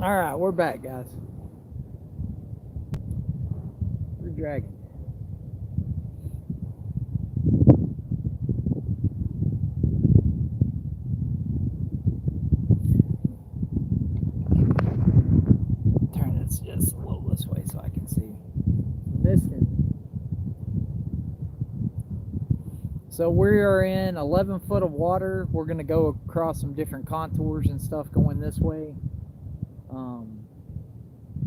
All right, we're back, guys. We're dragging. Turn this just a little this way so I can see. Missing. So we are in 11 foot of water. We're gonna go across some different contours and stuff going this way.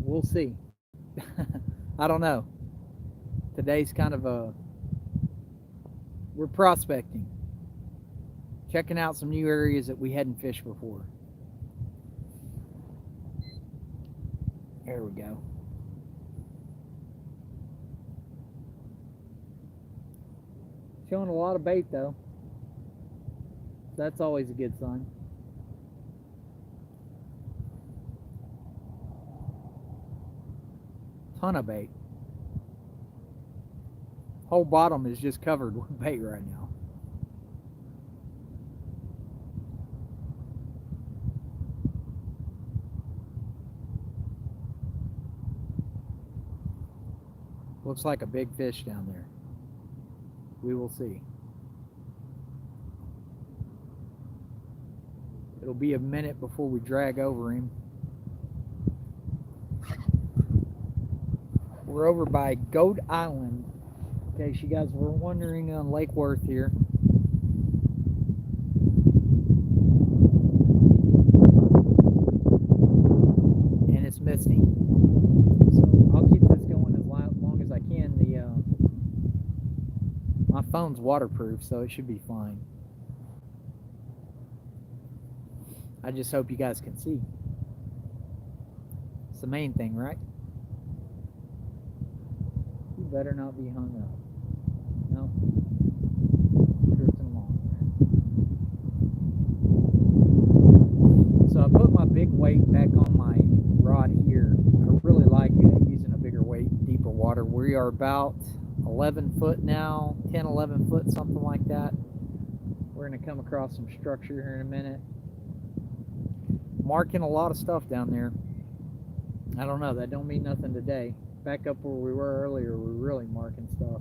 We'll see. I don't know. Today's kind of we're prospecting, checking out some new areas that we hadn't fished before. There we go. Showing a lot of bait though. That's always a good sign. Ton of bait. Whole bottom is just covered with bait right now. Looks like a big fish down there. We will see. It'll be a minute before we drag over him. We're over by Goat Island, in case you guys were wondering, on Lake Worth here. And it's misty. So I'll keep this going as long as I can. My phone's waterproof, so it should be fine. I just hope you guys can see. It's the main thing, right? You better not be hung up. No. Drifting along. So I put my big weight back on my rod here. I really like using a bigger weight, deeper water. We are about 11 foot now, 10, 11 foot, something like that. We're going to come across some structure here in a minute. Marking a lot of stuff down there. I don't know, that don't mean nothing today. Back up where we were earlier, we're really marking stuff.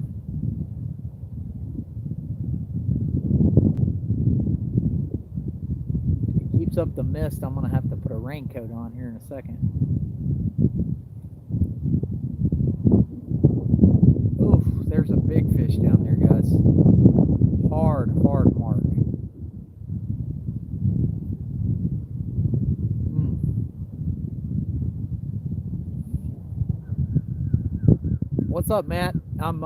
It keeps up the mist. I'm gonna have to put a raincoat on here in a second. Oof, there's a big fish down there, guys. Hard mark. What's up, Matt? I'm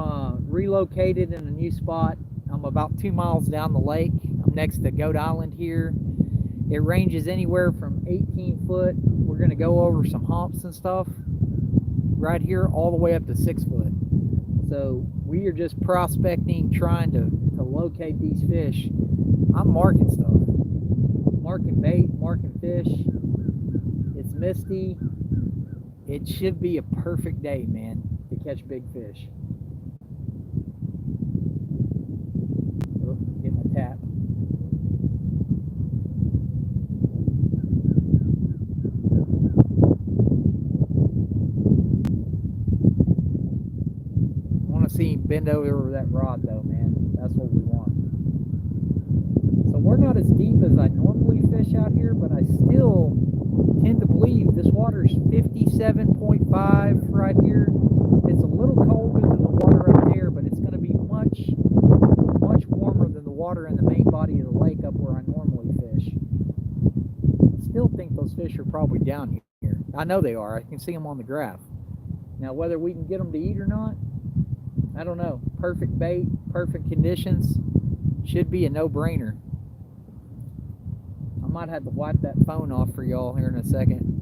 relocated in a new spot. I'm about 2 miles down the lake. I'm next to Goat Island here. It ranges anywhere from 18 foot. We're going to go over some humps and stuff right here all the way up to 6 foot. So we are just prospecting, trying to locate these fish. I'm marking stuff. Marking bait, marking fish. It's misty. It should be a perfect day, man, to catch big fish. Oh, getting a tap. I want to see him bend over that rod though, man. That's what we want. So we're not as deep as I normally fish out here, but I still tend to believe this water is 57.5 right here. It's a little colder than the water up there, but it's going to be much warmer than the water in the main body of the lake up where I normally fish. Still think those fish are probably down here. I know they are. I can see them on the graph. Now, whether we can get them to eat or not, I don't know. Perfect bait, perfect conditions, should be a no-brainer. I might have to wipe that phone off for y'all here in a second.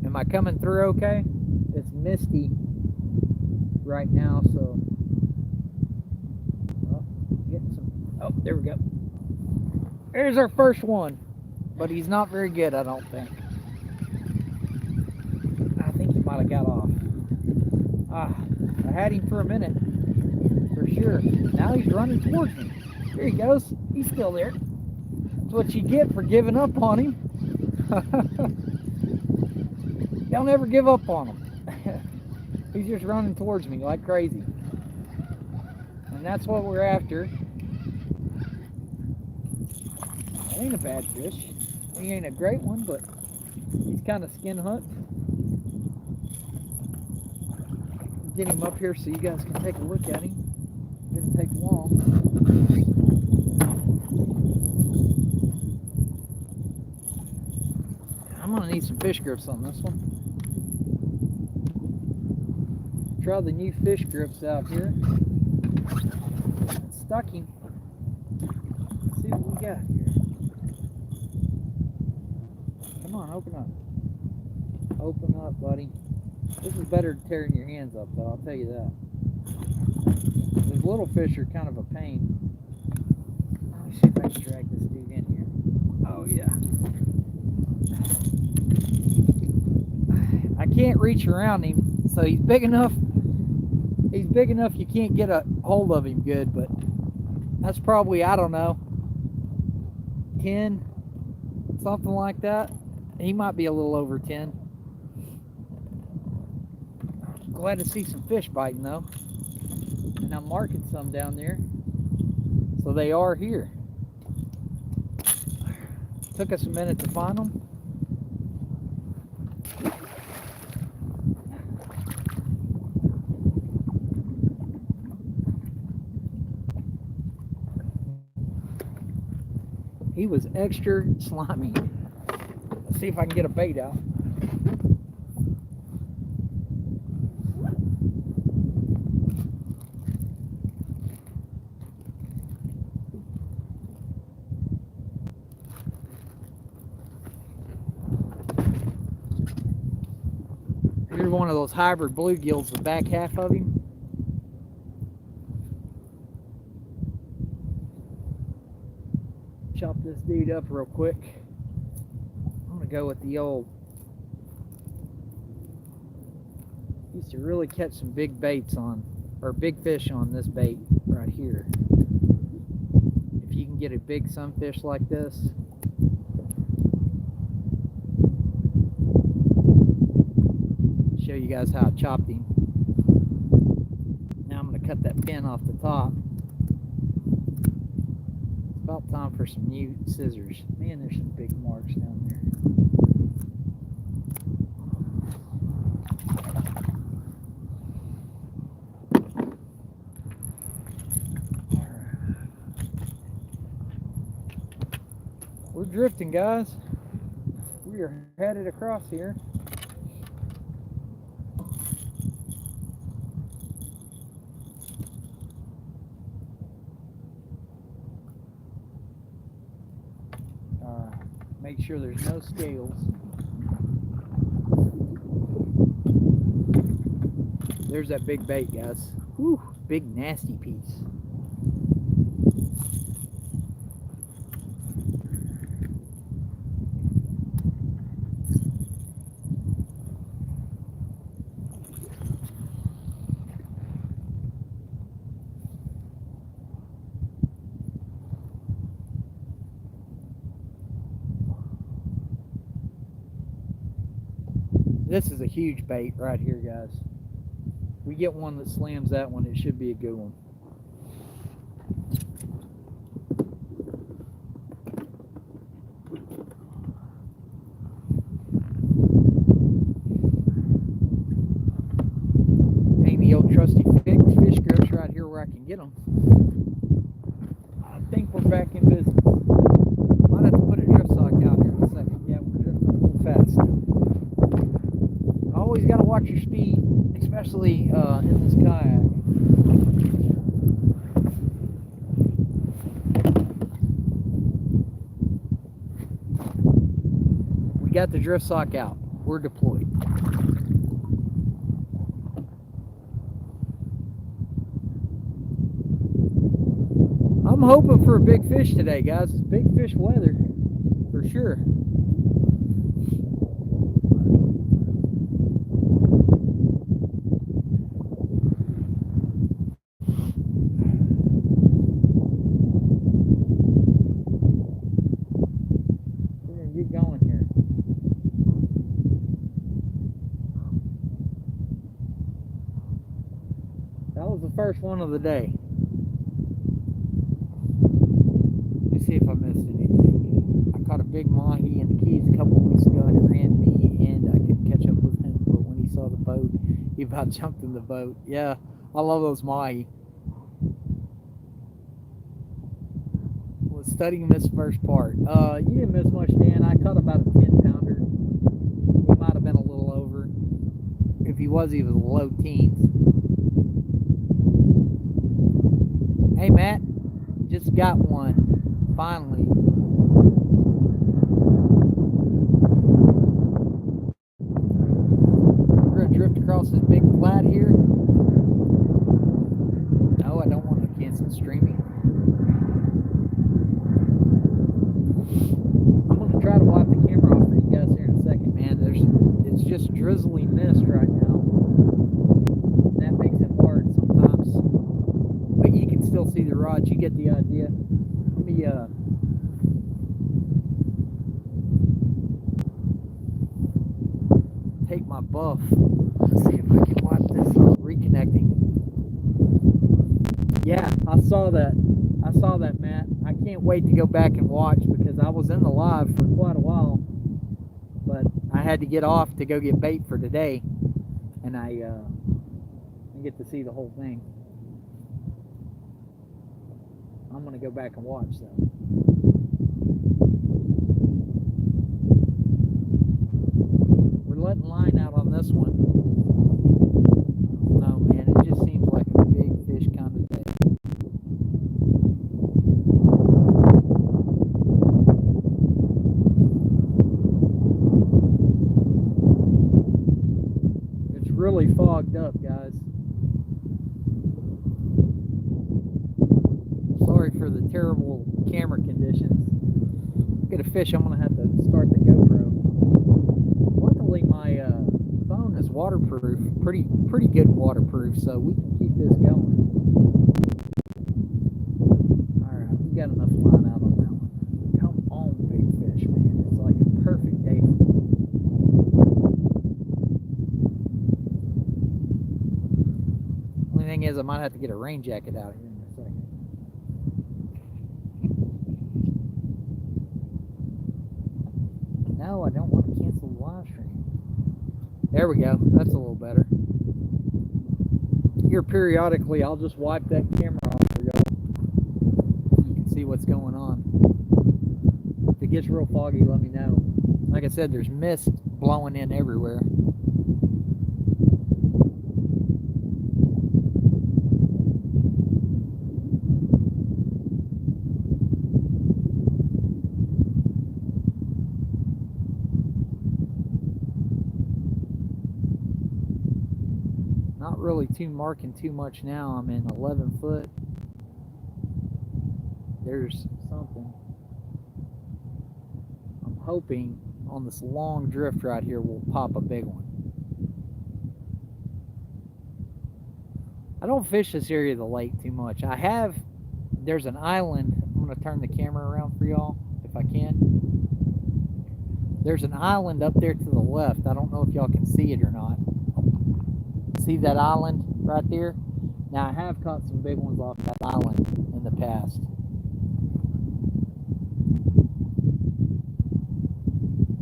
Am I coming through okay? It's misty right now, so getting some. Oh, there we go. There's our first one, but he's not very good, I don't think. I think he might have got off. I had him for a minute, for sure. Now he's running towards me. There he goes. He's still there. That's what you get for giving up on him. Don't ever give up on him. He's just running towards me like crazy. And that's what we're after. That ain't a bad fish. He ain't a great one, but he's kind of skin hooked. Get him up here so you guys can take a look at him. Didn't take long. I'm gonna need some fish grips on this one. Try the new fish grips out here. Stuck him. Let's see what we got here. Come on, open up. Open up, buddy. This is better than tearing your hands up, though, I'll tell you that. Those little fish are kind of a pain. Let me see if I can drag this dude in here. Oh, yeah. I can't reach around him, so he's big enough. He's big enough you can't get a hold of him good, but that's probably, I don't know, 10, something like that. He might be a little over 10. Glad to see some fish biting though. And I'm marking some down there. So they are here. Took us a minute to find them. He was extra slimy. Let's see if I can get a bait out. Here's one of those hybrid bluegills, the back half of him. Chop this dude up real quick. I'm gonna go with the old. Used to really catch some big baits on, or big fish on this bait right here. If you can get a big sunfish like this, show you guys how I chopped him. Now I'm gonna cut that pin off the top. About time for some new scissors. Man, there's some big marks down there. We're drifting, guys. We are headed across here. Make sure there's no scales. There's that big bait, guys. Whew, big nasty piece. This is a huge bait right here, guys. We get one that slams that one, it should be a good one. Hang the old trusty fish grips right here where I can get them. I think we're back in business. Might have to put a drift sock out here in a second. Yeah, we're drifting a little fast. Always got to watch your speed, especially in this kayak. We got the drift sock out. We're deployed. I'm hoping for a big fish today, guys. It's big fish weather, for sure. We're gonna get going here. the first one of the day. Let me see if I missed anything. I caught a big mahi in the Keys a couple of weeks ago, and it ran me, and I couldn't catch up with him. But when he saw the boat, he about jumped in the boat. Yeah, I love those mahi. Was studying this first part. You didn't miss much, Dan. I caught about a 10-pounder. He might have been a little over. If he was low teens. Hey, Matt. Just got one. Finally. We're going to drift across this big flat here. No, I don't want to cancel streaming. I'm going to try to wipe the camera off for you guys here in a second, man. It's just drizzling mist right now. That makes it hard sometimes. But you can still see the rods. You get the idea. Let me take my buff. Let's see if I can wipe this off. Reconnecting. Yeah, I saw that. I saw that, Matt. I can't wait to go back and watch because I was in the live for quite a while, but I had to get off to go get bait for today, and I get to see the whole thing. I'm going to go back and watch, though. We're letting line out on this one. No, man, it just seems like a big fish kind of day. Really fogged up, guys. Sorry for the terrible camera conditions. Get a fish, I'm gonna have to start the GoPro. Luckily my phone is waterproof, pretty good waterproof, so we can keep this going. Alright, we got enough line out on that one. Come on, big fish, man. It's like a perfect day. Thing is, I might have to get a rain jacket out here in a second. No, I don't want to cancel the live stream. There we go. That's a little better. Here, periodically, I'll just wipe that camera off for y'all. You can see what's going on. If it gets real foggy, let me know. Like I said, there's mist blowing in everywhere. Not really marking too much now. I'm in 11 foot. There's something. I'm hoping on this long drift right here we'll pop a big one. I don't fish this area of the lake too much. There's an island. I'm going to turn the camera around for y'all if I can. There's an island up there to the left. I don't know if y'all can see it or not. See that island right there? Now I have caught some big ones off that island in the past.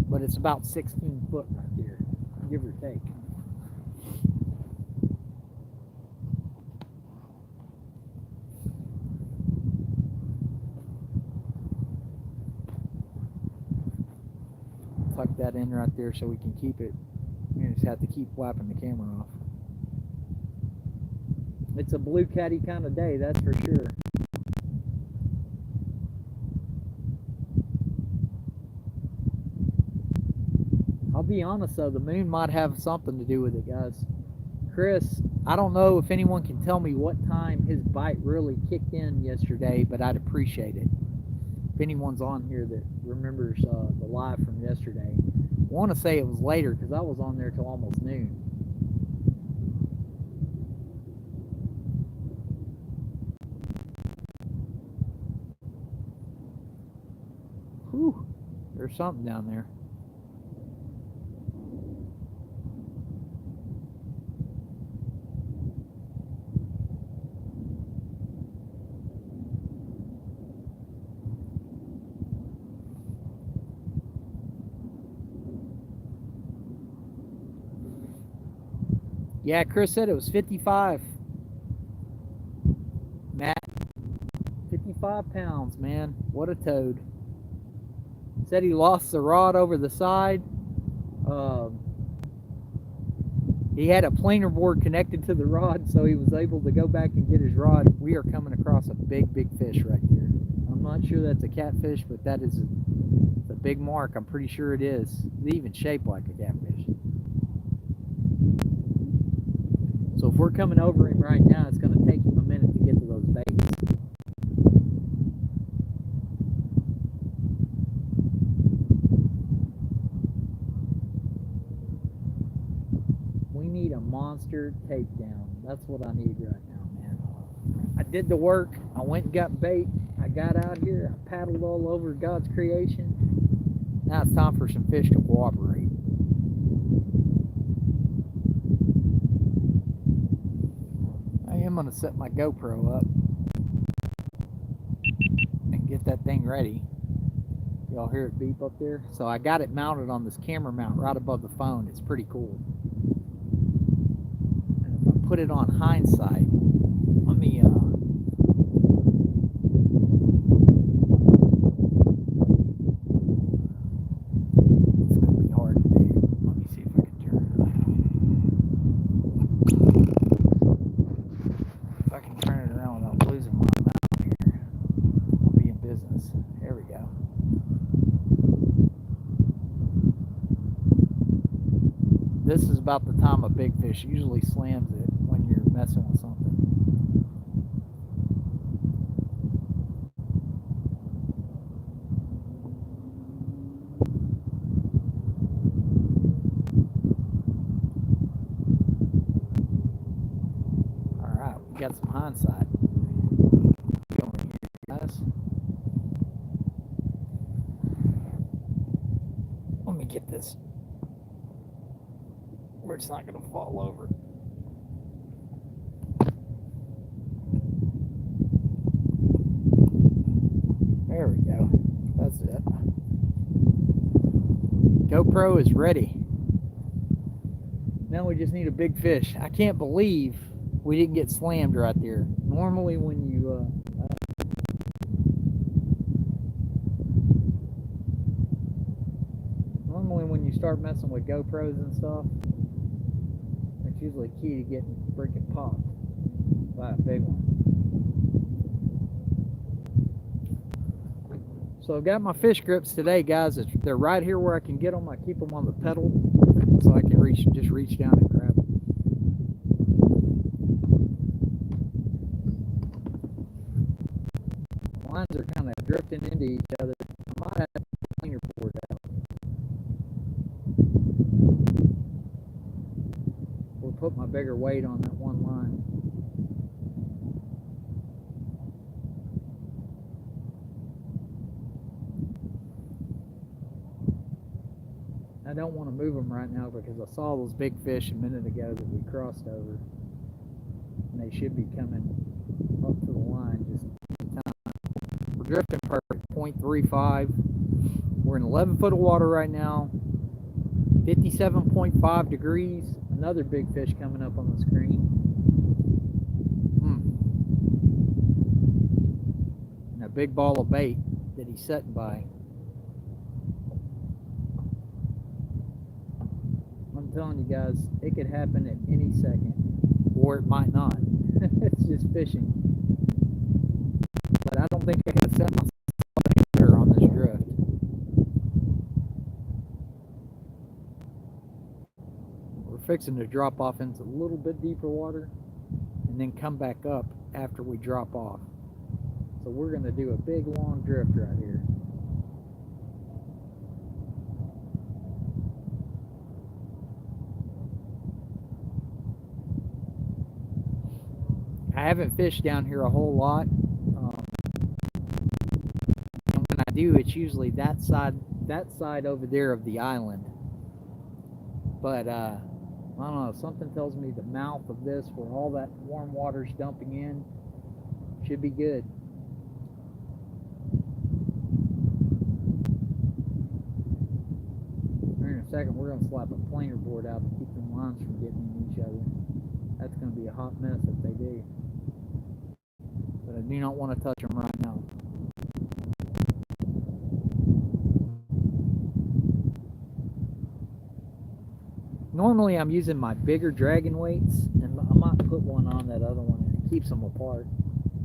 But it's about 16 foot right there, give or take. Tuck that in right there so we can keep it. We just have to keep wiping the camera off. It's a blue caddy kind of day, that's for sure. I'll be honest though, the moon might have something to do with it, guys. Chris, I don't know if anyone can tell me what time his bite really kicked in yesterday, but I'd appreciate it. If anyone's on here that remembers the live from yesterday. I want to say it was later because I was on there till almost noon. Whew, there's something down there. Yeah, Chris said it was 55. Matt, 55 pounds, man. What a toad. Said he lost the rod over the side. He had a planer board connected to the rod, so he was able to go back and get his rod. We are coming across a big, big fish right here. I'm not sure that's a catfish, but that is a big mark. I'm pretty sure it is. It's even shaped like a catfish. So if we're coming over him right now, it's going to take him a minute to get to those baits. We need a monster takedown. That's what I need right now, man. I did the work. I went and got bait. I got out here. I paddled all over God's creation. Now it's time for some fish to cooperate. I am going to set my GoPro up and get that thing ready. Y'all hear it beep up there? So I got it mounted on this camera mount right above the phone. It's pretty cool. And if I put it on hindsight, let me it's going to be hard to do. Let me see if I can turn it. If I can turn it around without losing my mount here, I'll be in business. There we go. This is about the time a big fish usually slams it when you're messing with something. All right, we got some hindsight going here, guys. Let me get this where it's not going to fall over. There we go. That's it. GoPro is ready. Now we just need a big fish. I can't believe we didn't get slammed right there. Normally when you start messing with GoPros and stuff, it's usually key to getting freaking popped by a big one. So I've got my fish grips today, guys. They're right here where I can get them. I keep them on the pedal so I can just reach down and grab them. Lines are kind of drifting into each other. I might have to clean your board out. Or put my bigger weight on that one line. I don't want to move them right now because I saw those big fish a minute ago that we crossed over. And they should be coming up to the line just in time. We're drifting perfect, 0.35. We're in 11 foot of water right now. 57.5 degrees. Another big fish coming up on the screen. And a big ball of bait that he's setting by. I'm telling you guys, it could happen at any second, or it might not. It's just fishing. But I don't think I can set myself better on this drift. We're fixing to drop off into a little bit deeper water and then come back up after we drop off. So we're going to do a big long drift right here. I haven't fished down here a whole lot. And when I do, it's usually that side over there of the island. But I don't know, something tells me the mouth of this, where all that warm water's dumping in, should be good. Here in a second, we're going to slap a planer board out to keep them lines from getting in each other. That's going to be a hot mess if they do. But I do not want to touch them right now. Normally I'm using my bigger dragon weights, and I might put one on that other one, and it keeps them apart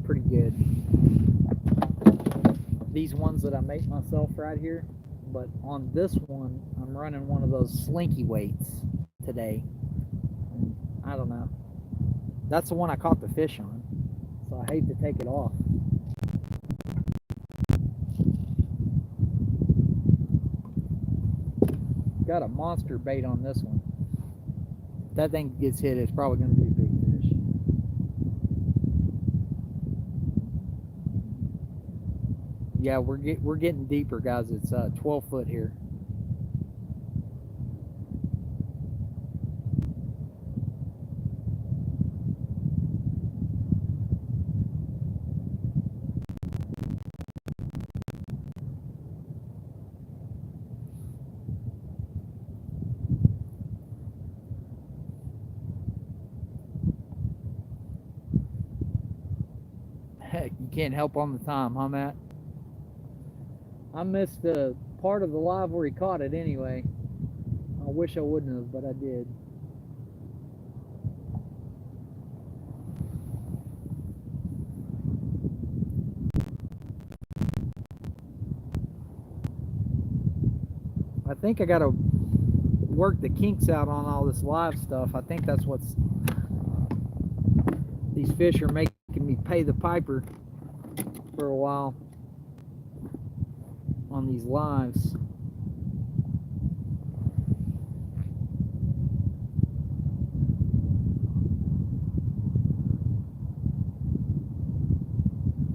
pretty good. These ones that I make myself right here, but on this one I'm running one of those slinky weights today. And I don't know. That's the one I caught the fish on, so I hate to take it off. Got a monster bait on this one. If that thing gets hit, it's probably going to be a big fish. Yeah, we're getting deeper, guys. It's 12 foot here. Heck, you can't help on the time, huh, Matt? I missed the part of the live where he caught it anyway. I wish I wouldn't have, but I did. I think I got to work the kinks out on all this live stuff. I think that's what's... These fish are making me pay the piper for a while on these lives.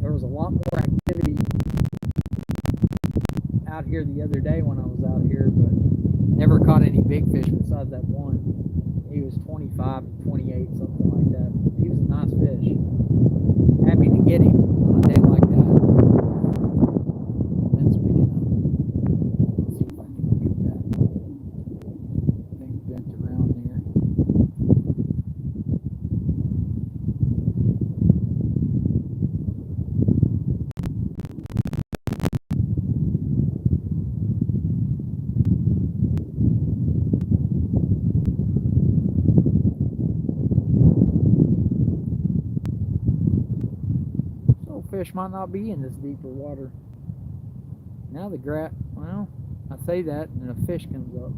There was a lot more activity out here the other day when I was out here, but never caught any big fish besides that one. He was 25, 28, something like that. He was a nice fish. Happy to get him on a day like that. Wind's picking up. Let's see if I can get that thing bent around there. Fish might not be in this deeper water. Now the well, I say that and a fish comes up.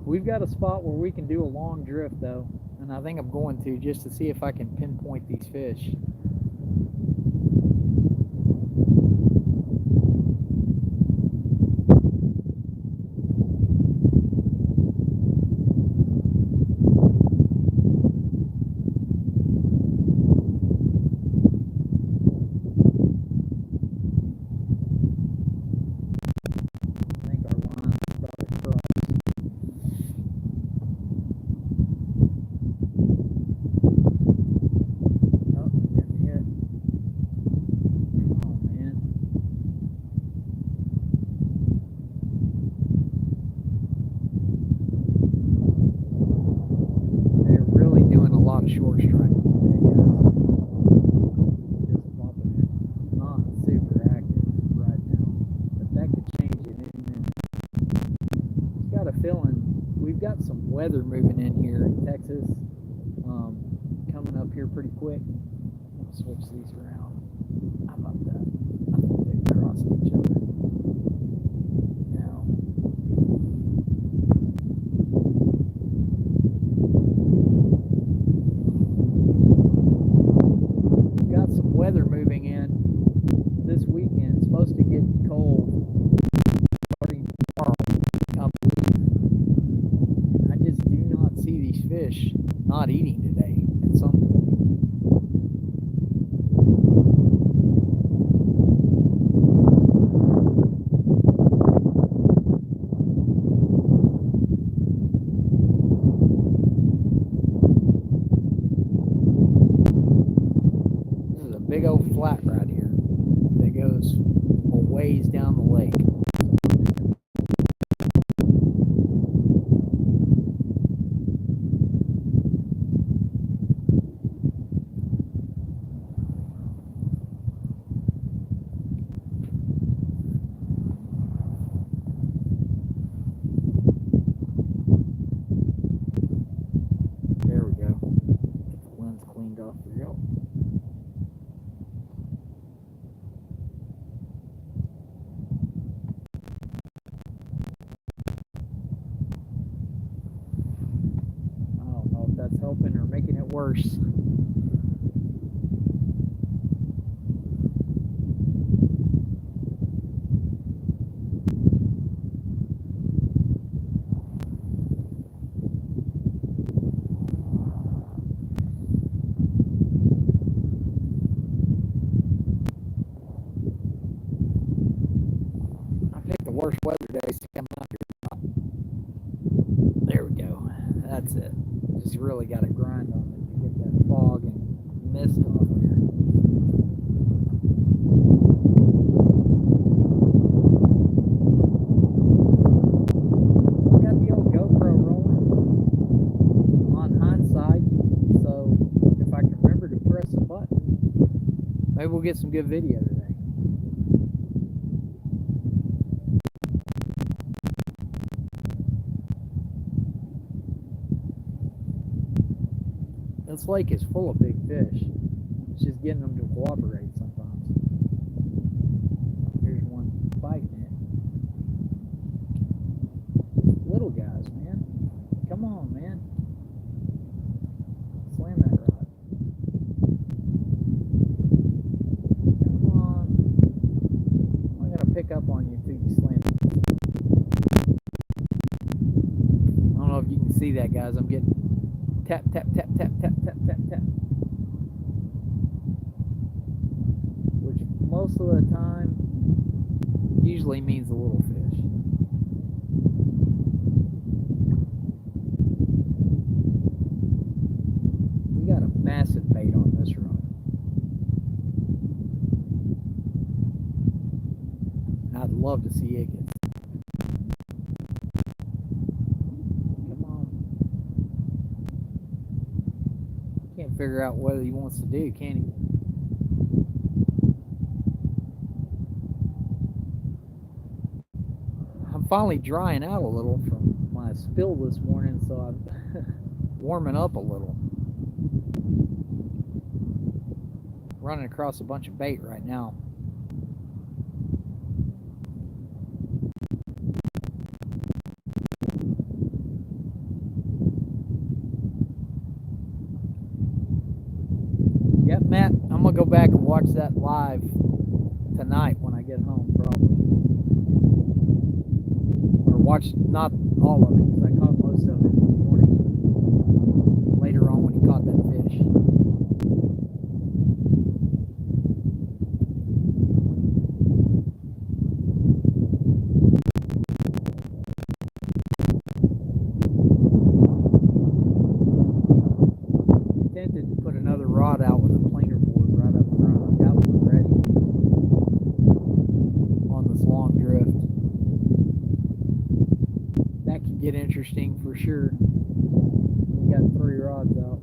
We've got a spot where we can do a long drift though, and I think I'm going to just to see if I can pinpoint these fish. Short strike today, just bumping it. Not super active right now, but that could change in any minute. It's got a feeling we've got some weather moving in here in Texas, coming up here pretty quick. I'll switch these around. How about that? I think they're crossing each other now. Weather moving in this weekend. It's supposed to get cold starting tomorrow, I believe. I just do not see these fish not eating today at some point. flat right here that goes a ways down the lake. There we go. Get the lens cleaned off the go. I don't know if that's helping or making it worse. The worst weather days to come out here. There we go. That's it. Just really got to grind on it to get that fog and mist off here. I got the old GoPro rolling on hindsight, so if I can remember to press the button, maybe we'll get some good video today. This lake is full of big fish. It's just getting them to cooperate sometimes. Here's one biting it. Little guys, man. Come on, man. Slam that rod. Come on. I'm going to pick up on you until you slam it. I don't know if you can see that, guys. I'm getting tap, tap, tap, tap, tap, tap, tap, tap. Which most of the time usually means a little fish. We got a massive bait on this rod. I'd love to see it get. Figure out what he wants to do, can he? I'm finally drying out a little from my spill this morning, so I'm warming up a little. Running across a bunch of bait right now. Yep, Matt, I'm going to go back and watch that live tonight when I get home, probably. Or watch, not all of it, because I caught most of it in the morning. Later on when he caught that fish. Tempted to put another rod out with a planer board right up front. I've got one ready on this long drift. That could get interesting for sure. We got 3 rods out.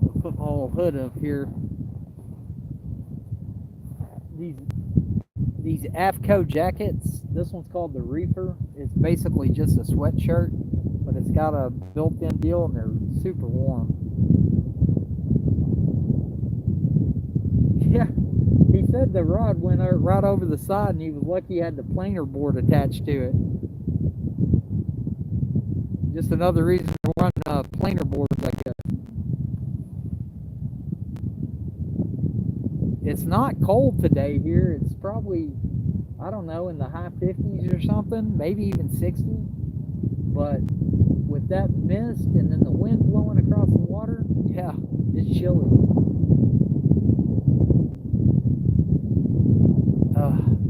I'll put my old hood up here. These AFCO jackets, this one's called the Reefer. It's basically just a sweatshirt, but it's got a built-in deal and they're super warm. Yeah, he said the rod went right over the side and he was lucky he had the planer board attached to it. Just another reason to run planer boards like that. It's not cold today here. It's probably, I don't know, in the high 50s or something, maybe even 60. But with that mist and then the wind blowing across the water, yeah, it's chilly.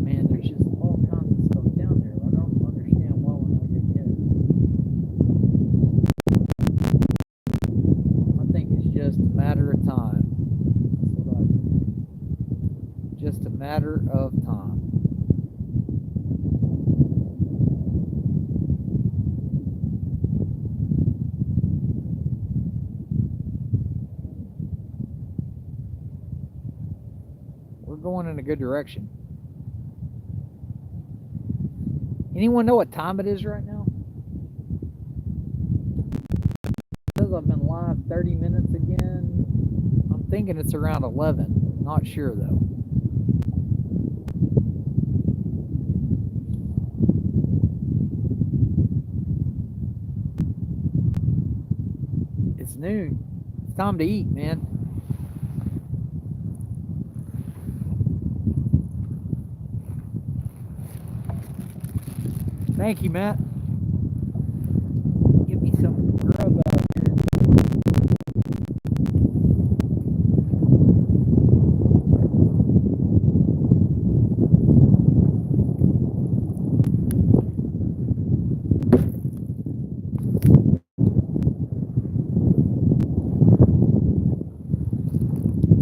Man, there's just all kinds of stuff. matter of time. We're going in a good direction. Anyone know what time it is right now? Because I've been live 30 minutes again. I'm thinking it's around 11. Not sure though. It's noon. It's time to eat, man. Thank you, Matt. Give me some grub out here.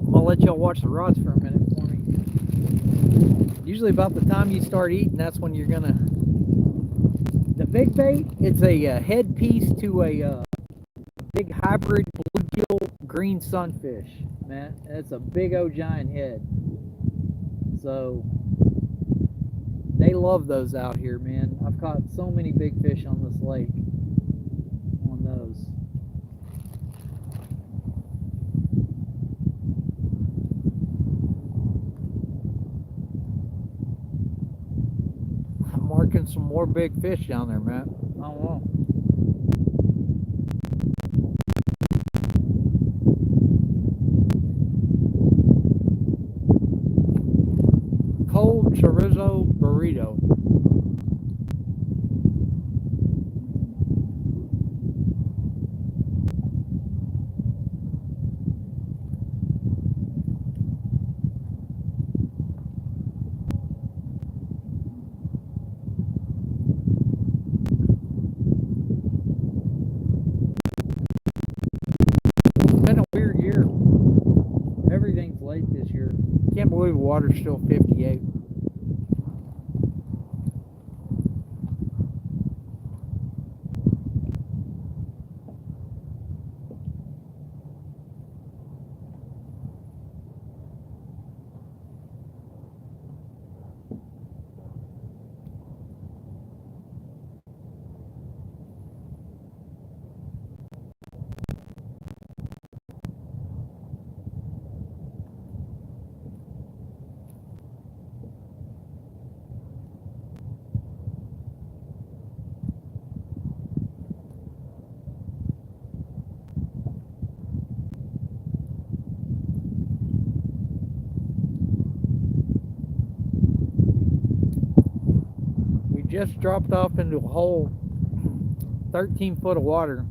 I'm gonna let y'all watch the rods for a minute for me. Usually about the time you start eating, that's when you're gonna... The big bait, it's a headpiece to a big hybrid bluegill green sunfish, man. It's a big old giant head. So they love those out here, man. I've caught so many big fish on this lake on those. I'm marking some more big fish down there, Matt. I don't know. Cold chorizo burrito. It's been a weird year. Everything's late this year. Can't believe the water's still 58. Just dropped off into a hole 13 foot of water.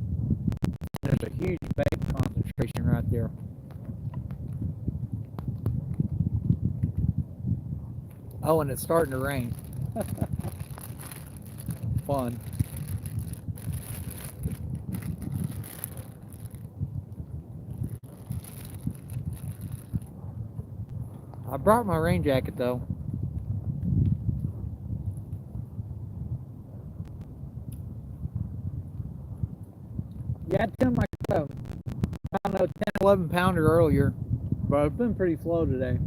There's a huge bait concentration right there. Oh, and it's starting to rain. Fun. I brought my rain jacket though. Yeah, Tim, I don't know, 10, 11 pounder earlier, but it's been pretty slow today.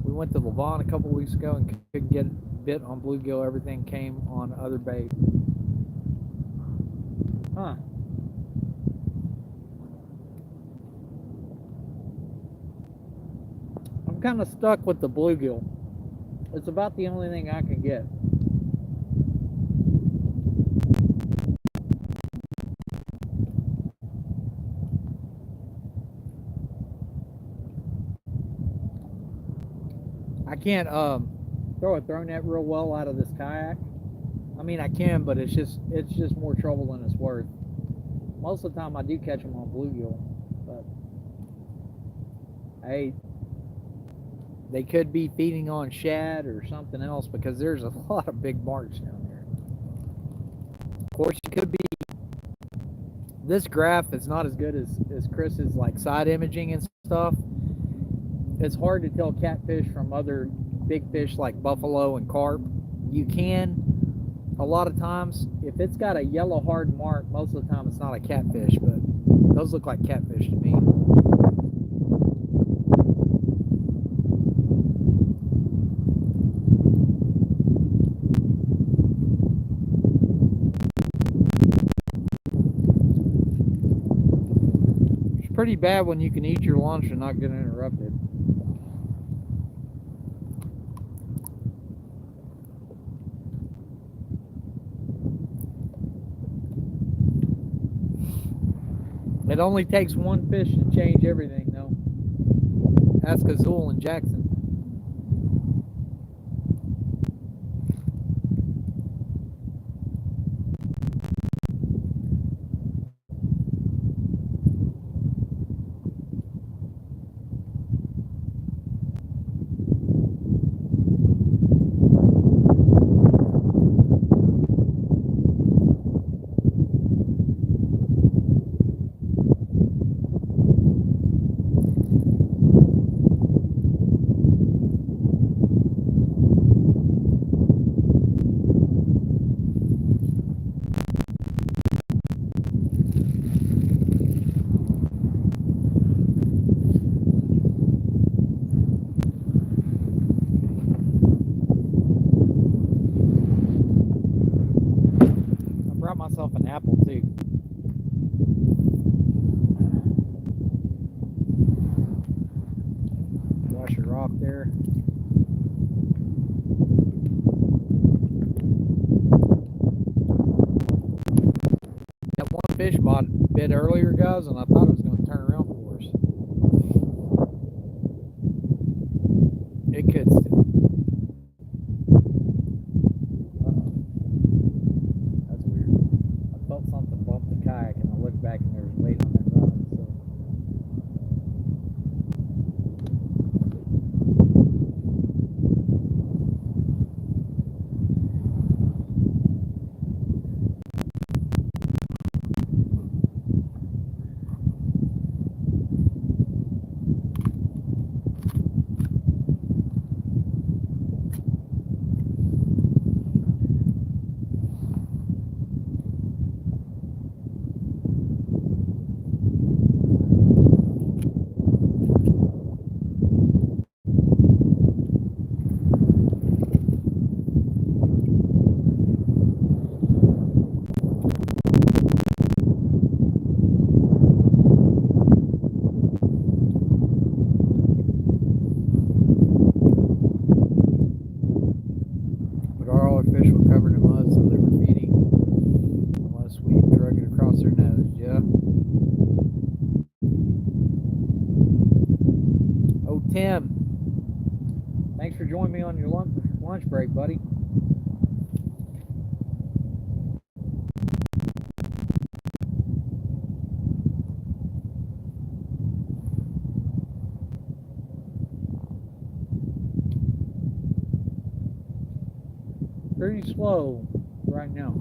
We went to Lavon a couple weeks ago and couldn't get bit on bluegill. Everything came on other bait. Huh. I'm kind of stuck with the bluegill. It's about the only thing I can get. I can't throw a throw net real well out of this kayak. I mean, I can, but it's just more trouble than it's worth. Most of the time I do catch them on bluegill, but hey, they could be feeding on shad or something else because there's a lot of big marks down there. Of course, it could be this graph is not as good as Chris's like side imaging and stuff, it's hard to tell catfish from other big fish like buffalo and carp. You can, a lot of times, if it's got a yellow hard mark, most of the time it's not a catfish, but those look like catfish to me. It's pretty bad when you can eat your lunch and not get interrupted. It only takes one fish to change everything, though. Ask Azul and Jackson. Myself an apple too. Wash her off there. That one fish bit earlier, guys, and I thought it was going to turn around for us. It could still. That's weird. I felt something bump the kayak, and I looked back, and there was weight on that rod. So. Tim, thanks for joining me on your lunch break, buddy. Pretty slow right now.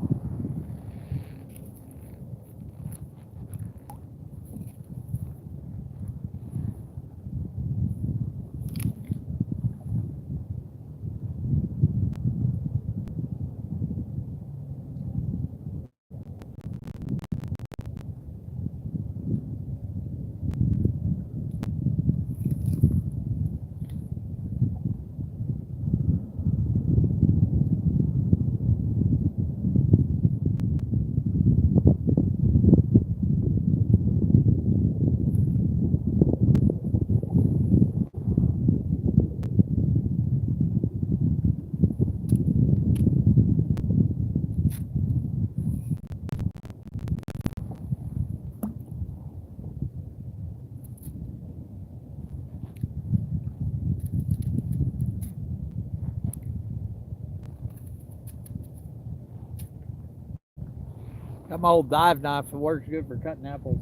Got my old dive knife. It works good for cutting apples.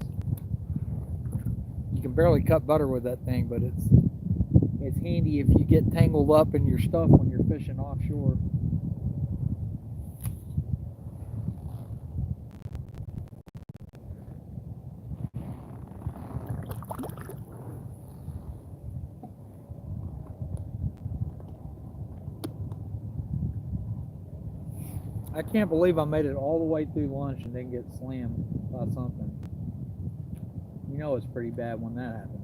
You can barely cut butter with that thing, but it's handy if you get tangled up in your stuff when you're fishing offshore. I can't believe I made it all the way through lunch and didn't get slammed by something. You know it's pretty bad when that happens.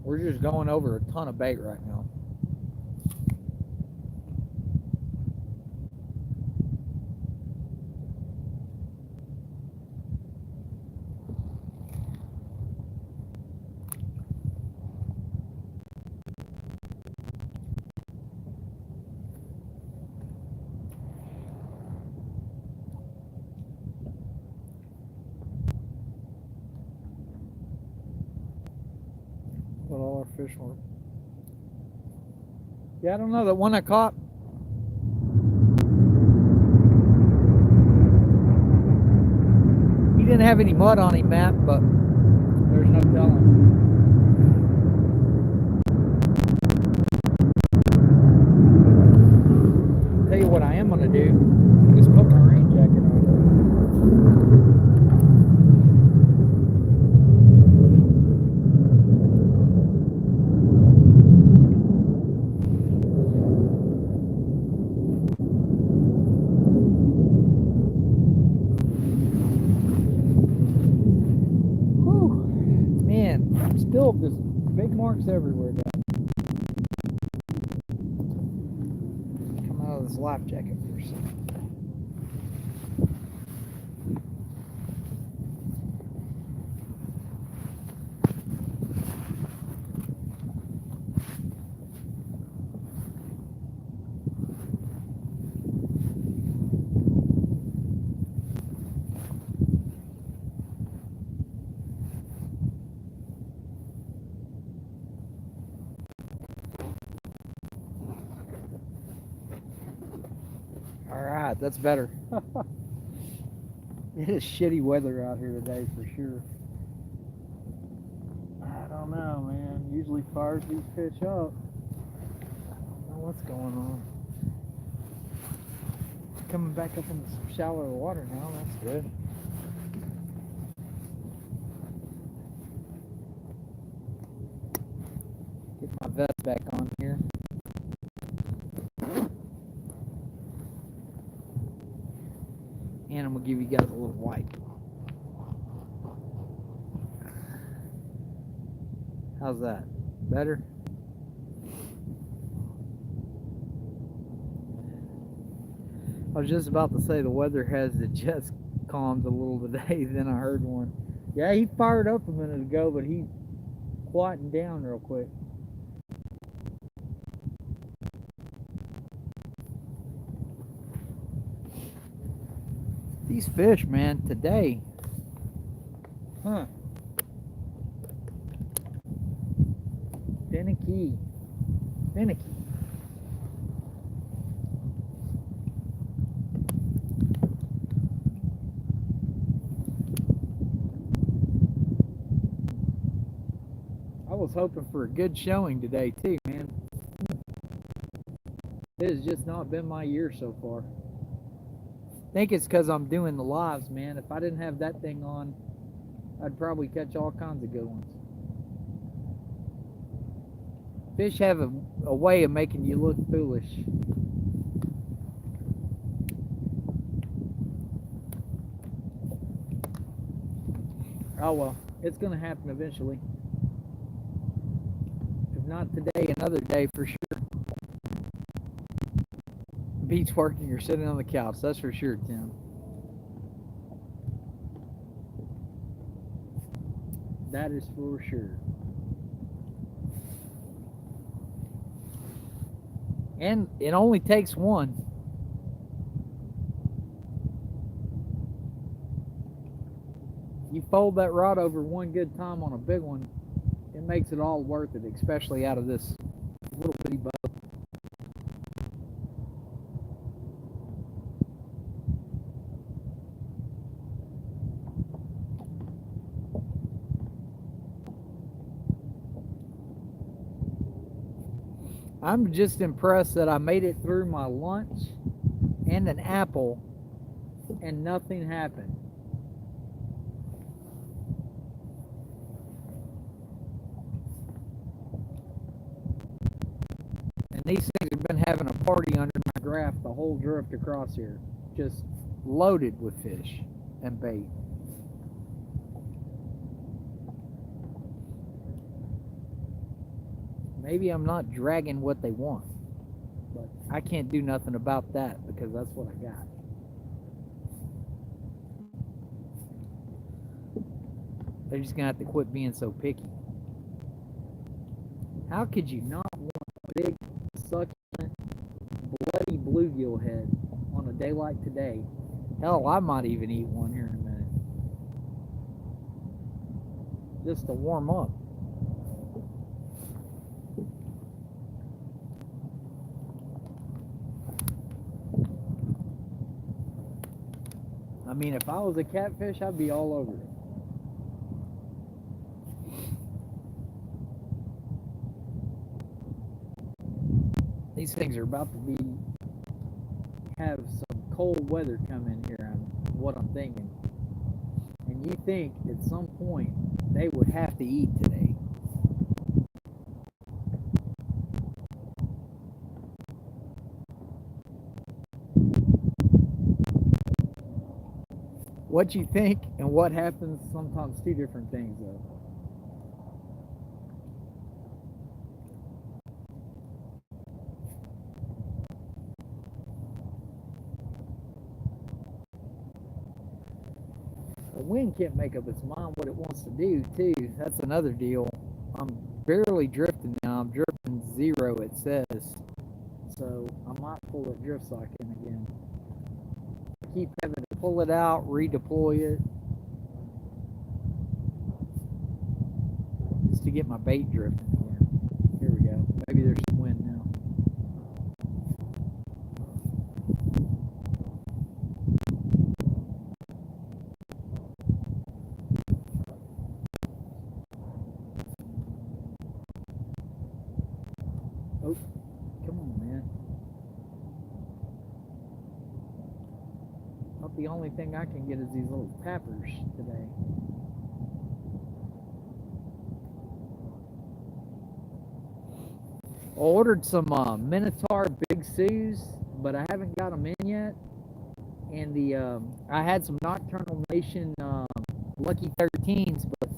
We're just going over a ton of bait right now. But all our fish were. Yeah, I don't know. That one I caught. He didn't have any mud on him, Matt, but there's no telling. Tell you what I am gonna do is put my rain jacket on. Whew. Man, still just big marks everywhere, guys. Come out of this life jacket for a second. Alright, that's better. It is shitty weather out here today for sure. I don't know, man. Usually fires these fish up. I don't know what's going on. Coming back up in some shallower water now, that's good. Get my vest back on here. And I'm gonna give you guys a little wipe. How's that? Better? I was just about to say the weather has just calmed a little today, then I heard one. Yeah, he fired up a minute ago, but he quietened down real quick. These fish, man, today. Huh. Finicky. Finicky. I was hoping for a good showing today too, man. It has just not been my year so far. I think it's because I'm doing the lives, man. If I didn't have that thing on, I'd probably catch all kinds of good ones. Fish have a way of making you look foolish. Oh well, it's gonna happen eventually. If not today, another day for sure. Beats working or sitting on the couch, that's for sure, Tim. That is for sure. And it only takes one. You fold that rod over one good time on a big one, it makes it all worth it, especially out of this little bitty boat. I'm just impressed that I made it through my lunch and an apple and nothing happened. And these things have been having a party under my graph the whole drift across here. Just loaded with fish and bait. Maybe I'm not dragging what they want, but I can't do nothing about that because that's what I got. They're just gonna have to quit being so picky. How could you not want a big, succulent, bloody bluegill head on a day like today? Hell, I might even eat one here in a minute. Just to warm up. I mean, if I was a catfish, I'd be all over it. These things are about to have some cold weather come in here, what I'm thinking. And you think at some point they would have to eat today. What you think and what happens, sometimes two different things though. The wind can't make up its mind what it wants to do too. That's another deal. I'm barely drifting now. I'm drifting 0, it says. So I might pull that drift sock in again. I keep having to pull it out, redeploy it, just to get my bait drifting again. Here we go. Maybe there's some wind now. Oh, come on, man. Not the only thing I can get is these little tappers today. I ordered some Minotaur Big Sues, but I haven't got them in yet. And I had some Nocturnal Nation Lucky 13s, but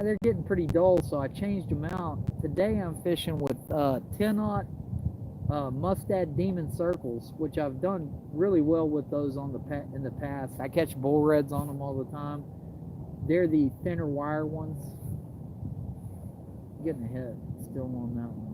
they're getting pretty dull, so I changed them out. Today I'm fishing with 10-aught Mustad Demon Circles, which I've done really well with those in the past. I catch bull reds on them all the time. They're the thinner wire ones. Getting ahead still on that one.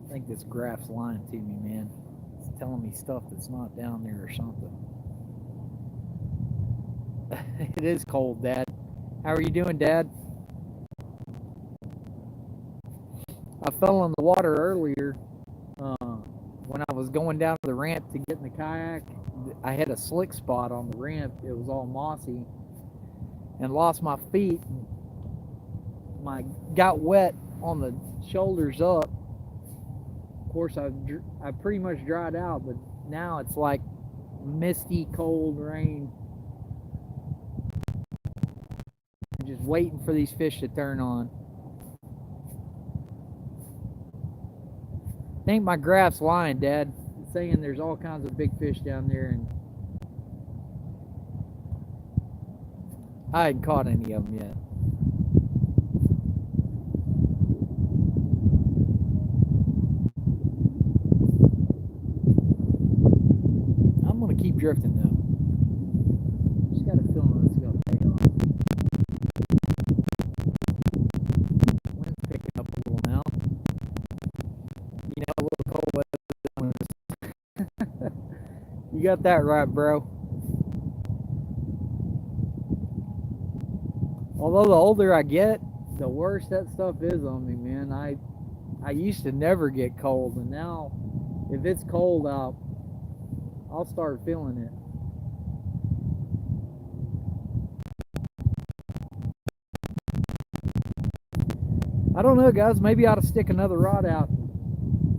I think this graph's lying to me, man. It's telling me stuff that's not down there or something. It is cold, Dad. How are you doing, Dad? I fell in the water earlier when I was going down to the ramp to get in the kayak. I had a slick spot on the ramp. It was all mossy, and lost my feet. Got wet on the shoulders up. Of course, I pretty much dried out, but now it's like misty, cold rain. I'm just waiting for these fish to turn on. I think my graph's lying, Dad. It's saying there's all kinds of big fish down there, and I hadn't caught any of them yet. I'm gonna keep drifting though. Just got a feeling it's gonna pay off. Wind's picking up a little now. You know, a little cold weather. You got that right, bro. Although the older I get, the worse that stuff is on me, man. I used to never get cold, and now if it's cold out, I'll start feeling it. I don't know, guys. Maybe I ought to stick another rod out.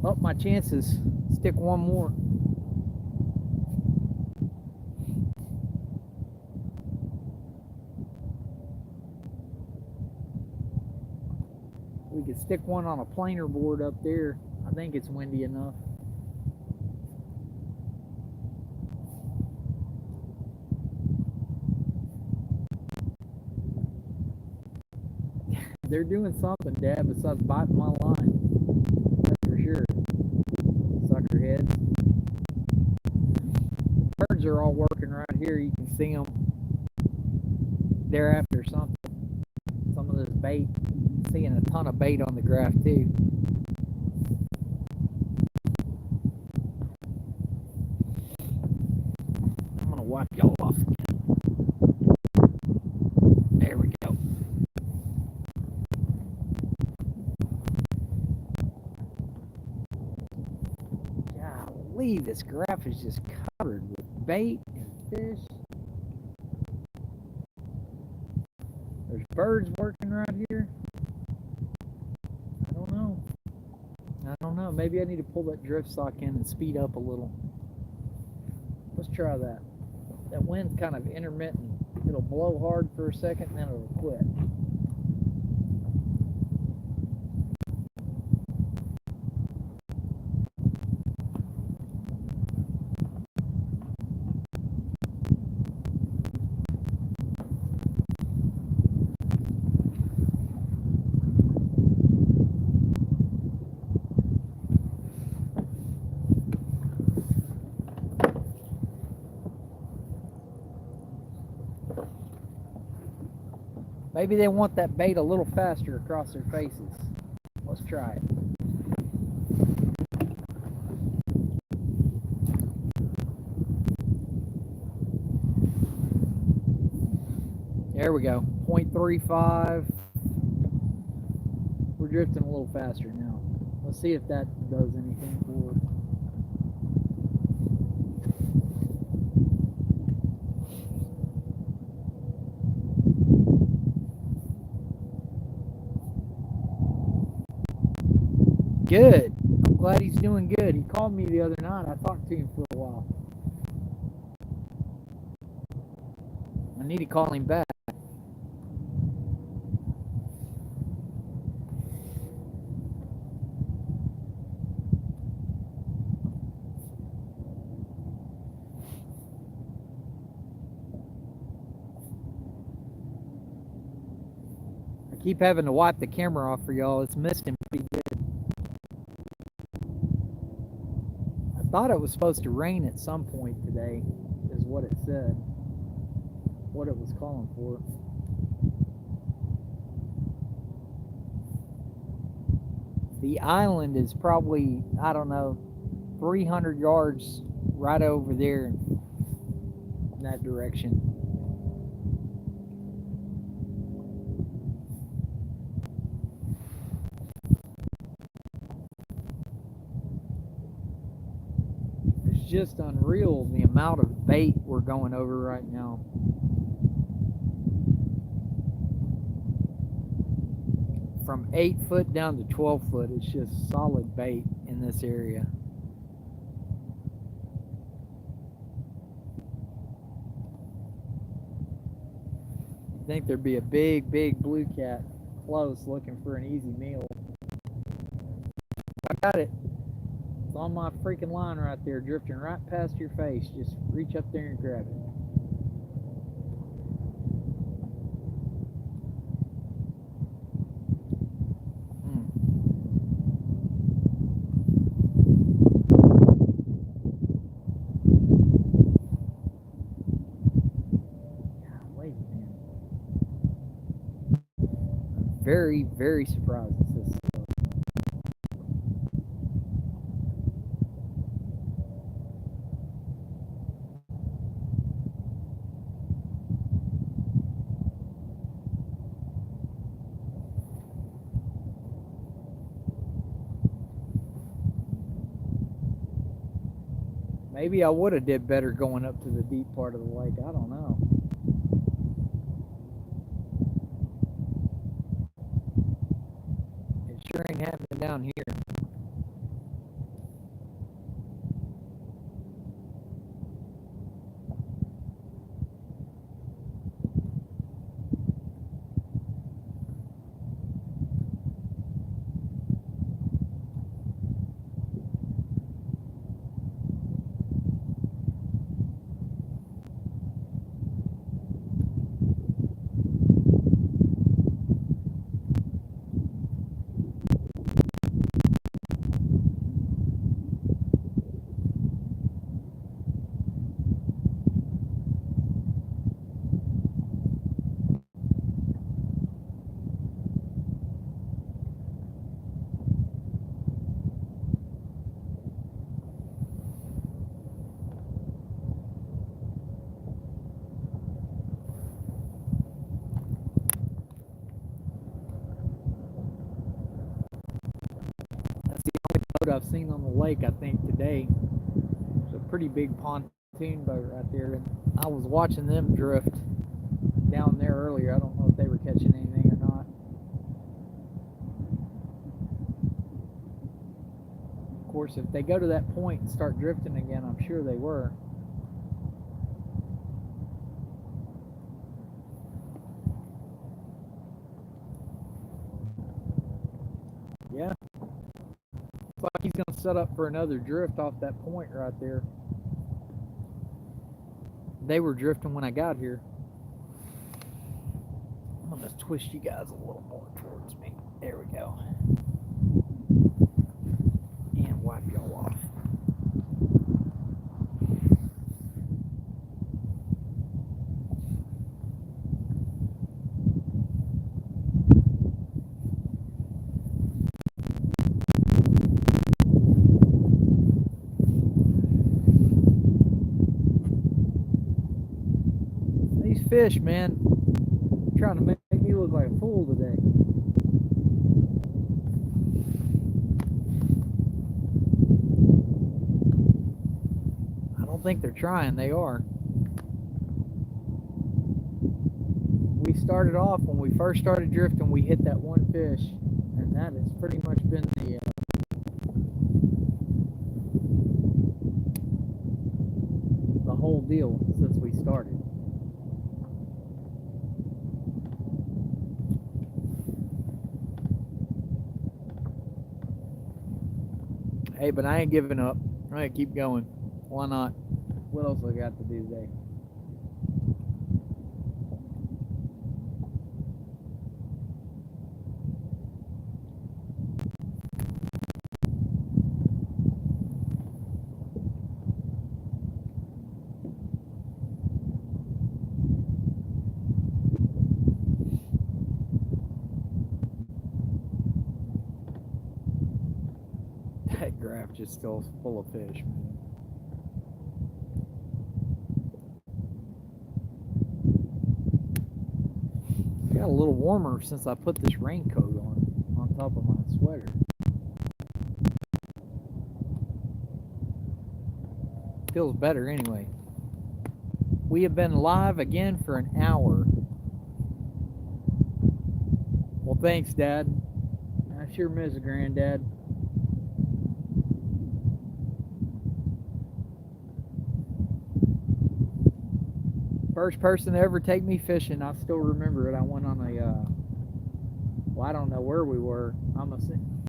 Up my chances. Stick one more. We could stick one on a planer board up there. I think it's windy enough. They're doing something, Dad, besides biting my line. That's for sure. Suckerheads. Birds are all working right here. You can see them. They're after something. Some of this bait. Seeing a ton of bait on the graph too. I'm gonna wipe y'all off again. There we go. Golly, this graph is just covered with bait and fish. There's birds working right here. I don't know. Maybe I need to pull that drift sock in and speed up a little. Let's try that. That wind's kind of intermittent. It'll blow hard for a second and then it'll quit. Maybe they want that bait a little faster across their faces. Let's try it. There we go. 0.35. We're drifting a little faster now. Let's see if that does anything for us. Good. I'm glad he's doing good. He called me the other night. I talked to him for a while. I need to call him back. I keep having to wipe the camera off for y'all. It's misting pretty good. I thought it was supposed to rain at some point today, is what it said. What it was calling for. The island is probably, I don't know, 300 yards right over there in that direction. It's just unreal the amount of bait we're going over right now. From 8 foot down to 12 foot, it's just solid bait in this area. I think there'd be a big blue cat close looking for an easy meal. I got it. It's on my freaking line right there, drifting right past your face. Just reach up there and grab it. Very surprised at this stuff. Maybe I would have did better going up to the deep part of the lake. I don't know. It sure ain't happening down here. I've seen on the lake, I think today. It's a pretty big pontoon boat right there, and I was watching them drift down there earlier. I don't know if they were catching anything or not. Of course, if they go to that point and start drifting again, I'm sure they were. Yeah. Looks like he's going to set up for another drift off that point right there. They were drifting when I got here. I'm going to twist you guys a little more towards me. There we go. And wipe y'all off. Fish, man, trying to make me look like a fool today. I don't think they're trying, they are. We started off, when we first started drifting, we hit that one fish, and that has pretty much been the whole deal since we started. Hey, but I ain't giving up. I'm going to keep going. Why not? What else I got to do today? That graph just still full of fish, man. It got a little warmer since I put this raincoat on top of my sweater. Feels better anyway. We have been live again for an hour. Well, thanks, Dad. I sure miss Granddad. First person to ever take me fishing. I still remember it. I went on a, well, I don't know where we were. I'm assuming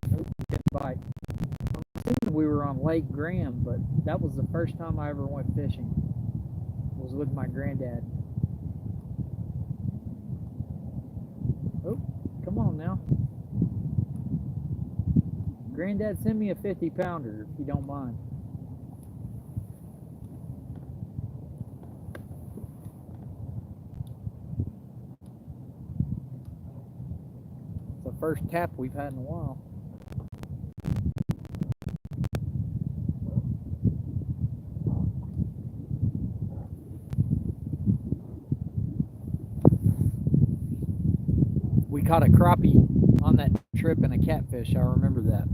we were on Lake Graham, but that was the first time I ever went fishing. It was with my granddad. Oh, come on now. Granddad, send me a 50-pounder if you don't mind. First tap we've had in a while. We caught a crappie on that trip and a catfish. I remember that.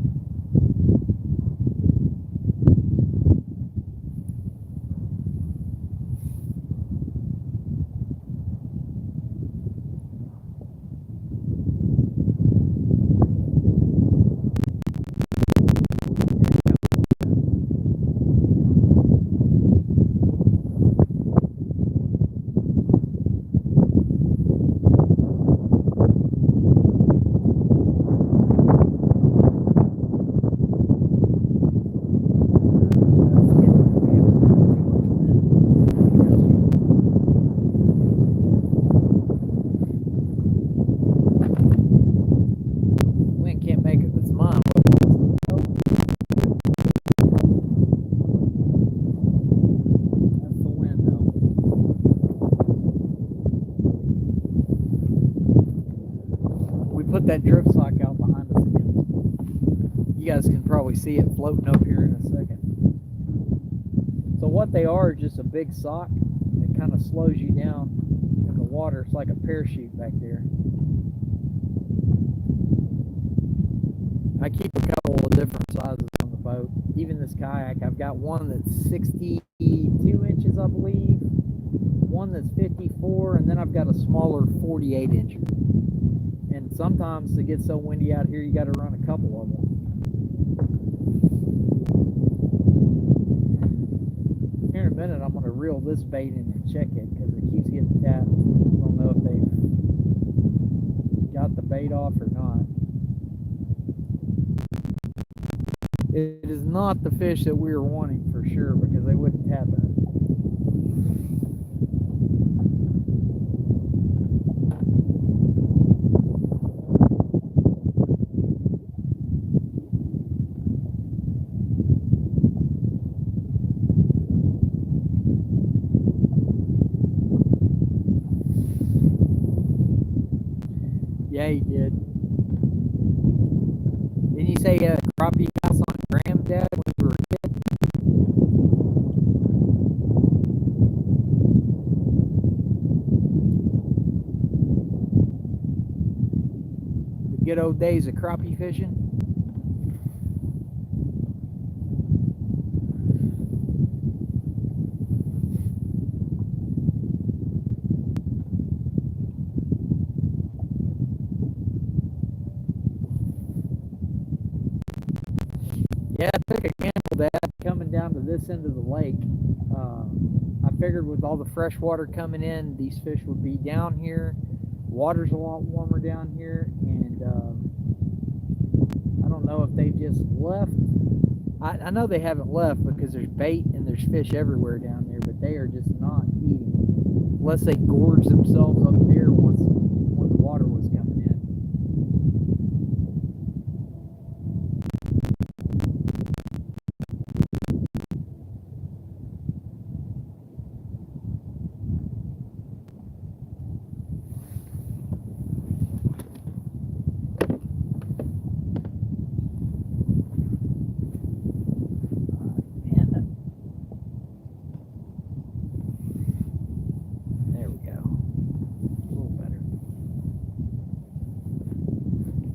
put that drift sock out behind us again. You guys can probably see it floating up here in a second. So what they are is just a big sock that kind of slows you down in the water. It's like a parachute back there. I keep a couple of different sizes on the boat. Even this kayak, I've got one that's 62 inches, I believe, one that's 54, and then I've got a smaller 48 incher. And sometimes to get so windy out here, you got to run a couple of them. Here in a minute, I'm going to reel this bait in and check it because it keeps getting tapped. I don't know if they've got the bait off or not. It is not the fish that we were wanting for sure because they wouldn't tap it. Yeah, he did. Didn't you say crappie house on Graham, Dad, when you were a kid? The good old days of crappie fishing? Yeah, I took a gamble, Dad, coming down to this end of the lake. I figured with all the fresh water coming in, these fish would be down here. Water's a lot warmer down here, and I don't know if they've just left. I know they haven't left because there's bait and there's fish everywhere down there, but they are just not eating unless they gorge themselves up there when the water was coming in.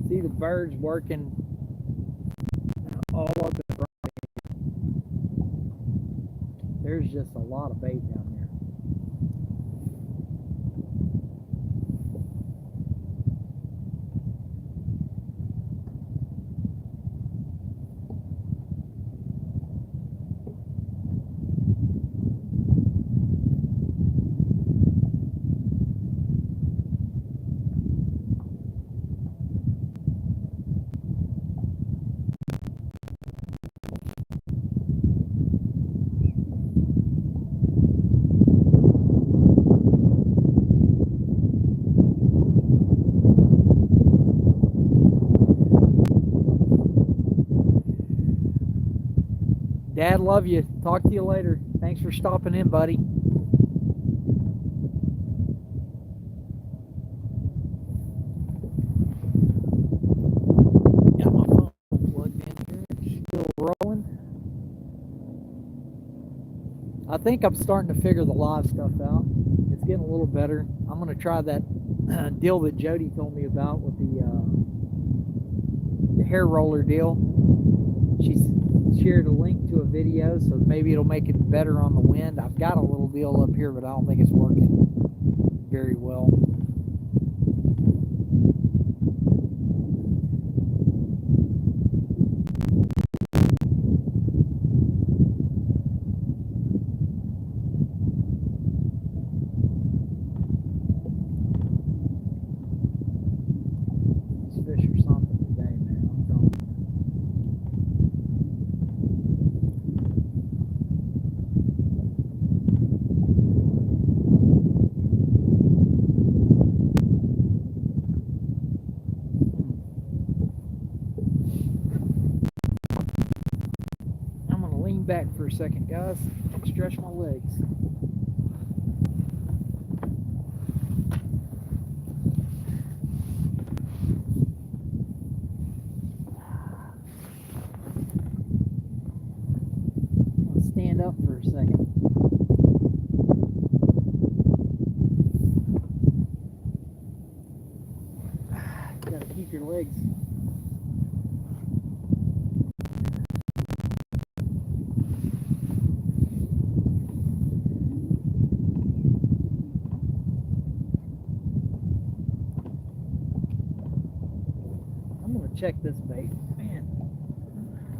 See the birds working all up in front of me. There's just a lot of bait down there. Dad, love you. Talk to you later. Thanks for stopping in, buddy. Got my phone plugged in here. Still rolling. I think I'm starting to figure the live stuff out. It's getting a little better. I'm going to try that deal that Jody told me about with the hair roller deal. She's shared a link to a video, so maybe it'll make it better on the wind. I've got a little deal up here, but I don't think it's working very well. These fish are something today, man. I'm telling you. Back for a second, guys, and stretch my legs. Gotta keep your legs. I'm gonna check this bait. Man,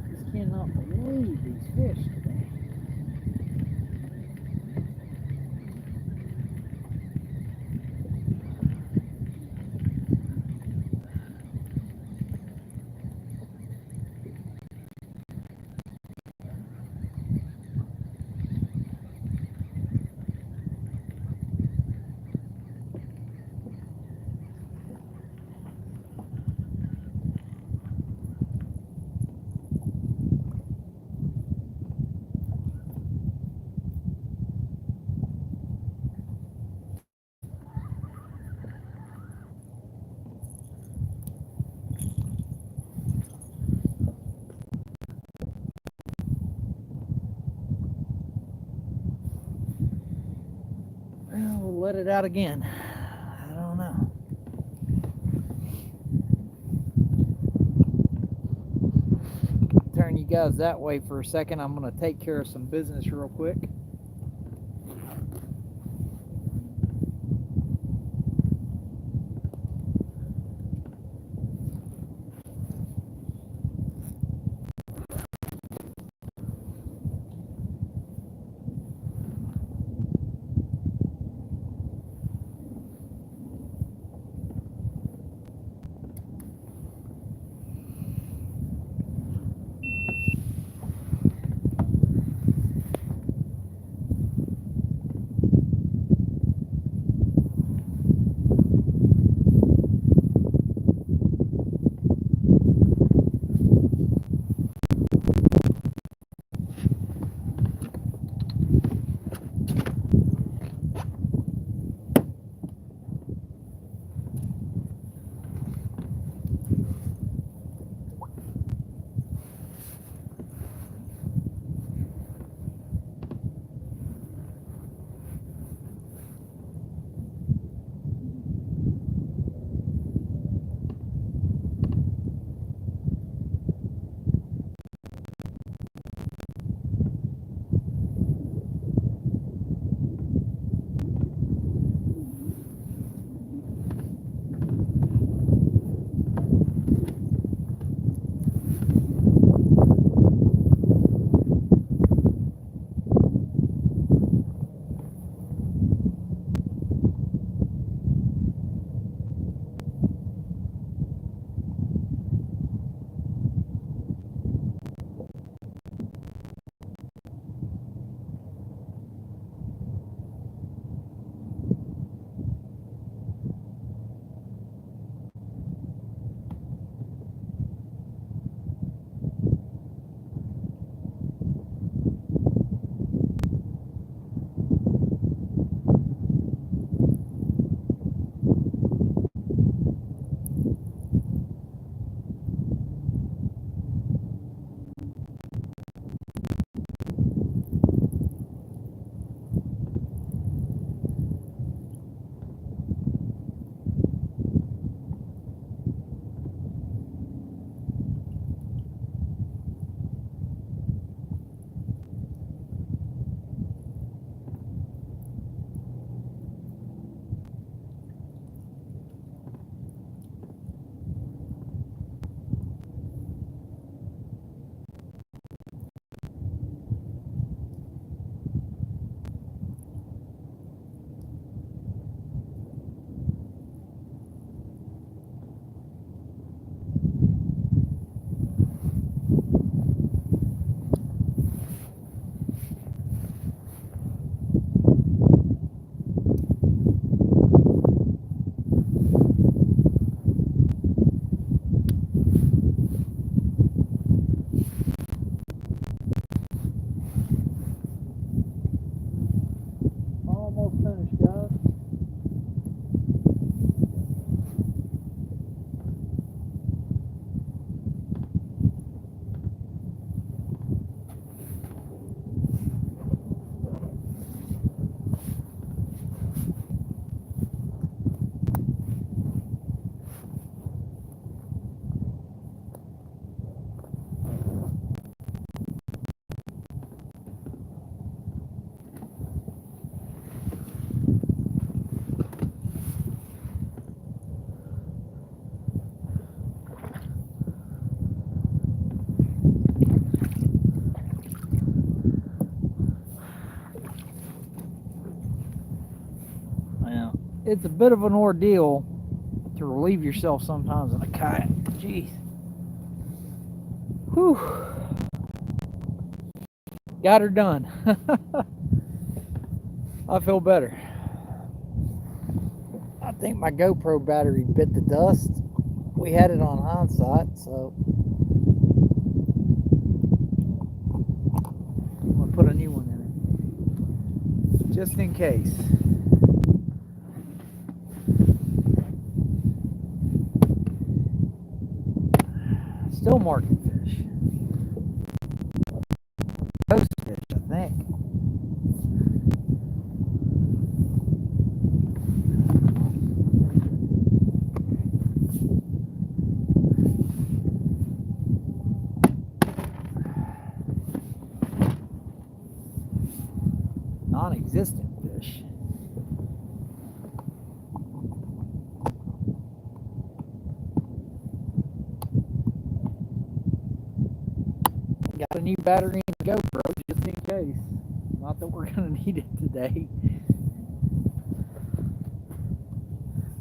I just cannot believe these fish today. Well, we'll let it out again. I don't know. Turn you guys that way for a second. I'm gonna take care of some business real quick. it's a bit of an ordeal to relieve yourself sometimes in a kayak. Jeez. Whew. Got her done. I feel better. I think my GoPro battery bit the dust. We had it on hindsight, so I'm gonna put a new one in it, just in case. Still marking fish. Ghost fish, I think. Non-existent fish. Got a new battery in the GoPro just in case. Not that we're gonna need it today.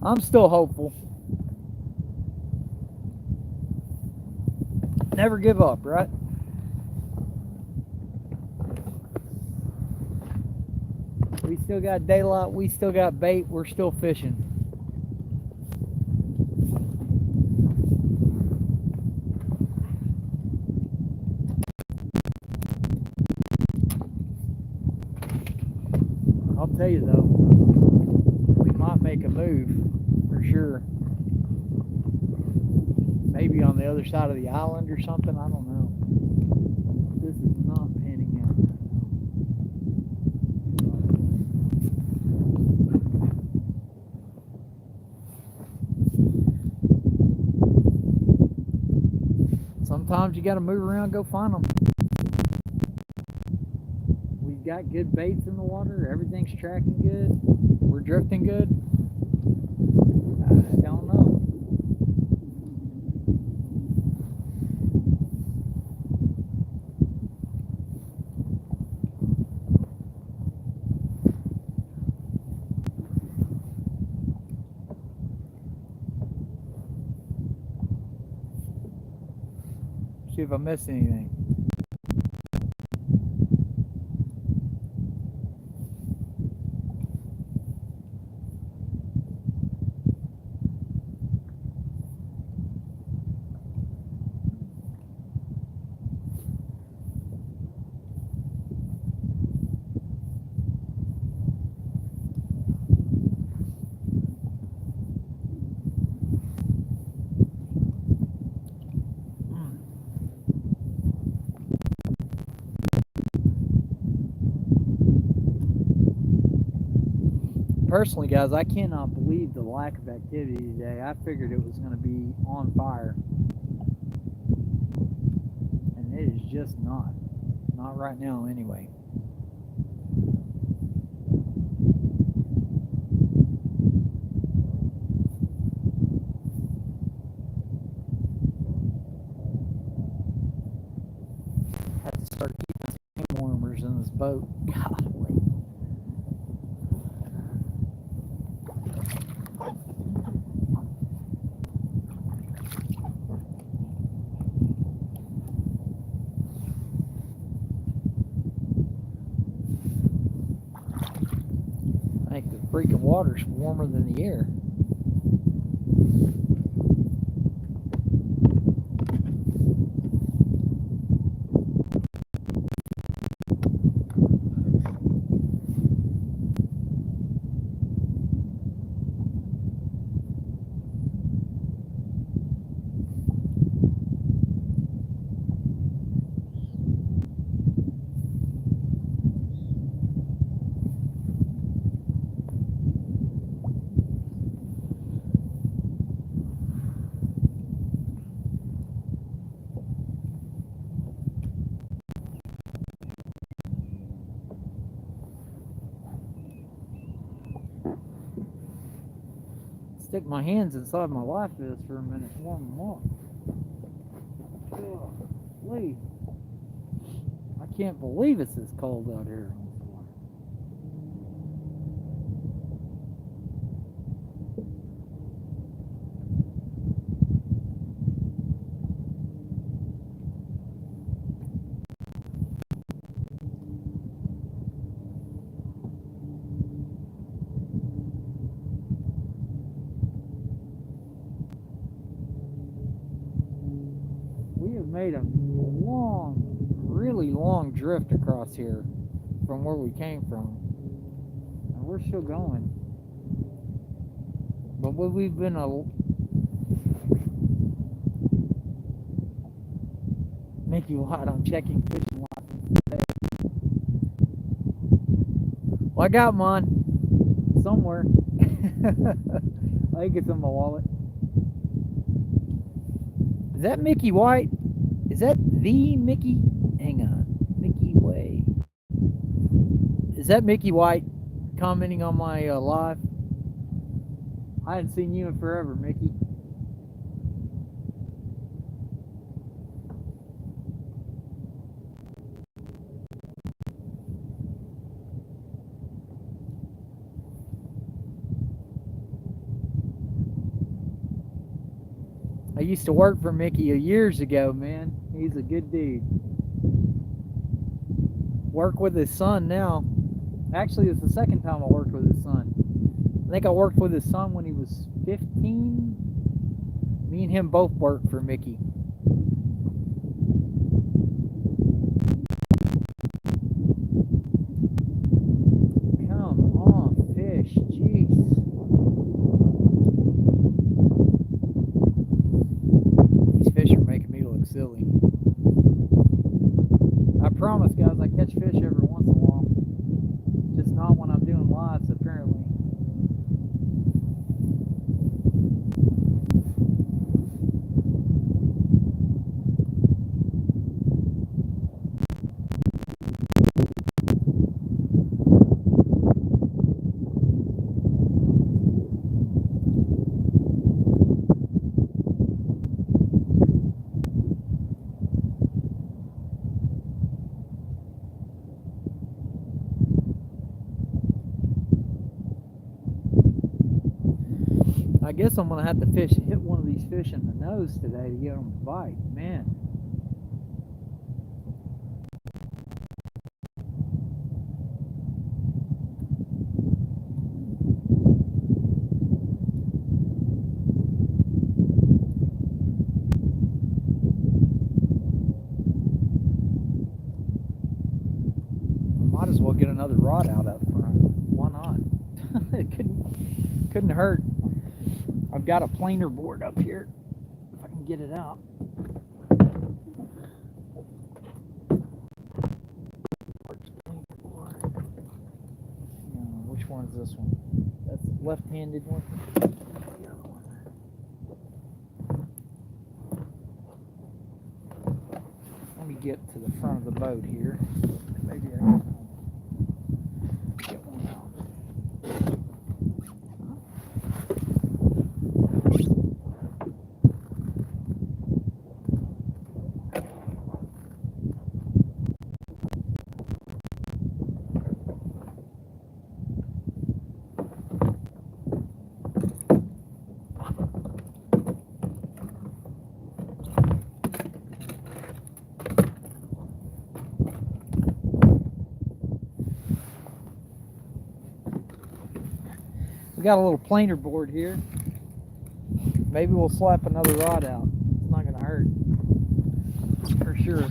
I'm still hopeful. Never give up, right? We still got daylight, we still got bait, we're still fishing. I'll tell you though, we might make a move for sure. Maybe on the other side of the island or something, I don't know. This is not panning out. Sometimes you got to move around, go find them. We've got good baits in the water. Everything's tracking good. We're drifting good. I don't know. See if I missed anything. Personally, guys, I cannot believe the lack of activity today. I figured it was going to be on fire. And it is just not. Not right now, anyway. I have to start keeping some warmers in this boat. Golly. I think the freaking water's warmer than the air. Stick my hands inside my life vest for a minute, warm them up. Golly. I can't believe it's this cold out here. We have made a long, really long drift across here from where we came from. And we're still going. But we've been a... Mickey White, I'm checking fishing license today. Well, I got mine somewhere. I think it's in my wallet. Is that Mickey White? Is that the Mickey? Hang on. Mickey Way. Is that Mickey White commenting on my live? I hadn't seen you in forever, Mickey. I used to work for Mickey years ago, man. He's a good dude. Work with his son now. Actually, it's the second time I worked with his son. I think I worked with his son when he was 15. Me and him both worked for Mickey. Come on, fish. Jeez. These fish are making me look silly. I promise, guys, I catch fish every once in a while. Just not when I'm doing lives, apparently. I guess I'm going to have to hit one of these fish in the nose today to get them to bite. Man. I might as well get another rod out up front. Why not? It couldn't hurt. I've got a planer board up here, if I can get it out. Which one's this one? That's the left-handed one. The other one. Let me get to the front of the boat here. Maybe I can get one out. We got a little planer board here. Maybe we'll slap another rod out. It's not gonna hurt, for sure.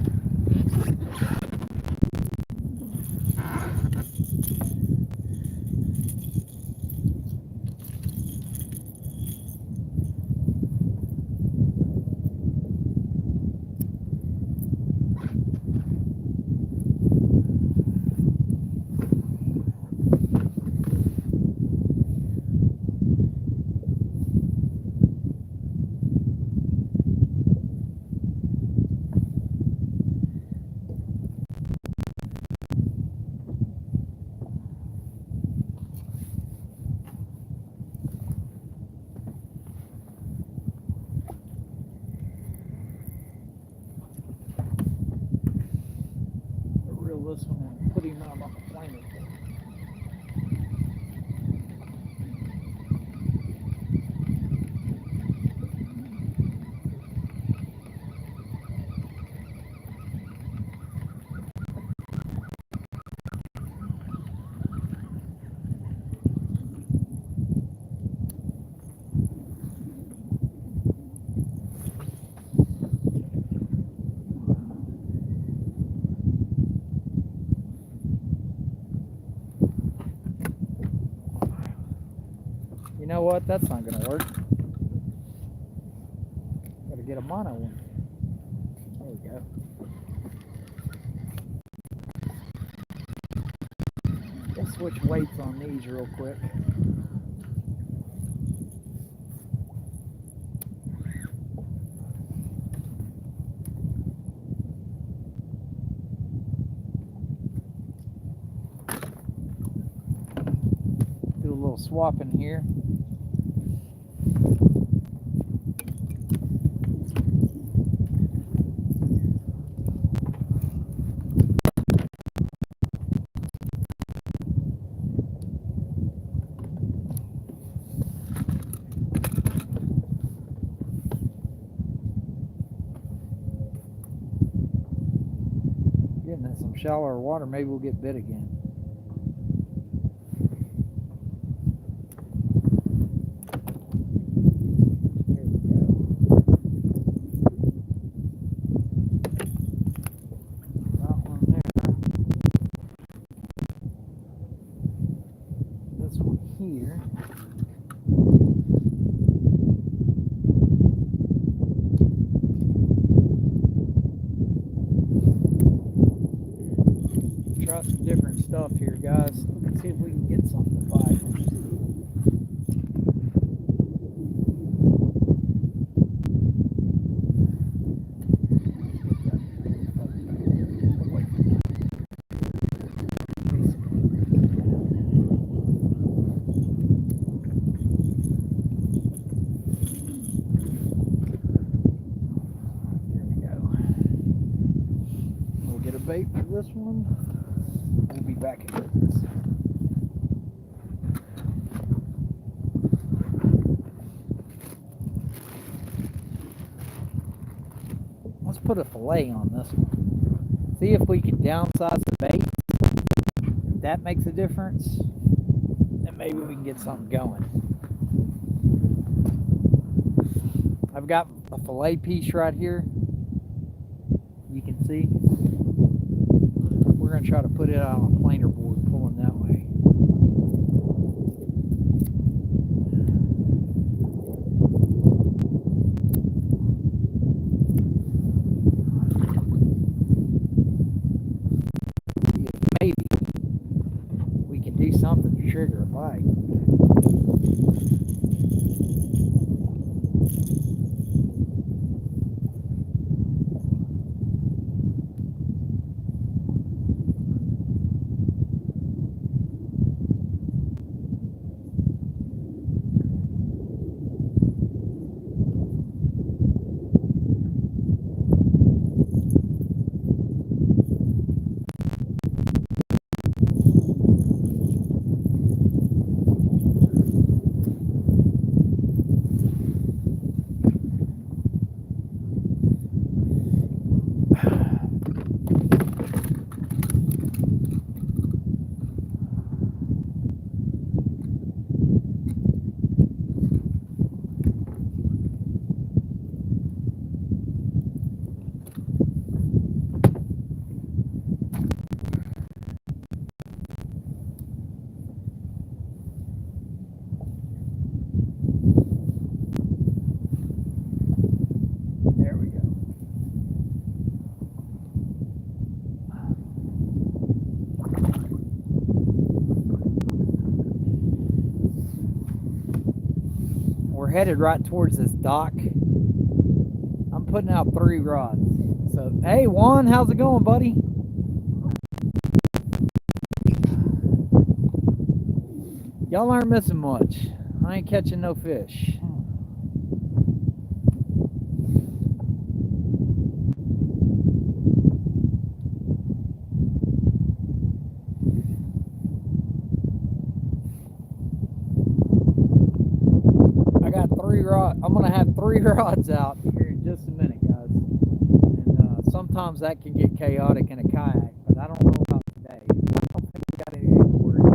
This one and put him out on the planer. what? That's not going to work. Got to get a mono one. There we go. Let's switch weights on these real quick. Do a little swapping here. Getting in some shallower water, maybe we'll get bit again. There we go. Got one there. This one here. Try some different stuff here, guys. Let's see if we can get something to bite. There we go. We'll get a bait for this one. We'll be back in business. Let's put a fillet on this one. See if we can downsize the bait. If that makes a difference, then maybe we can get something going. I've got a fillet piece right here. You can see. We're going to try to put it out on a planer board, pulling that way. See if maybe we can do something to trigger a bite. There we go. We're headed right towards this dock. I'm putting out 3 rods. So, hey Juan, how's it going, buddy? Y'all aren't missing much. I ain't catching no fish. I got 3 rods. I'm gonna have 3 rods out here in just a minute, guys. And sometimes that can get chaotic in a kayak, but I don't know about today. I don't think we got anything to worry about.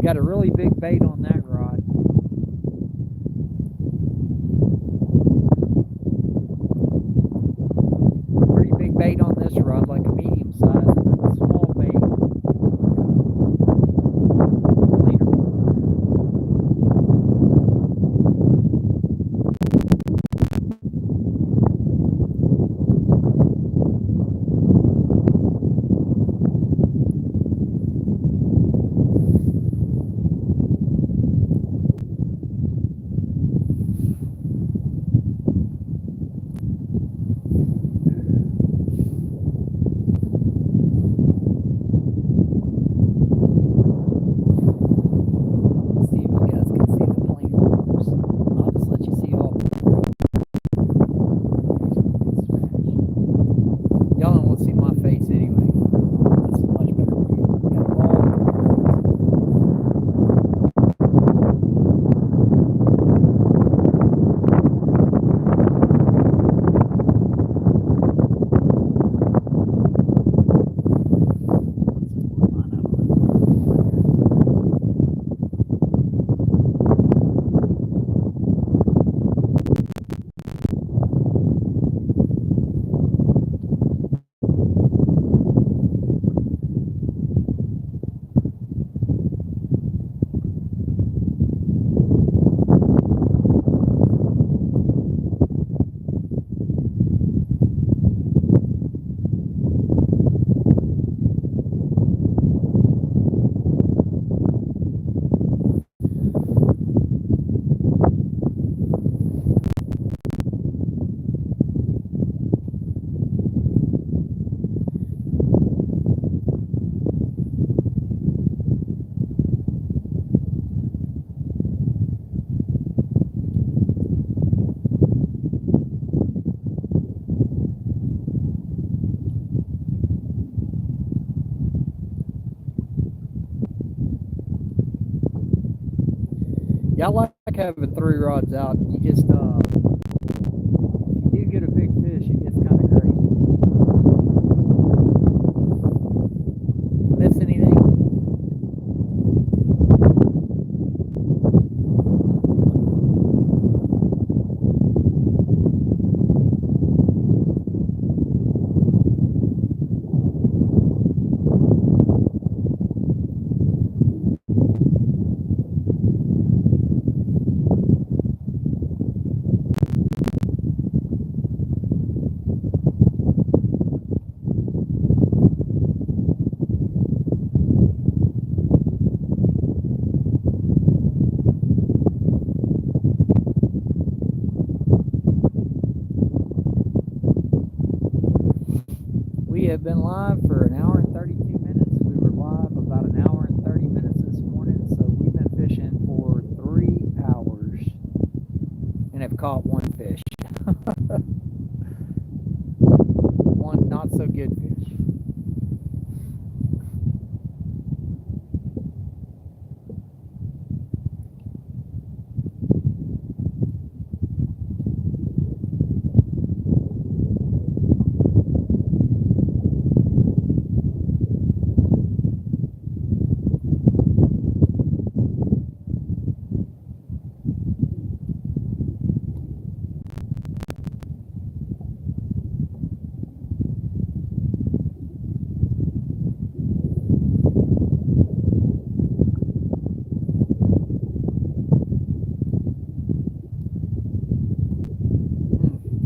got a really big bait on that rod. Pretty big bait on this rod, like a medium size, and a small bait. Yeah, I like having 3 rods out. You just, you do get a big fish, it gets kind of crazy. Miss anything? We have been live for an hour and 32 minutes. We were live about an hour and 30 minutes this morning, so we've been fishing for 3 hours and have caught 1 fish. One not so good fish.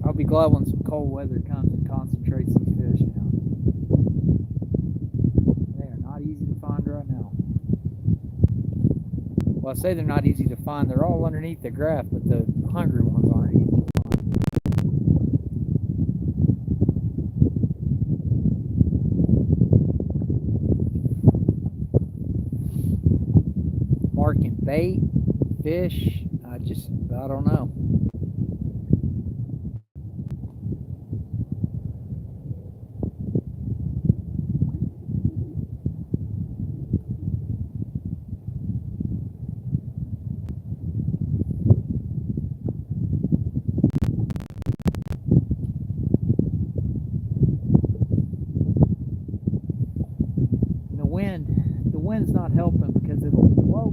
I'll be glad when some cold weather comes and concentrates these fish now. They are not easy to find right now. Well, I say they're not easy to find. They're all underneath the graph, but the hungry ones aren't easy to find. Marking bait, fish, I don't know. The wind's not helping because it'll blow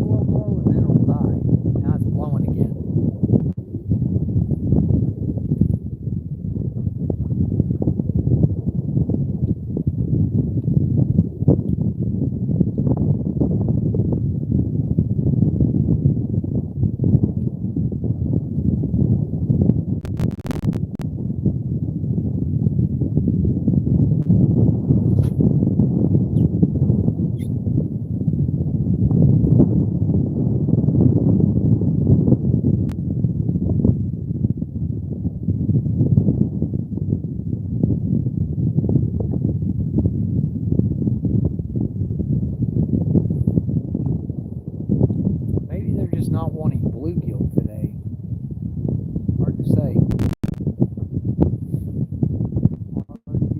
not wanting bluegill today. Hard to say. Hard to say.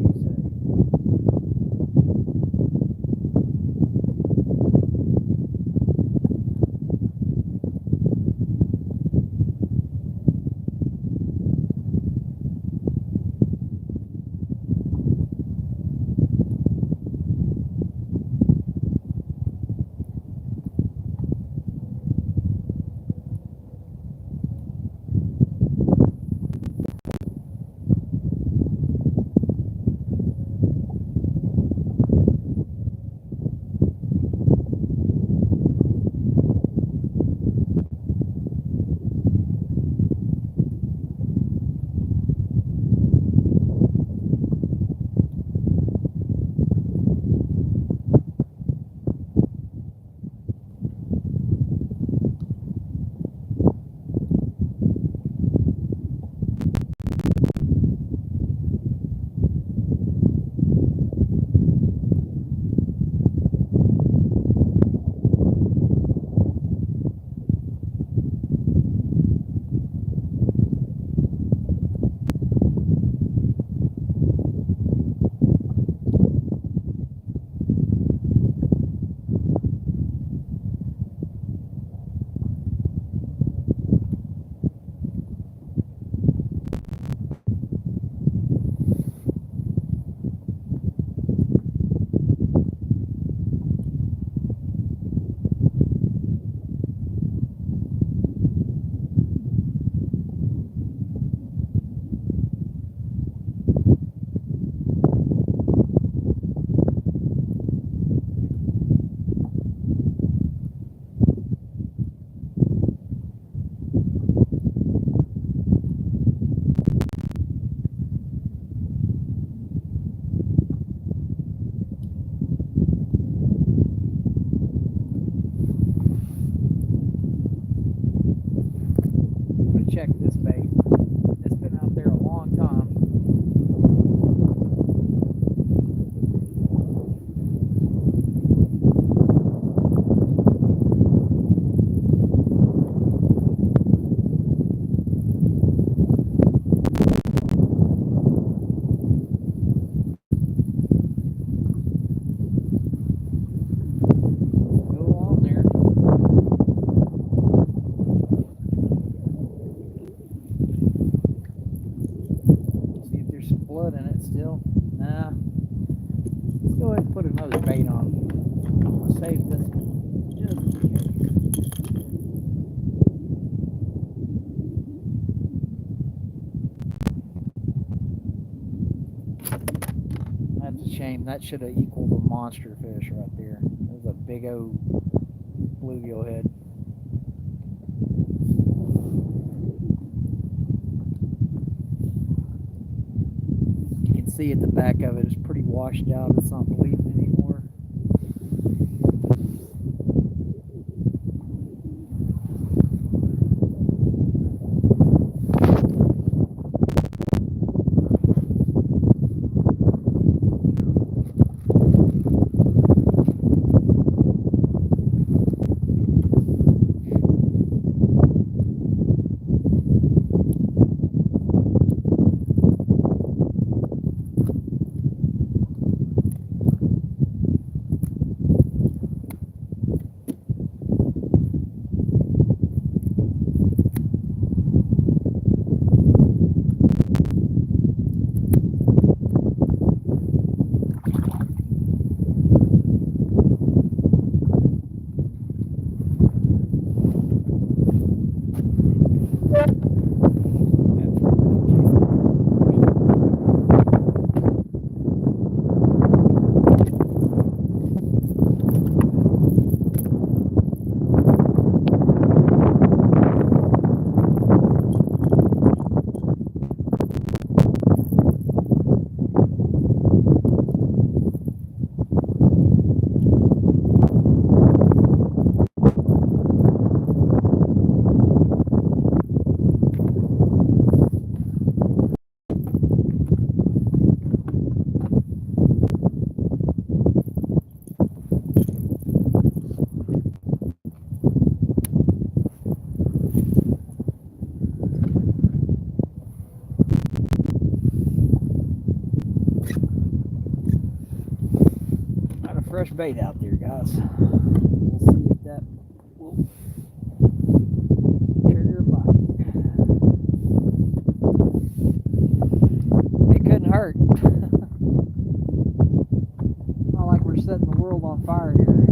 Check this bait. It's been out there a long time. Go on there. See if there's some blood in it still. Nah. Let's go ahead and put another bait on. I'm gonna save this just in case. That's a shame. That should have equaled a monster fish right there. That was a big old bluegill head. You can see at the back of it, it's pretty washed out. It's not bleeding anymore. fresh bait out there, guys. We'll see if that will trigger a bite. It couldn't hurt. Not like we're setting the world on fire here or anything.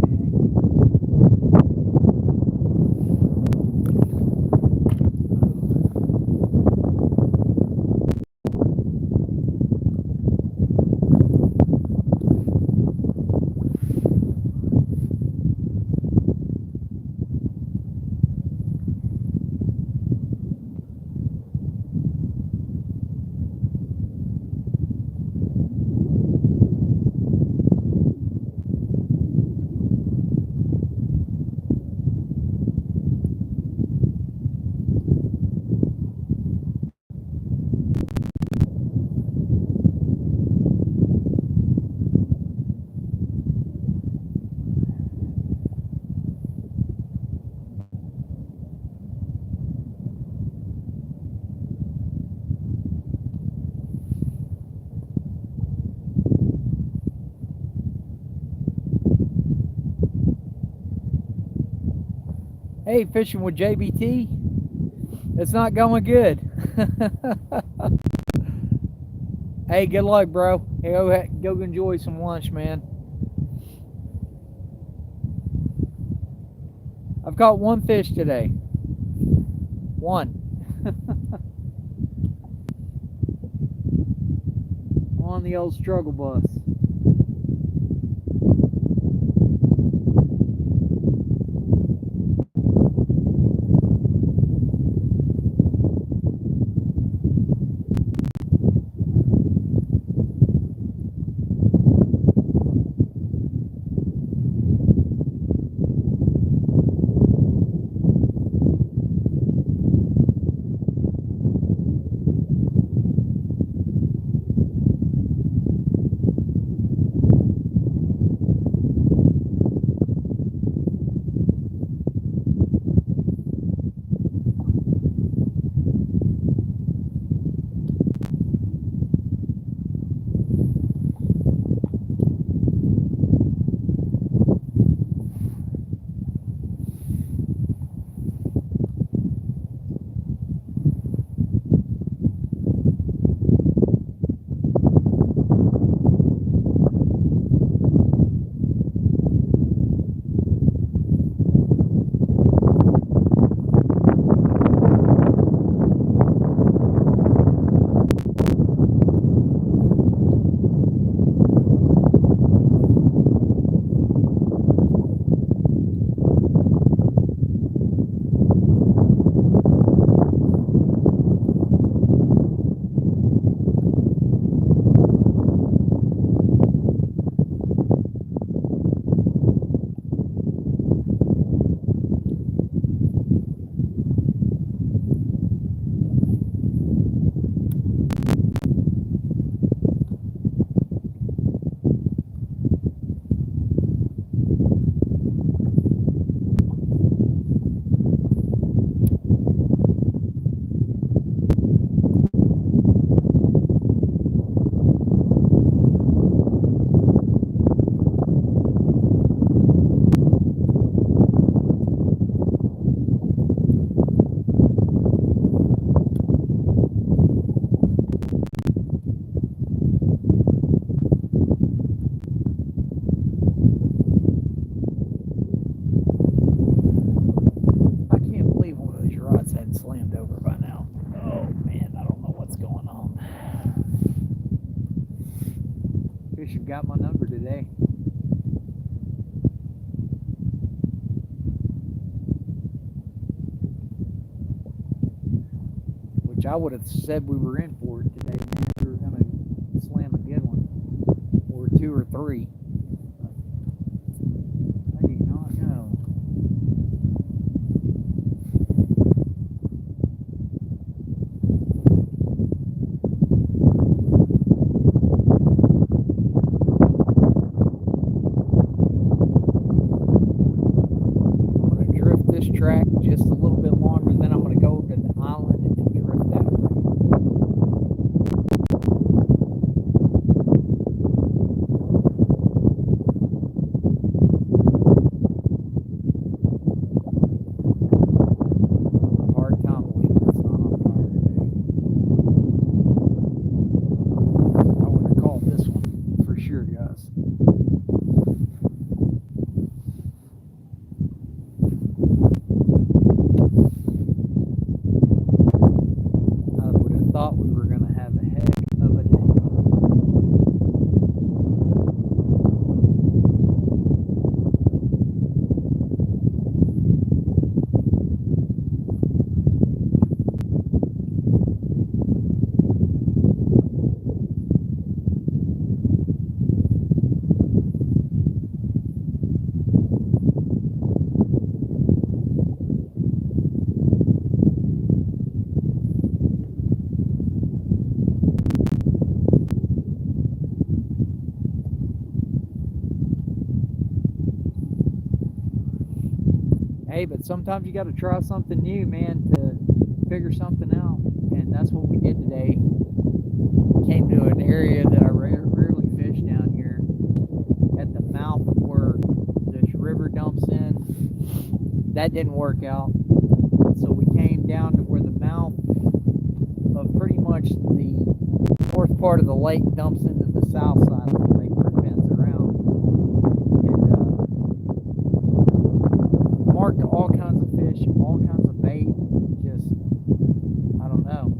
Hey, fishing with JBT. It's not going good. Hey, good luck, bro. Hey, go enjoy some lunch, man. I've caught one fish today. One. On the old struggle bus. Got my number today. Which I would have said we were in for it today, man. We were going to slam a good one. Or two or three. I do not know. Track just a little bit longer, then I'm going to go over to the island and drift that way. Hey, but sometimes you got to try something new, man, to figure something out. And that's what we did today. Came to an area that I rarely fish down here at the mouth where this river dumps in. That didn't work out. So we came down to where the mouth of pretty much the north part of the lake dumps into the south side of the lake where it bends around. And marked all kinds of fish, all kinds of bait. Just, I don't know.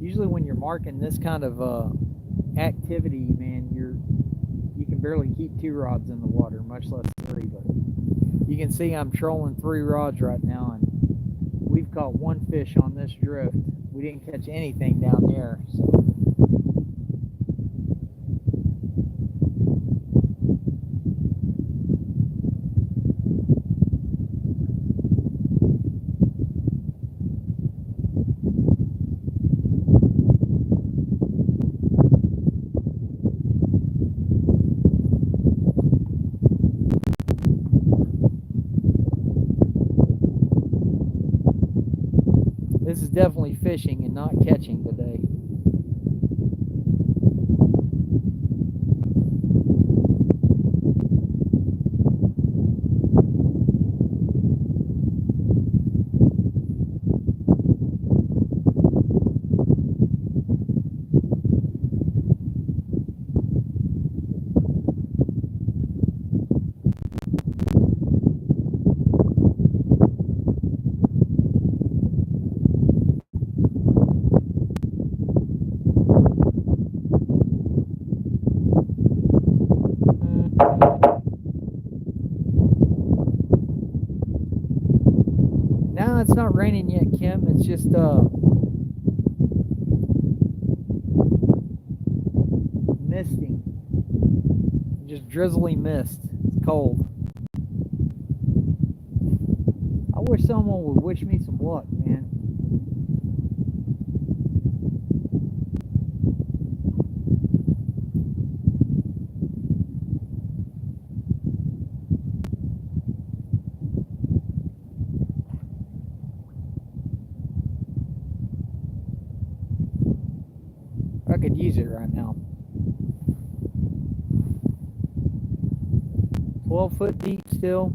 Usually when you're marking this kind of activity, man, you can barely keep 2 rods in the water, much less 3. But you can see I'm trolling 3 rods right now, and we've caught 1 fish on this drift. We didn't catch anything down there. So. This is definitely fishing and not catching today. No, it's not raining yet, Kim. It's just misting. Just drizzly mist. It's cold. I wish someone would wish me some luck, man. I could use it right now. 12 foot deep still.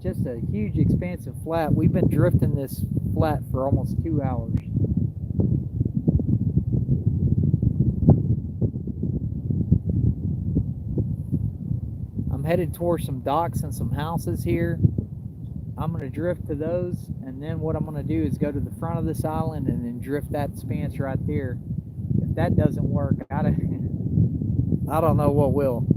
Just a huge expansive flat. We've been drifting this flat for almost 2 hours. I'm headed towards some docks and some houses here. I'm going to drift to those, and then what I'm going to do is go to the front of this island and then drift that span right there. If that doesn't work, I don't know what will.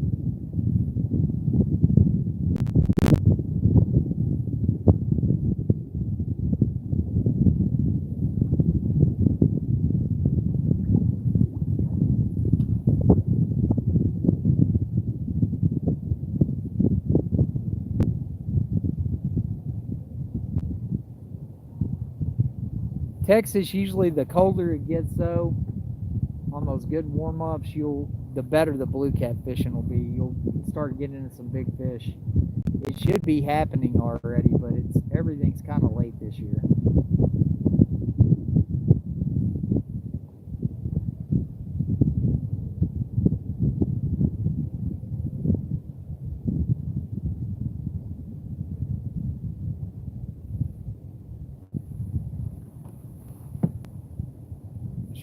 Texas, usually the colder it gets though, on those good warm-ups, the better the blue cat fishing will be. You'll start getting into some big fish. It should be happening already, but everything's kind of late this year.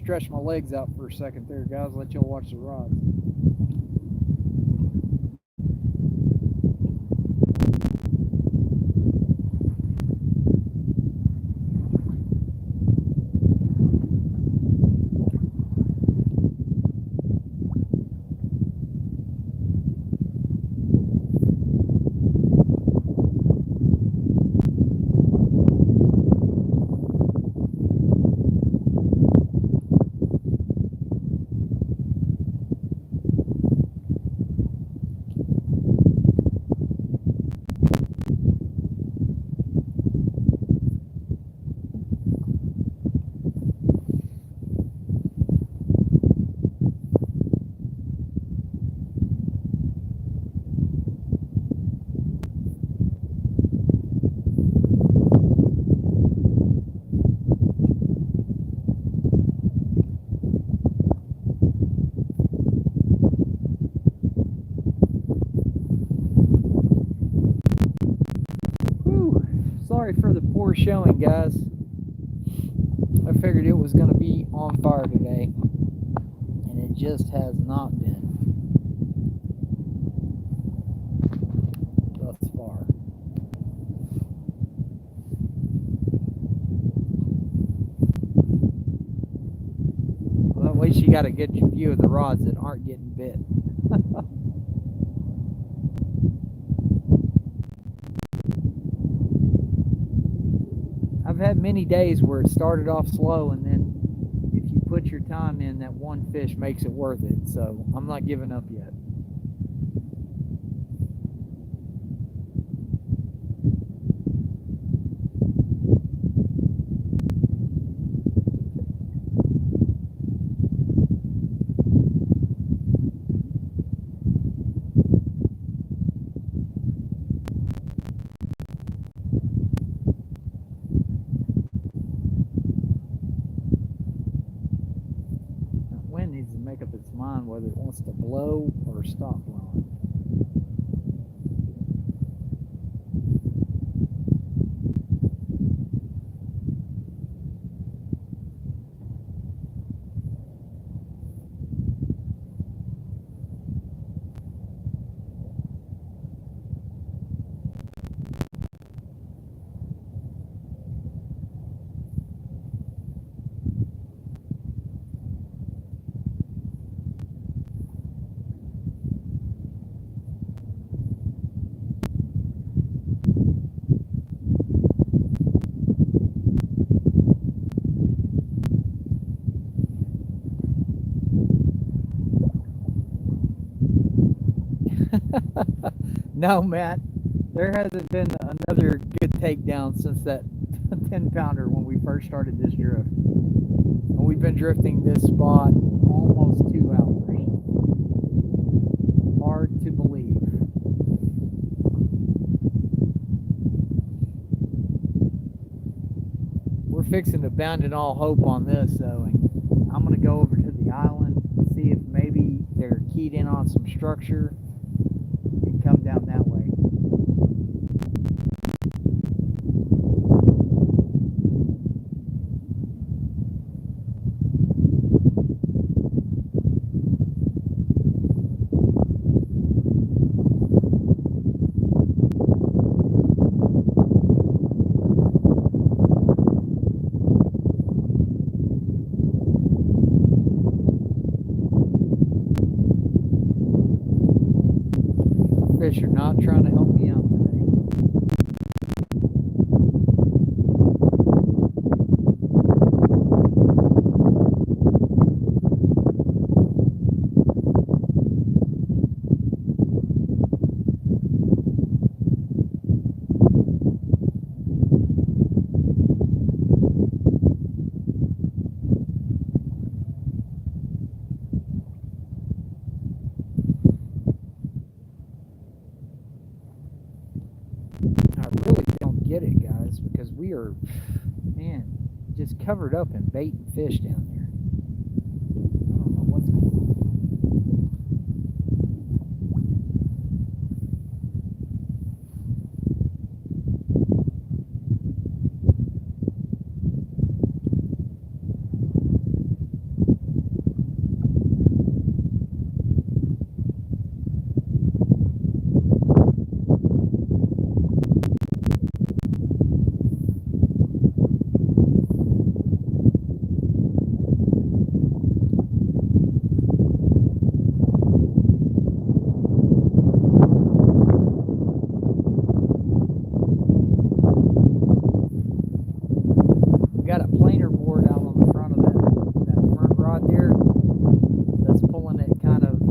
Stretch my legs out for a second there, guys. Let y'all watch the rods. showing, guys. I figured it was going to be on fire today, and it just has not been thus far. Well, at least you got a good view of the rods that aren't getting bit. I've had many days where it started off slow, and then if you put your time in, that one fish makes it worth it. So I'm not giving up yet. Needs to make up its mind whether it wants to blow or stop blowing. No, Matt, there hasn't been another good takedown since that 10-pounder when we first started this drift. And we've been drifting this spot almost 2 hours. Hard to believe. We're fixing to abandon all hope on this, though, and I'm going to go over to the island and see if maybe they're keyed in on some structure and come down that way. Fish are not trying to help me out today. I really don't get it, guys, because we are, man, just covered up in bait and fish down there. I don't know what's going on. We got a planer board out on the front of that front rod there that's pulling it kind of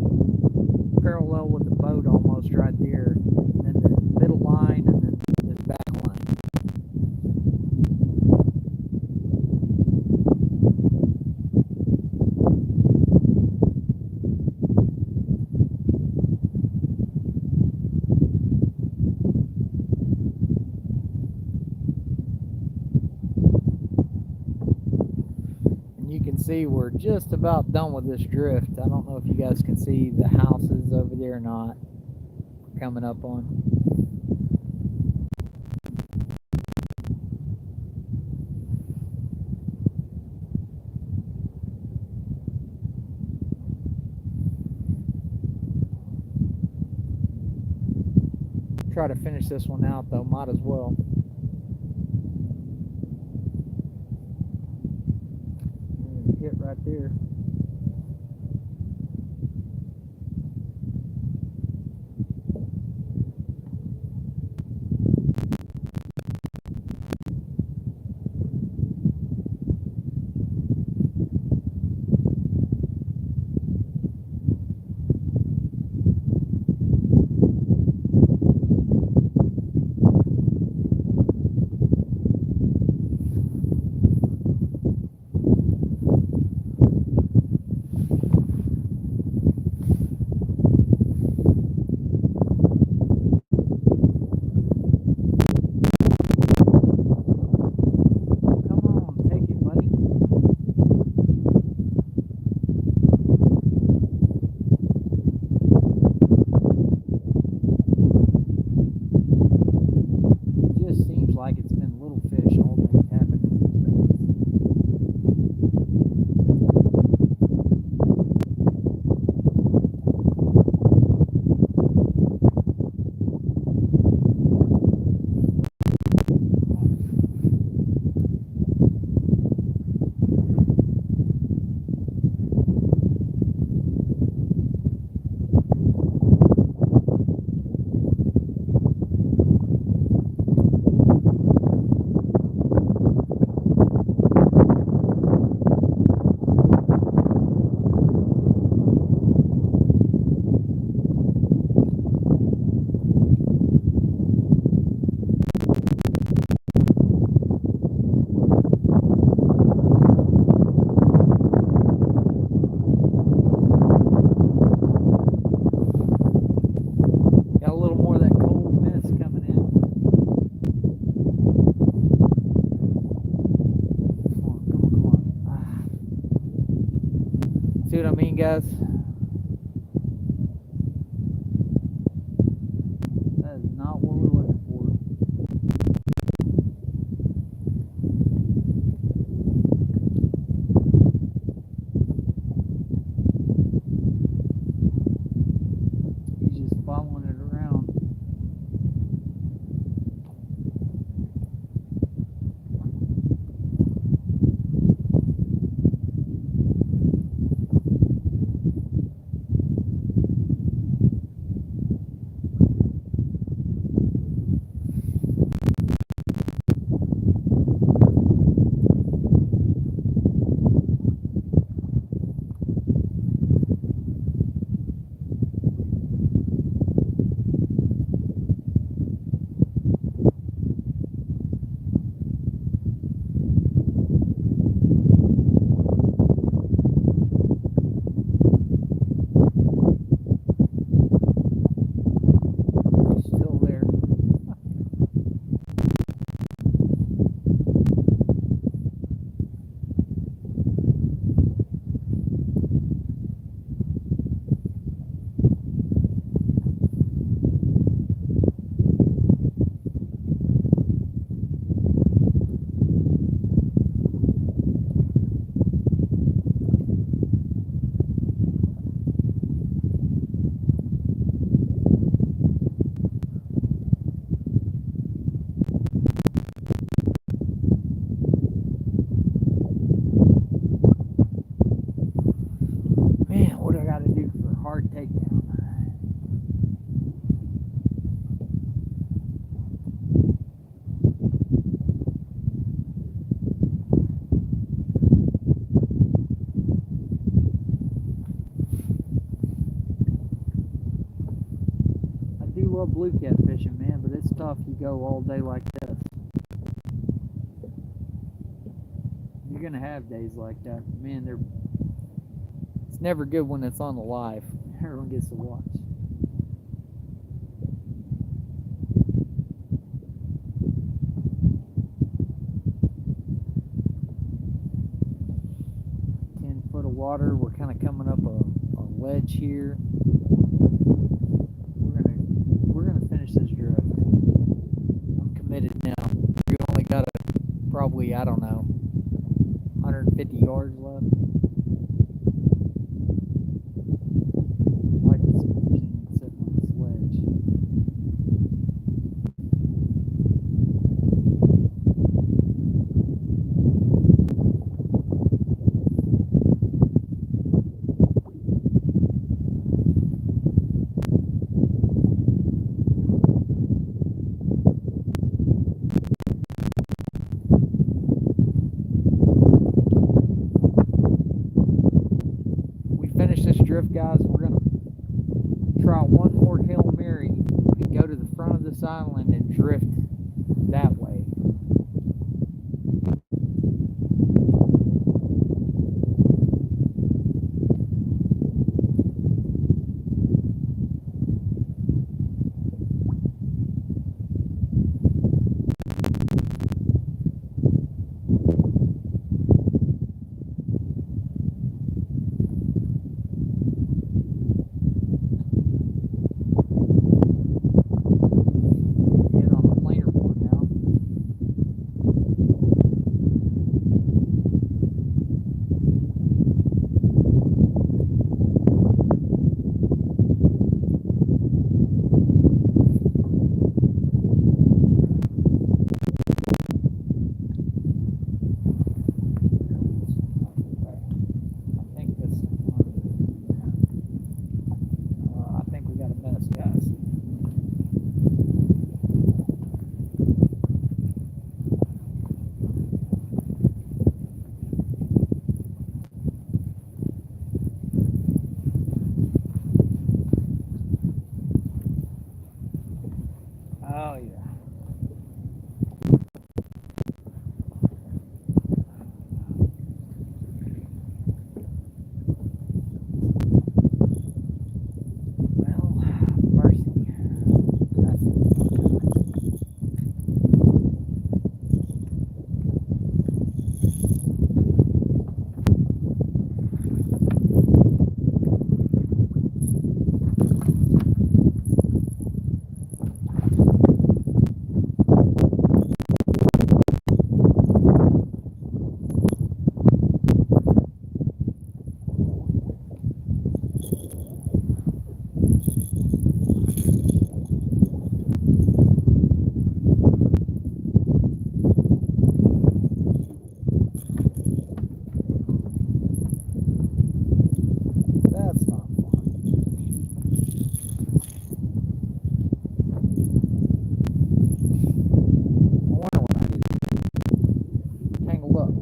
parallel with the boat almost right there. And then the middle line and then this back line. You can see we're just about done with this drift. I don't know if you guys can see the houses over there or not. We're coming up on. try to finish this one out though. Might as well. Hit right there. See what I mean, guys? That is not what we're looking for. He's just following it around. Hard takedown. I do love blue cat fishing, man, but it's tough. You go all day like this. You're gonna have days like that, man. It's never good when it's on the live. Everyone gets to watch. Foot of water. We're kind of coming up a ledge here. We're gonna finish this drift. I'm committed now. We only got probably, I don't know, 150 yards left. I like this sitting on this ledge. drift, guys. We're gonna try one more Hail Mary and go to the front of this island and drift that way. Get on the planer board now. I think this. I think we got a mess, guys. Oh yeah. Well, mercy. That's not fun. I wonder what I get tangled up.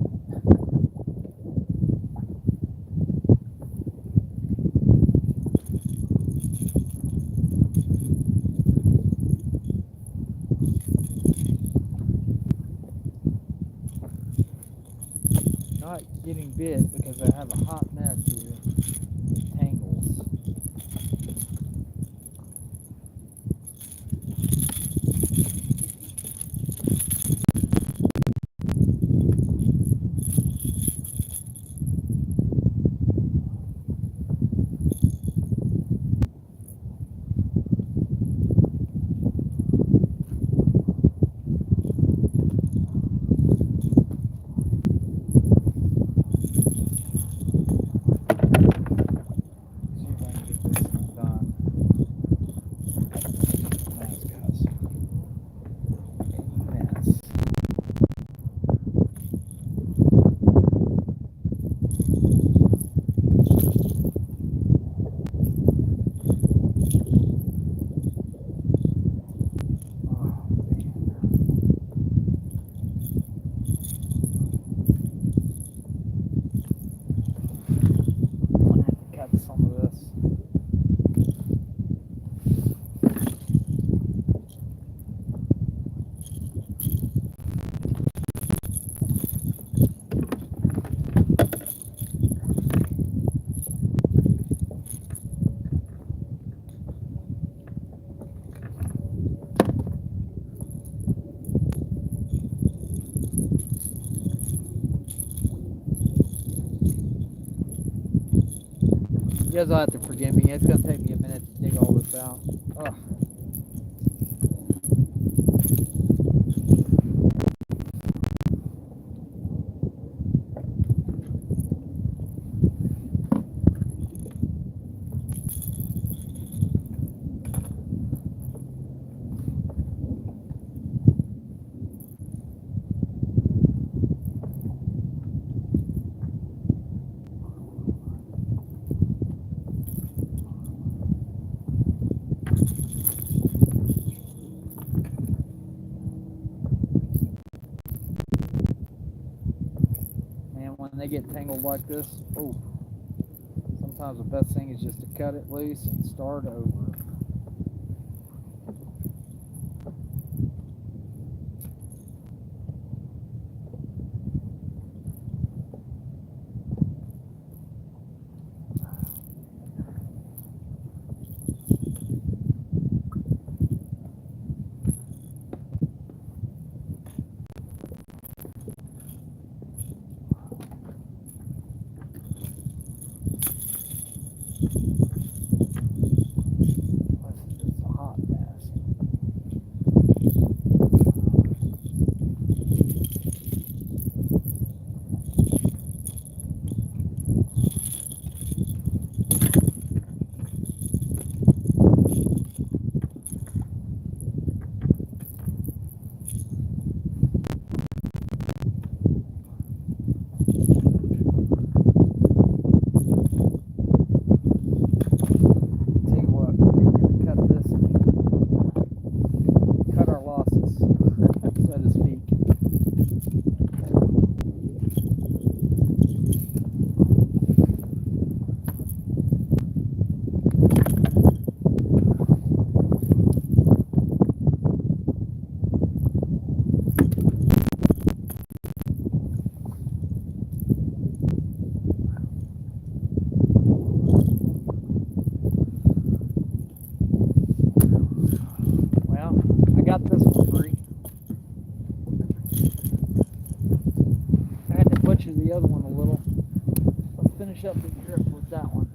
Not getting bit because I have a hot mess here. Tangles. See if I can get this thing done. Mess, guys. Mess. Oh man. I'm gonna have to cut some of this. You guys will have to forgive me. It's gonna take me a minute to dig all this out. Ugh. Man, when they get tangled like this, oh, sometimes the best thing is just to cut it loose and start over. It's a hot mess. Tell you what, we're gonna cut this, cut our losses, so to speak. Well, I got this one free. I had to butcher the other one a little. Let's finish up the drift with that one.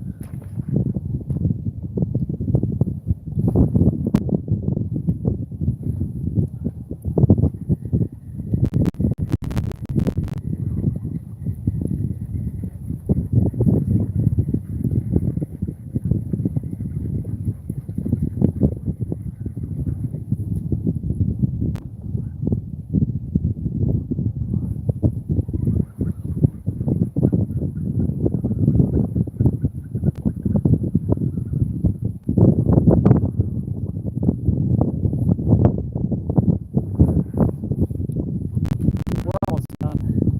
We're almost done.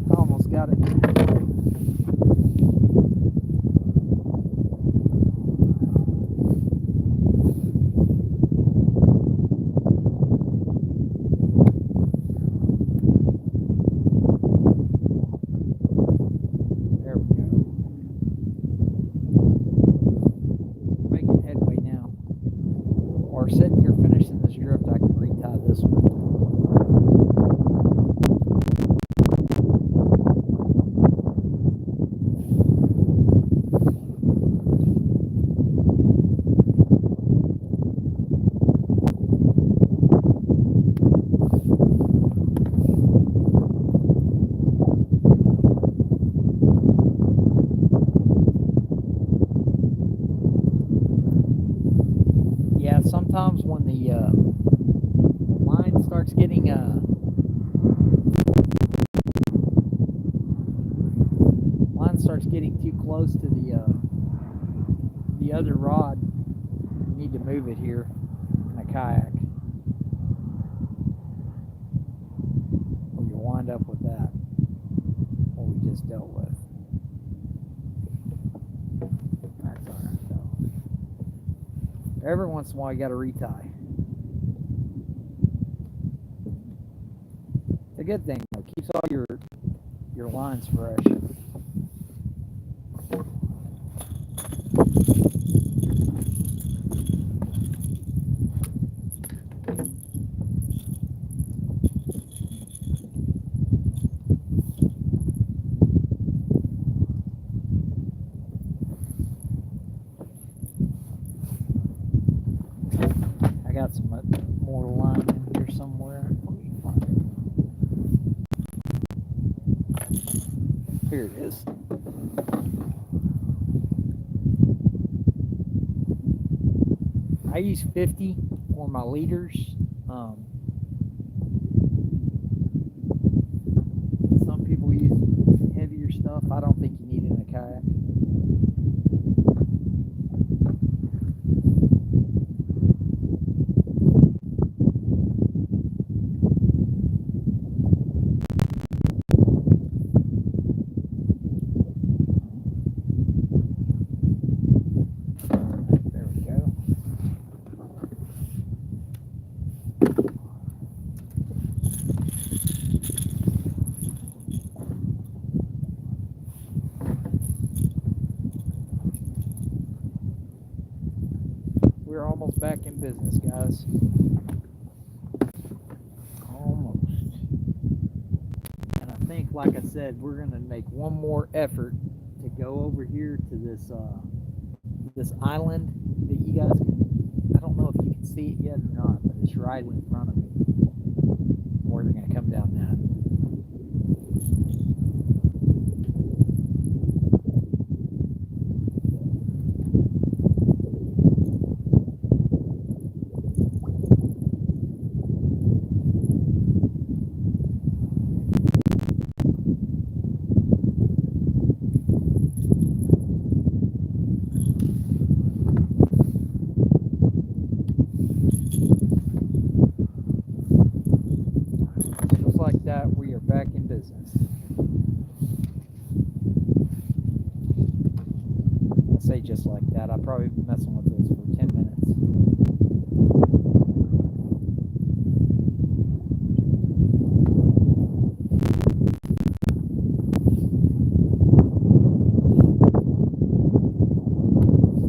I almost got it. There we go. Making headway now. Or sitting here finishing this drift, I can retie this one. Yeah, sometimes when the line starts getting too close to the other rod, you need to move it here in a kayak, or you'll wind up with that, what we just dealt with. That's all right, though. Every once in a while, you got to retie. It's a good thing, though. Keeps all your lines fresh. I got some more line in here somewhere. Let me find it. Here it is. I use 50 for my leaders. Some people use heavier stuff. I don't think you need it in a kayak. we're almost back in business, guys. Almost. And I think, like I said, we're gonna make one more effort to go over here to this island that you guys can. I don't know if you can see it yet or not, but it's right in front of me. Or they're gonna come down that. That we are back in business. I say just like that. I've probably been messing with this for 10 minutes.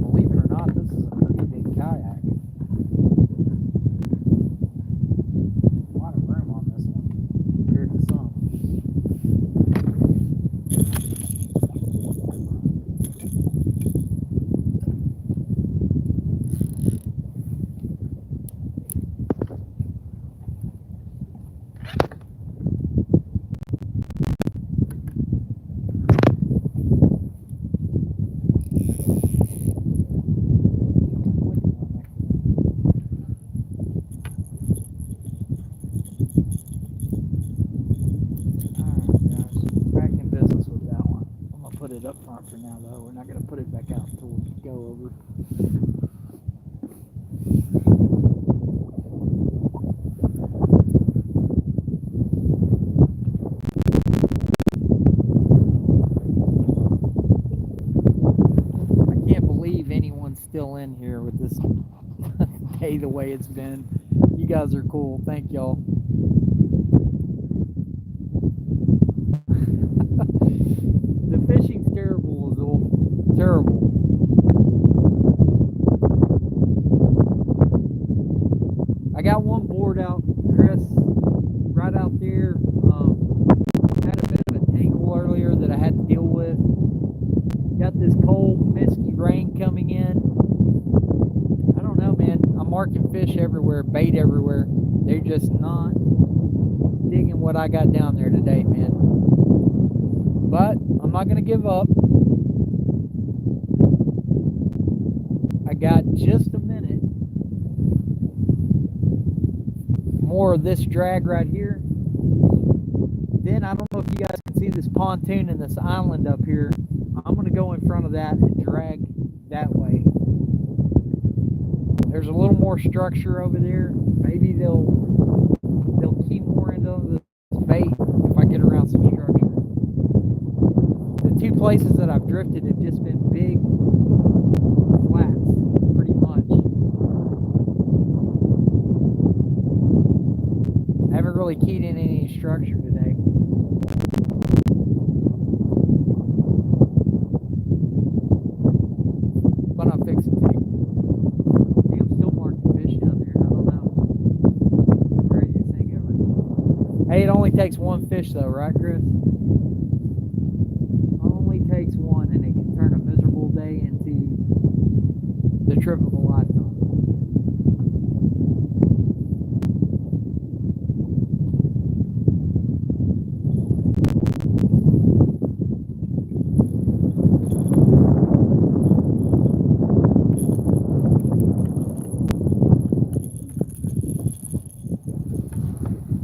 Believe it or not, this is a pretty big kayak. A lot of room on this one compared to some. Up front for now, though. We're not going to put it back out until we go over. I can't believe anyone's still in here with this day the way it's been. You guys are cool. Thank y'all. The fishing's terrible, Azul. Terrible. I got one board out, Chris, right out there. Had a bit of a tangle earlier that I had to deal with. Got this cold, misty rain coming in. I don't know, man. I'm marking fish everywhere, bait everywhere. They're just not digging what I got down there today, man. But I'm not going to give up. I got just a minute more of this drag right here. Then I don't know if you guys can see this pontoon and this island up here. I'm going to go in front of that and drag that way. There's a little more structure over there. Maybe they'll keep more into the bait if I get around some structure. The two places that I've drifted have just been big flats, pretty much. I haven't really keyed in any structure today. But I'm fixing to. Hey, I'm still marking fish down there. I don't know. Craziest thing ever. Hey, it only takes one fish though, right, Chris? Takes one, and it can turn a miserable day into the trip of a lifetime.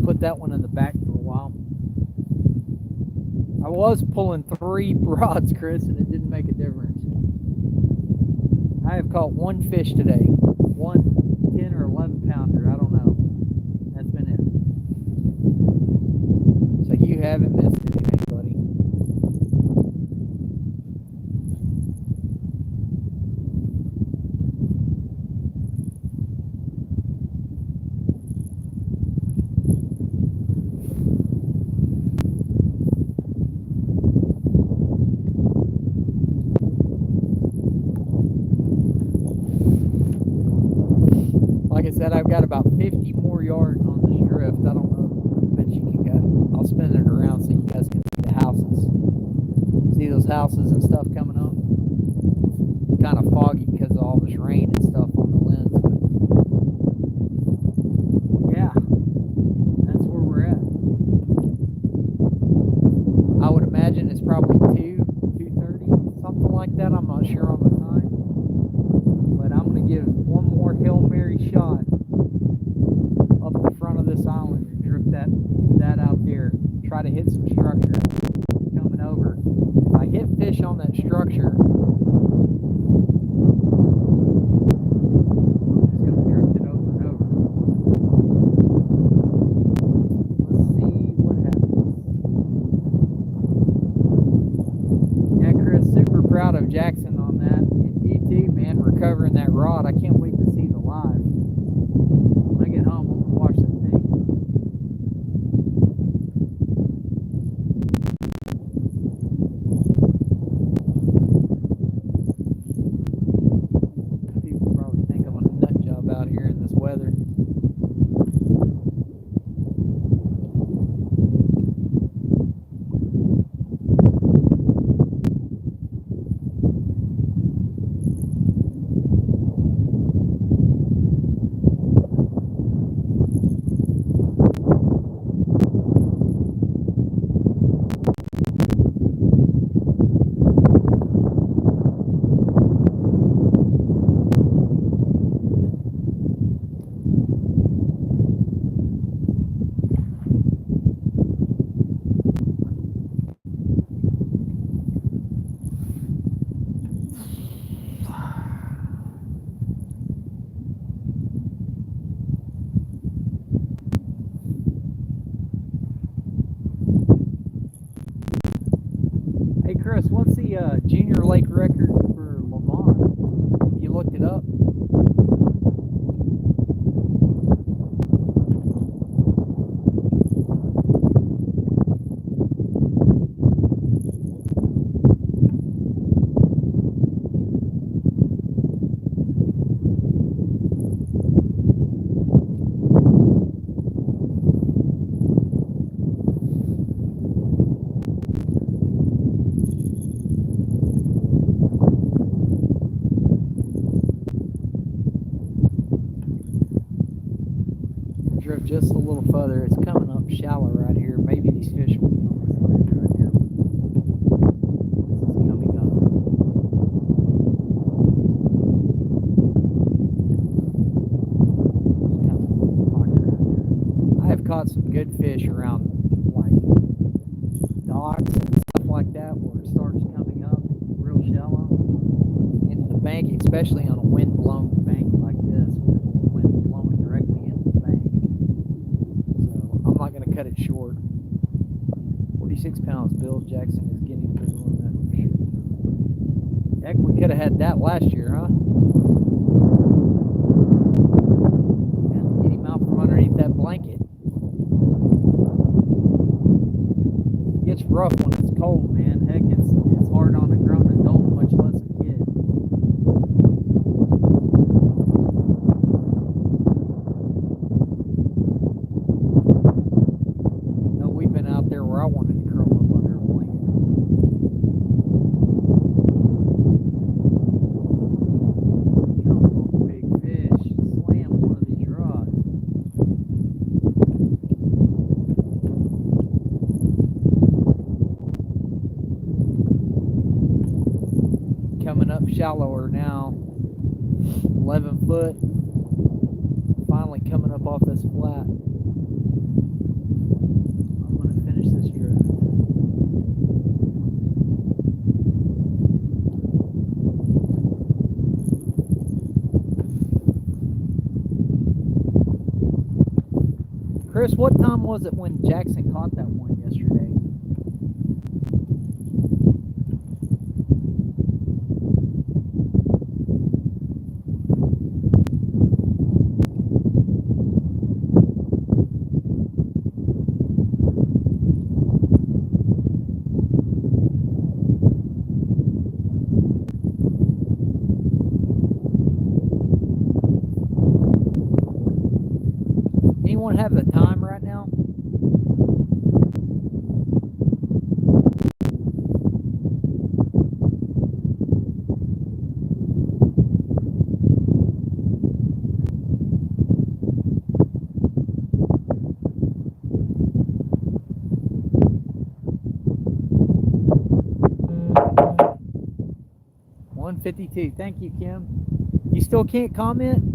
Put that one in the back for a while. I was pulling 3 rods, Chris, and it didn't make a difference. I have caught one fish today. One 10 or 11 pounder. I don't know. That's been it. So you haven't missed anything, buddy. said, I've got about 50 more yards on this drift. I don't know that you can get. I'll spin it around so you guys can see the houses. See those houses and stuff coming up? Kind of foggy because of all this rain and stuff on the lens. But yeah, that's where we're at. I would imagine it's probably 2:30, something like that. I'm not sure on the time. But I'm going to give one more Hail Mary shot up the front of this island and drift that out there. Try to hit some structure coming over. If I hit fish on that structure, I'm just going to drift it over and over. Let's see what happens. Yeah, Chris, super proud of Jackson on that. And you too, man, recovering that rod. I can't wait to see the live. When I get home, I'm going to watch that thing. People probably think I'm on a nut job out here in this weather. Hey Chris, what's the junior lake record for Lavon? You looked it up? Drift just a little further. It's coming up shallow right here. Maybe these fish will be on this ledge right here. This is coming up. I have caught some good fish around like docks and stuff like that where it starts coming up real shallow into the bank, especially on a wind-blown bank like this. Wind blowing directly into the bank. I'm not going to cut it short. 46 pounds. Bill Jackson is getting good on that for sure. Heck, we could have had that last year, huh? And get him out from underneath that blanket. It gets rough when it's cold, man. Heck, it's hard on a grown adult, much less a kid. Out there where I wanted to curl up under a blanket. Come on, big fish. Slam one of these rods. Coming up shallower now. 11 foot. Finally coming up off this flat. Chris, what time was it when Jackson caught that one yesterday? have the time right now. $152. Thank you, Kim. You still can't comment?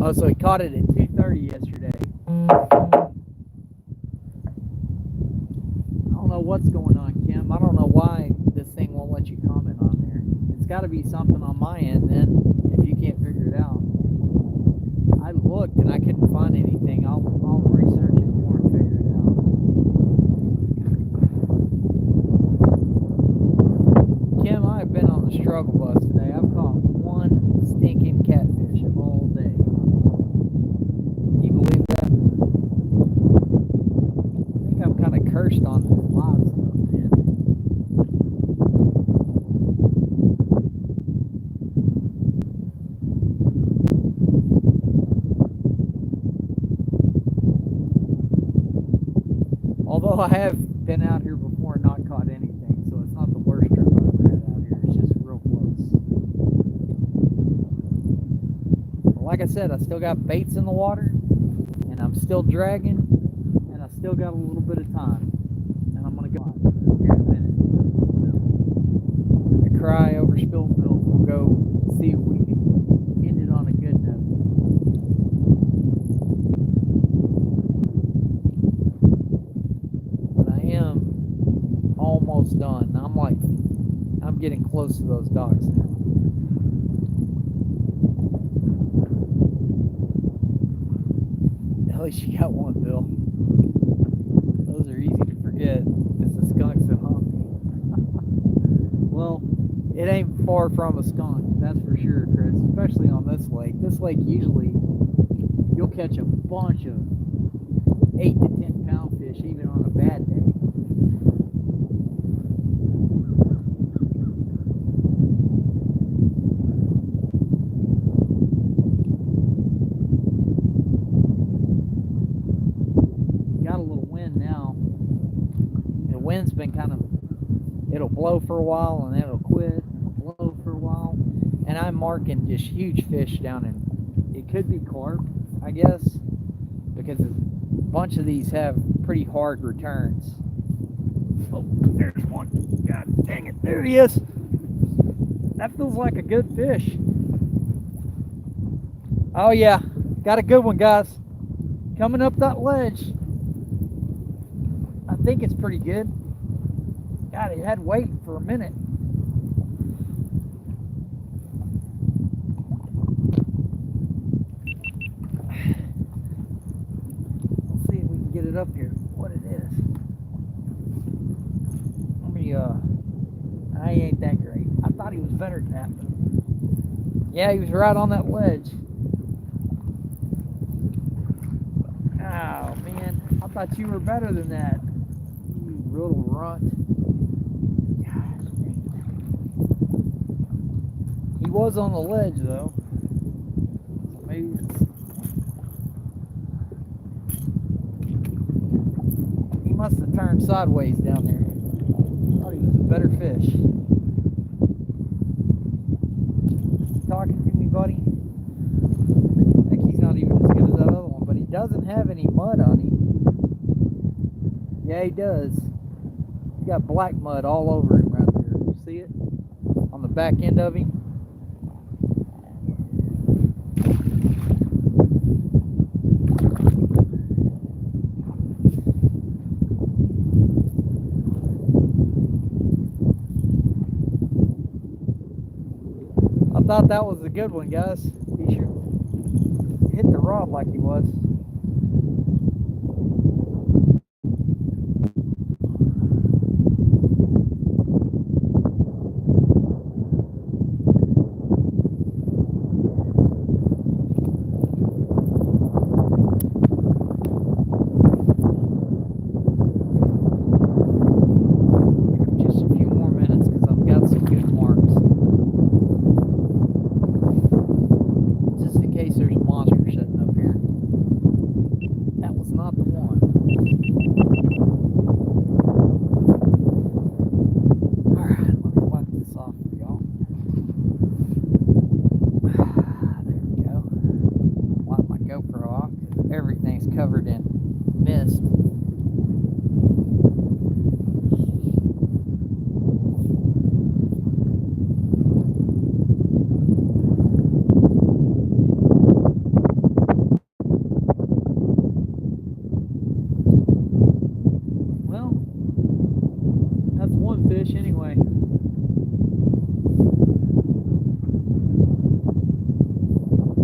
Oh, so he caught it at 2:30 yesterday. I don't know what's going on, Kim. I don't know why this thing won't let you comment on there. It's got to be something on my end then, if you can't figure it out. I looked and I couldn't find anything. I'll research it more and figure it out. Kim, I've been on the struggle bus today. I've caught one stinking catfish all day. Can you believe that? I think I'm kind of cursed on this live stuff, man. Although I have been out here before and not caught anything, so it's not the worst trip I've ever had out here. It's just real close. But like I said, I still got baits in the water, and I'm still dragging, and I still got a little bit of time. And I'm going to go here in a minute. The cry over spilled milk. We'll go see if we can end it on a good note. Almost done. I'm getting close to those docks now. At least you got one, Bill. Those are easy to forget because the skunks at home. Well, it ain't far from a skunk, that's for sure, Chris. Especially on this lake. This lake usually you'll catch a bunch of 8 to 10 pound fish even on a bad day. Wind's been kind of, it'll blow for a while and then it'll quit, and it'll blow for a while, and I'm marking just huge fish down in, it could be carp, I guess, because a bunch of these have pretty hard returns. Oh, there's one. God dang it, there he is. That feels like a good fish. Oh yeah, got a good one, guys. Coming up that ledge. I think it's pretty good. God, it had weight for a minute. Let's see if we can get it up here. What it is. Let me, I ain't that great. I thought he was better than that. Yeah, he was right on that ledge. Oh, man. I thought you were better than that. You little runt. Gosh, dang. He was on the ledge, though. So maybe he must have turned sideways down there. I thought he was a better fish. Talking to me, buddy? I think he's not even as good as that other one, but he doesn't have any mud on him. Yeah, he does. He's got black mud all over him right there. You see it? On the back end of him. I thought that was a good one, guys. He sure hit the rod like he was. some fish anyway.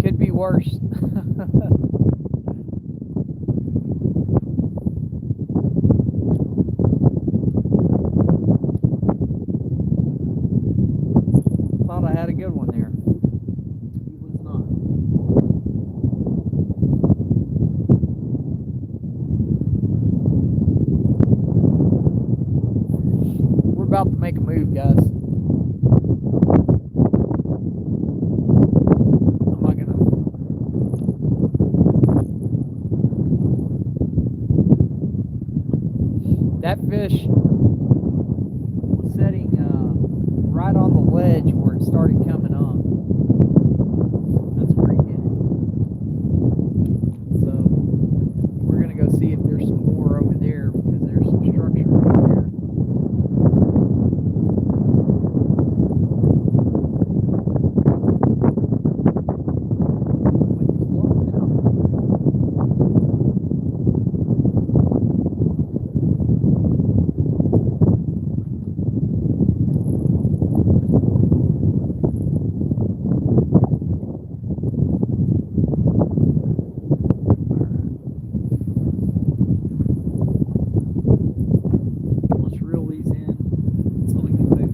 Could be worse. Thought I had a good one there. He was not. We're about to make a move, guys. I'm not gonna. That fish was setting right on the ledge where it started coming on. That's where he hit it. So we're gonna go see if there's some more over there because there's some structure over there. Let's reel these in so we can move.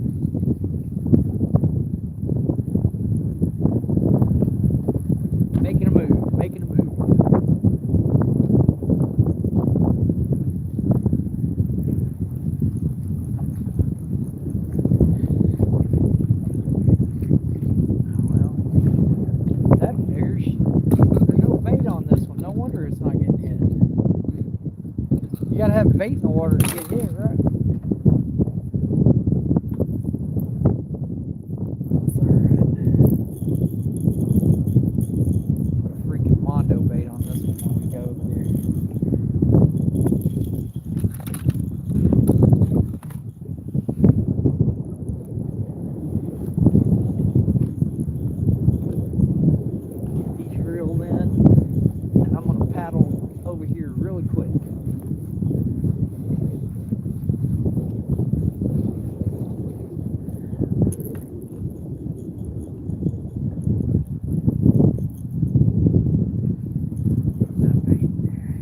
Making a move, making a move. Well, that figures. There's no bait on this one. No wonder it's not getting hit. You gotta have bait in the water to get hit, right? That's alright. Put a freaking Mondo bait on this one when we go over there. Get these reeled in, and I'm gonna paddle over here really quick. That bait there.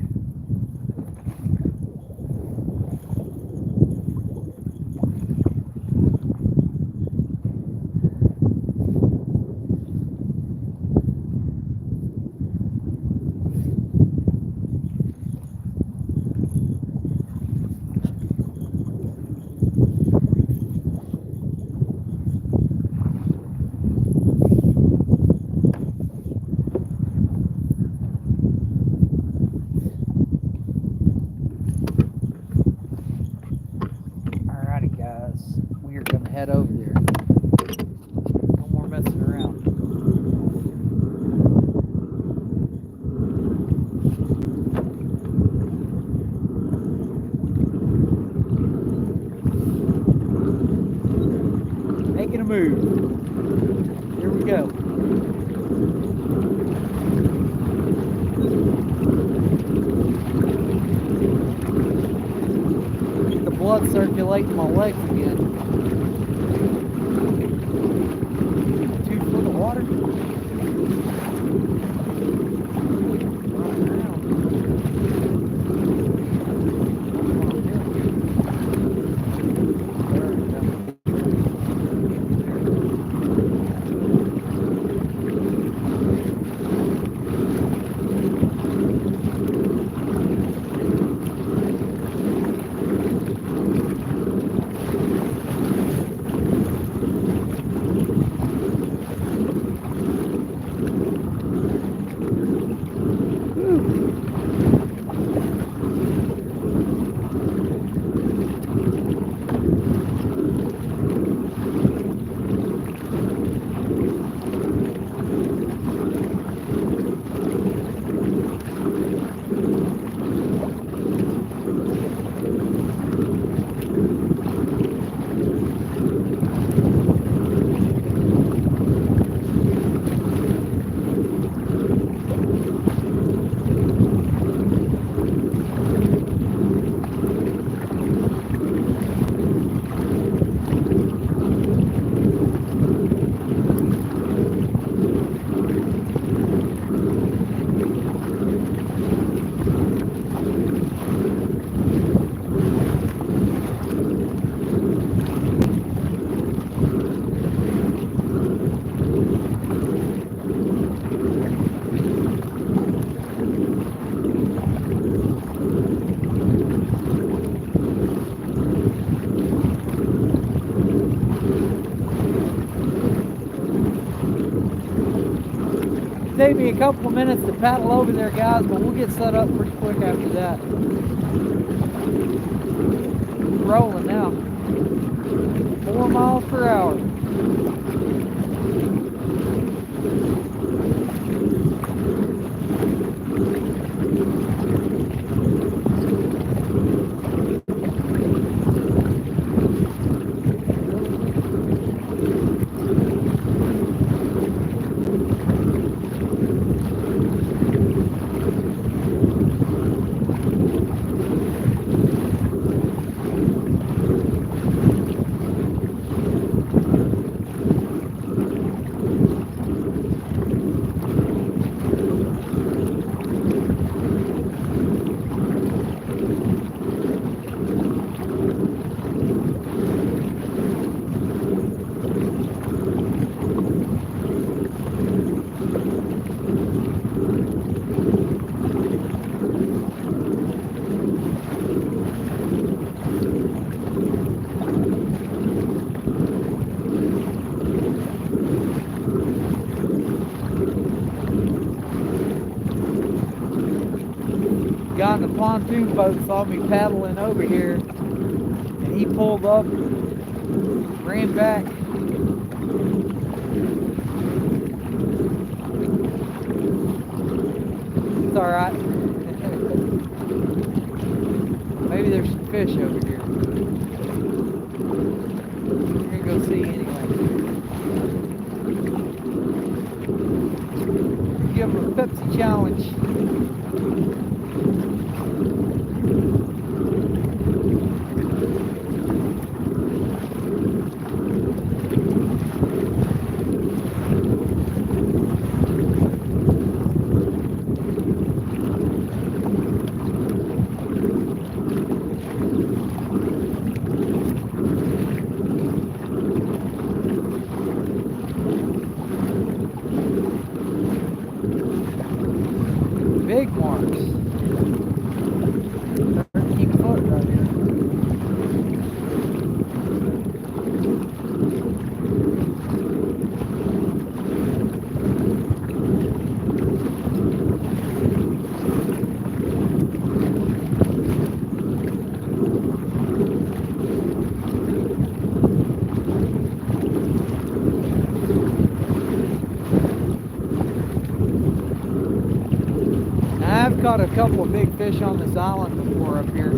Alrighty, guys, we are gonna head over there. No more messing around. Making a move. Here we go. Get the blood circulating my legs again. 2 foot of water. Running around. There we go. take me a couple of minutes to paddle over there, guys, but we'll get set up pretty quick after that. Rolling now. 4 miles per hour. Guy in the pontoon boat saw me paddling over here, and he pulled up, ran back. It's all right. Maybe there's some fish over here. We're gonna go see anyway. Give him a Pepsi challenge. Big marks. 13 foot right here. I've caught a couple of big fish on this island before up here.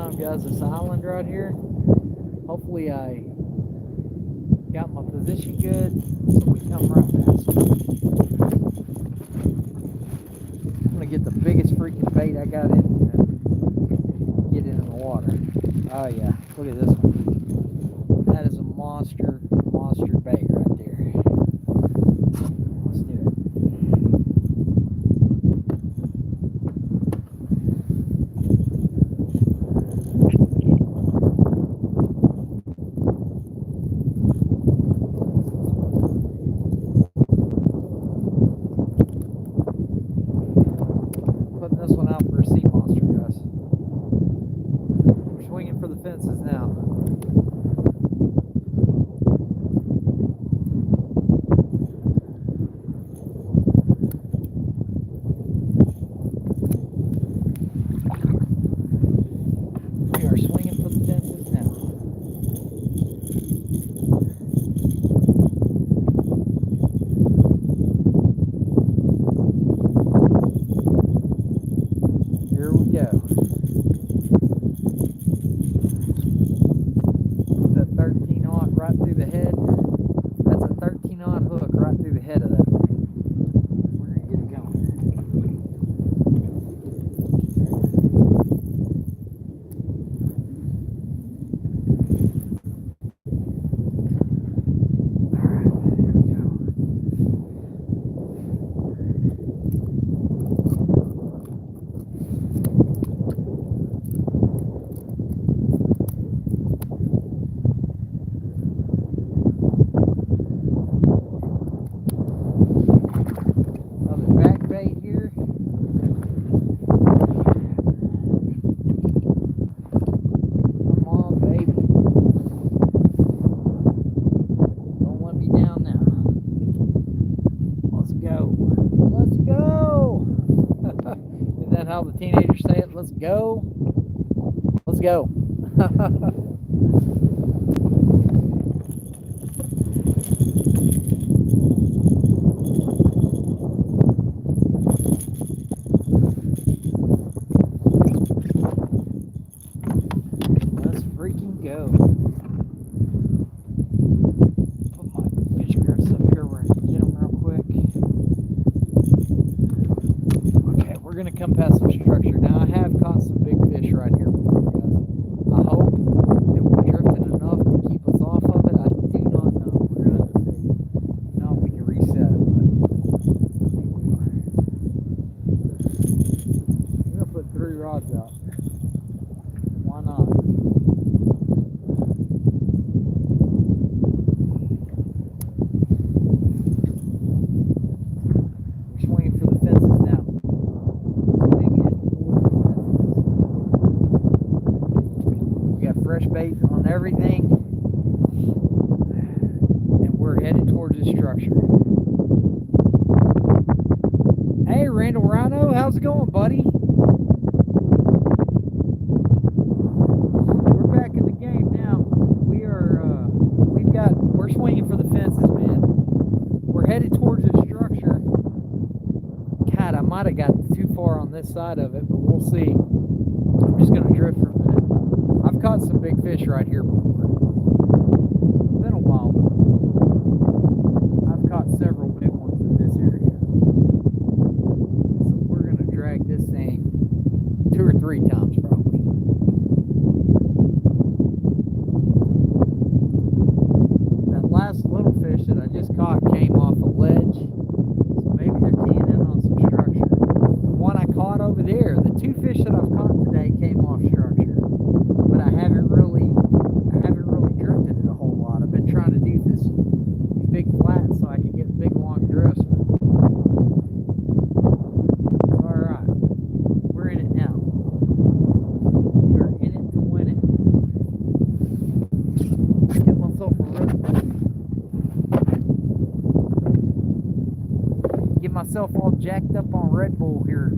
time, guys. This island right here. Hopefully I got my position good so we come right past it. I'm gonna get the biggest freaking bait I got in and get it in the water. Oh yeah, look at this one. That is a monster bait right there. Let's do it. Putting this one out for a sea monster, guys. We're swinging for the fences now. We are swinging for the fences now. Here we go. Put that 13-aught right through the head. That's a 13-aught hook right through the head of that thing. We're going to get it going. Alright, there we go. Another back bait here. Come on, baby. Don't let me down now. Let's go. Let's go. Isn't that how the teenagers say it? Let's go. Let's go. Let's freaking go. Put my fish grips up here where I can get them real quick. Okay, we're going to come past some structure. Now, I have caught some big fish right here before, guys. I hope that we're drifting enough to keep us off of it. I do not know. We're going to have to see. If not, we can reset. But I think we are. We're going to put 3 rods out. Why not? We're swinging for the fences now. We got fresh bait on everything, and we're headed towards the structure. Hey, Randall Rhino, how's it going, buddy? We're back in the game now. We're swinging for the fences, man. We're headed towards the structure. God, I might have got too far on this side of it, but we'll see. I'm just going to drift for a minute. I've caught some big fish right here before. It's been a while. I've caught several big ones in this area. So we're going to drag this thing 2 or 3 times probably. That last little fish that I just caught came off a ledge. So maybe they're keying in on some structure. The one I caught over there, the 2 fish that I've caught today came off structure. But I haven't really drifted it a whole lot. I've been trying to do these big flats so I can get big long drifts. Alright. We're in it now. We are in it to win it. Get myself a Red Bull. Get myself all jacked up on Red Bull here.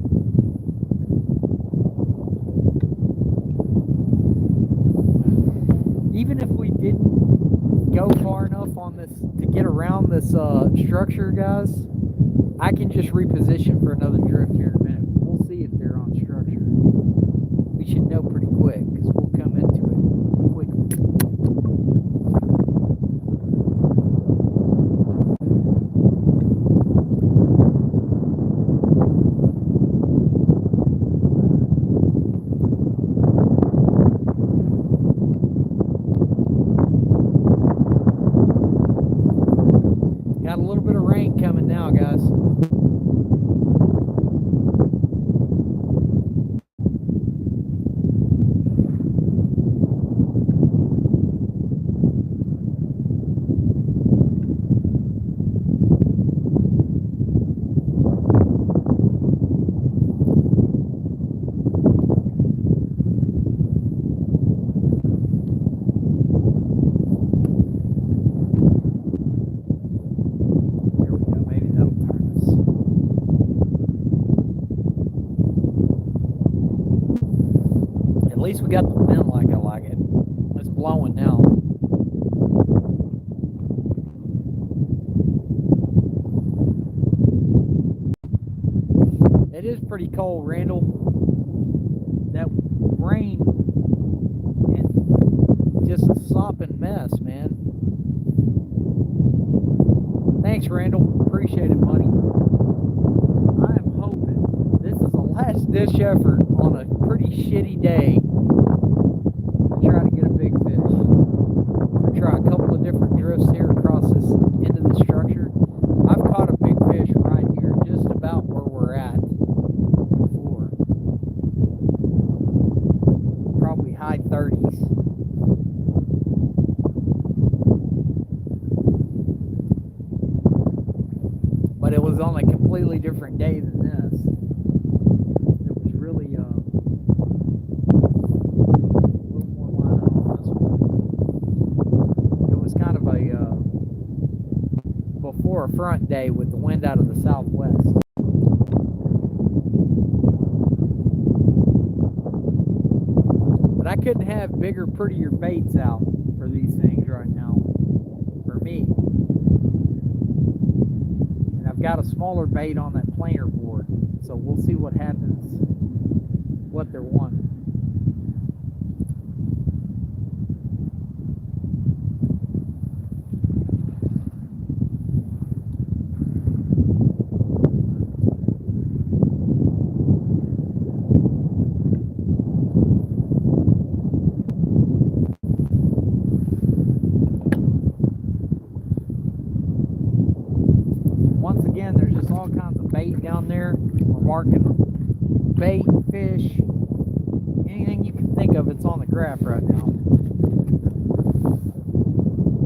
Even if we didn't go far enough on this to get around this structure, guys, I can just reposition for another drift here in a minute. We'll see if they're on structure. We should know pretty quick because least we got the wind like I like it. It's blowing now. It is pretty cold, Randall. That rain and just a sopping mess, man. Thanks, Randall. Appreciate it, buddy. I am hoping this is the last dish effort on a pretty shitty day to try to get a big fish. We'll try a couple of different drifts here across this end of the structure. I've caught a big fish right here, just about where we're at before. Probably high 30s. But it was on a completely different day than this. It was really a little more line on this one. It was kind of a before a front day with the wind out of the southwest. But I couldn't have bigger, prettier baits out for these things right now, for me. Got a smaller bait on that planer board, so we'll see what happens, what they're wanting. All kinds of bait down there. We're marking bait, fish, anything you can think of, it's on the graph right now.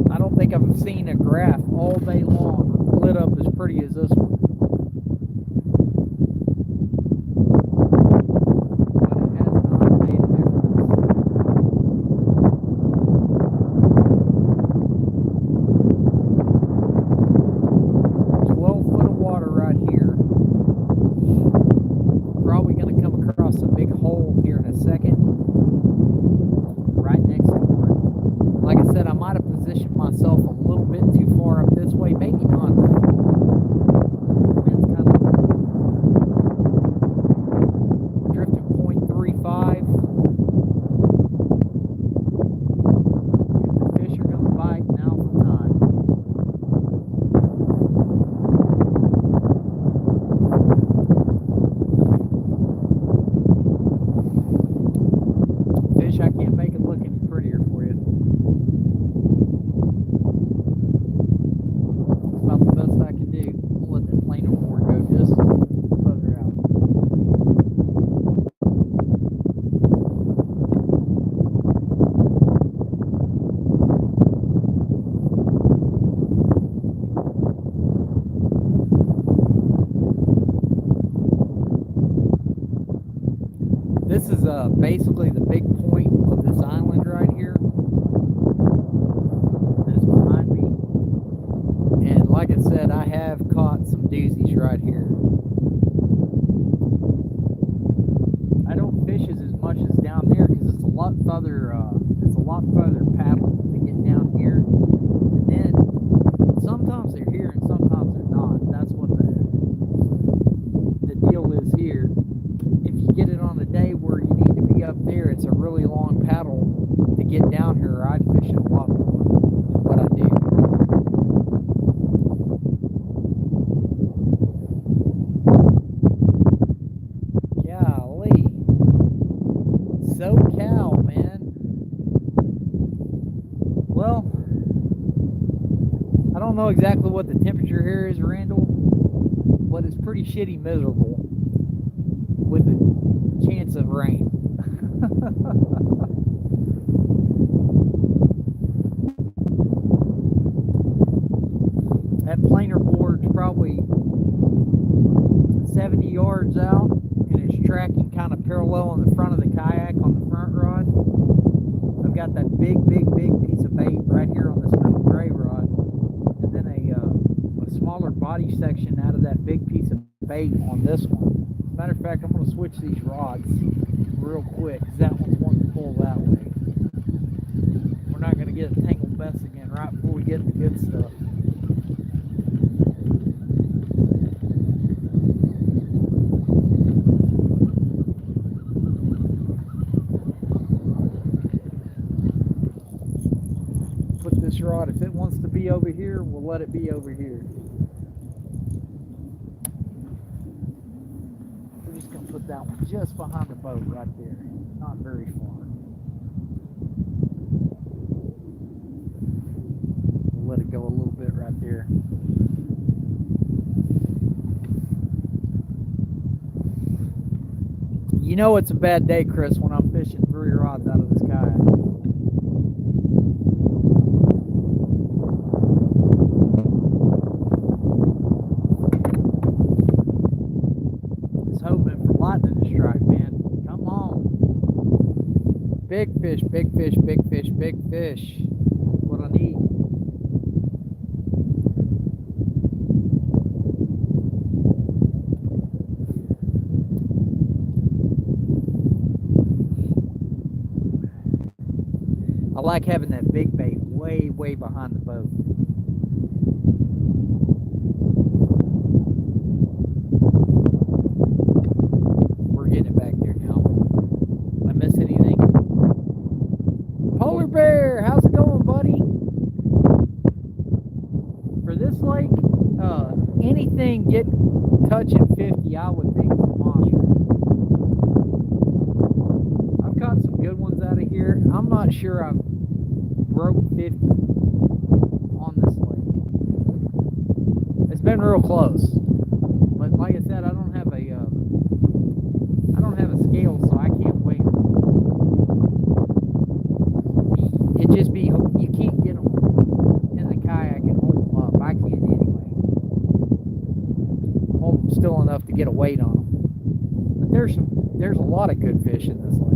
I don't think I've seen a graph all day long lit up as pretty as this one. But it has not made a difference. 12 foot of water right here. Probably going to come across a big hole here in a second. Right next to it. Like I said, I might have positioned myself a little bit too far up this way. Maybe not. Wind's kind of drifting 0.35. If the fish are going to bite, now's the time. I can't make it look any prettier for you. That's about the best I can do. We'll let that planer board go just further out. This is basically the big point of this island right here. That's behind me. And like I said, I have caught some doozies right here. I don't fish as much as down there because it's a lot further paddle to get down here. And then sometimes they're here and sometimes they're not. That's what the deal is here. If you get it on a day where you need to be up there, it's a really long paddle to get down here. I'd fish it a lot more than what I do. Golly. SoCal, man. Well, I don't know exactly what the temperature here is, Randall, but it's pretty shitty miserable with a chance of rain. That planer board's probably 70 yards out, and it's tracking kind of parallel on the front of the kayak on the front rod. I've got that big piece of bait right here on this middle gray rod, and then a smaller body section out of that big piece of bait on this one. Matter of fact, I'm going to switch these rods real quick, because that one's wanting to pull that way. We're not going to get a tangled mess again right before we get the good stuff. Put this rod, if it wants to be over here, we'll let it be over here. We're just going to put that one just behind the boat right there, not very far. Let it go a little bit right there. You know it's a bad day, Chris, when I'm fishing 3 rods out of this kayak. Just hoping for lightning to strike, man. Come on. Big fish, big fish, big fish, big fish. What I need. I like having that big bait way, way behind the boat. We're getting it back there now. Did I miss anything? Polar bear, how's it going, buddy? For this lake, anything getting touching 50, I would think is a monster. I've caught some good ones out of here. I'm not sure I've broke 50 on this lake. It's been real close, but like I said, I don't have a scale, so I can't weigh them. It just be you can't get them in the kayak and hold them up. I can't anyway. Hold them still enough to get a weight on them. But there's a lot of good fish in this lake.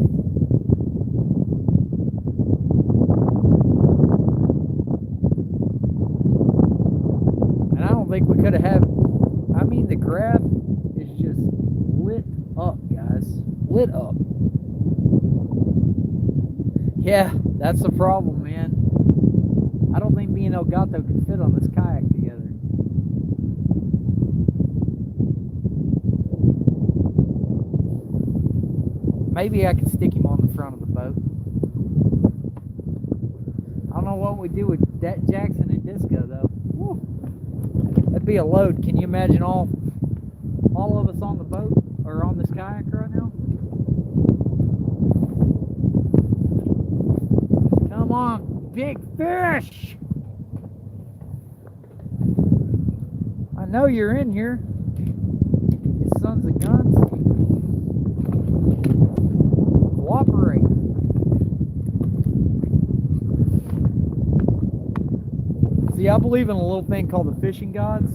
I think we could have had, I mean, the graph is just lit up, guys. Lit up. Yeah, that's the problem, man. I don't think me and Elgato can fit on this kayak together. Maybe I can stick him on the front of the boat. I don't know what we do with that Jackson and Disco, though. Woo. That'd be a load. Can you imagine all of us on the boat or on this kayak right now? Come on, big fish! I know you're in here, you sons of guns. Cooperate. See, I believe in a little thing called the fishing gods,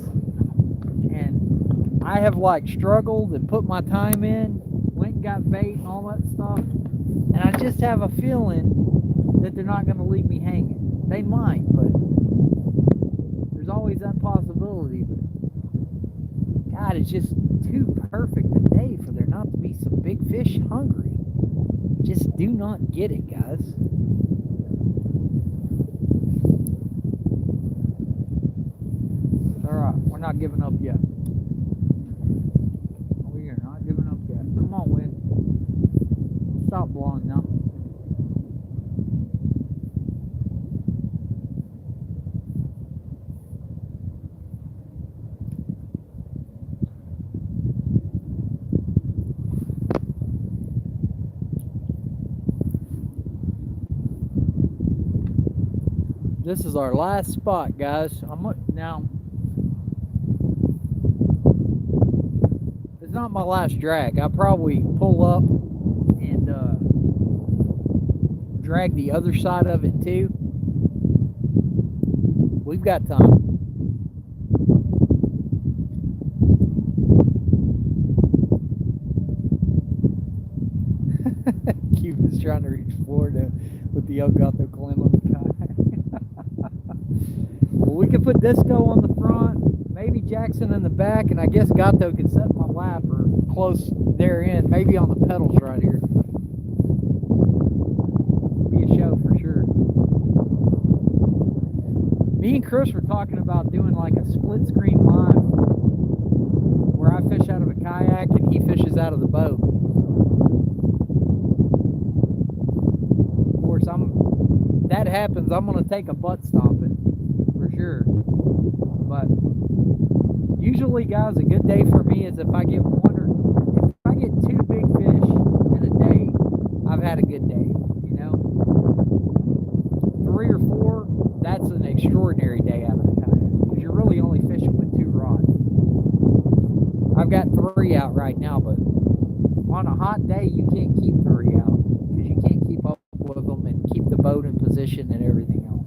and I have like struggled and put my time in, went and got bait and all that stuff, and I just have a feeling that they're not going to leave me hanging. They might, but there's always that possibility. But God, it's just too perfect a day for there not to be some big fish hungry. Just do not get it, guys. We're not giving up yet. We are not giving up yet. Come on, wind. Stop blowing now. This is our last spot, guys. Now, it's not my last drag. I'll probably pull up and drag the other side of it too. We've got time. Cuban's trying to reach Florida with the Elgato Clem on the kayak. Well, we can put Disco on the front, maybe Jackson in the back, and I guess Gato can set my lap or close therein, maybe on the pedals right here. Me and Chris were talking about doing like a split screen live where I fish out of a kayak and he fishes out of the boat. Of course, that happens, I'm gonna take a butt stomping for sure. But usually, guys, a good day for me is if I get two big fish in a day, I've had a good day. You know, 3 or 4, that's an extraordinary day out of the kayak because you're really only fishing with 2 rods. I've got 3 out right now, but on a hot day, you can't keep 3 out because you can't keep up with them and keep the boat in position and everything else.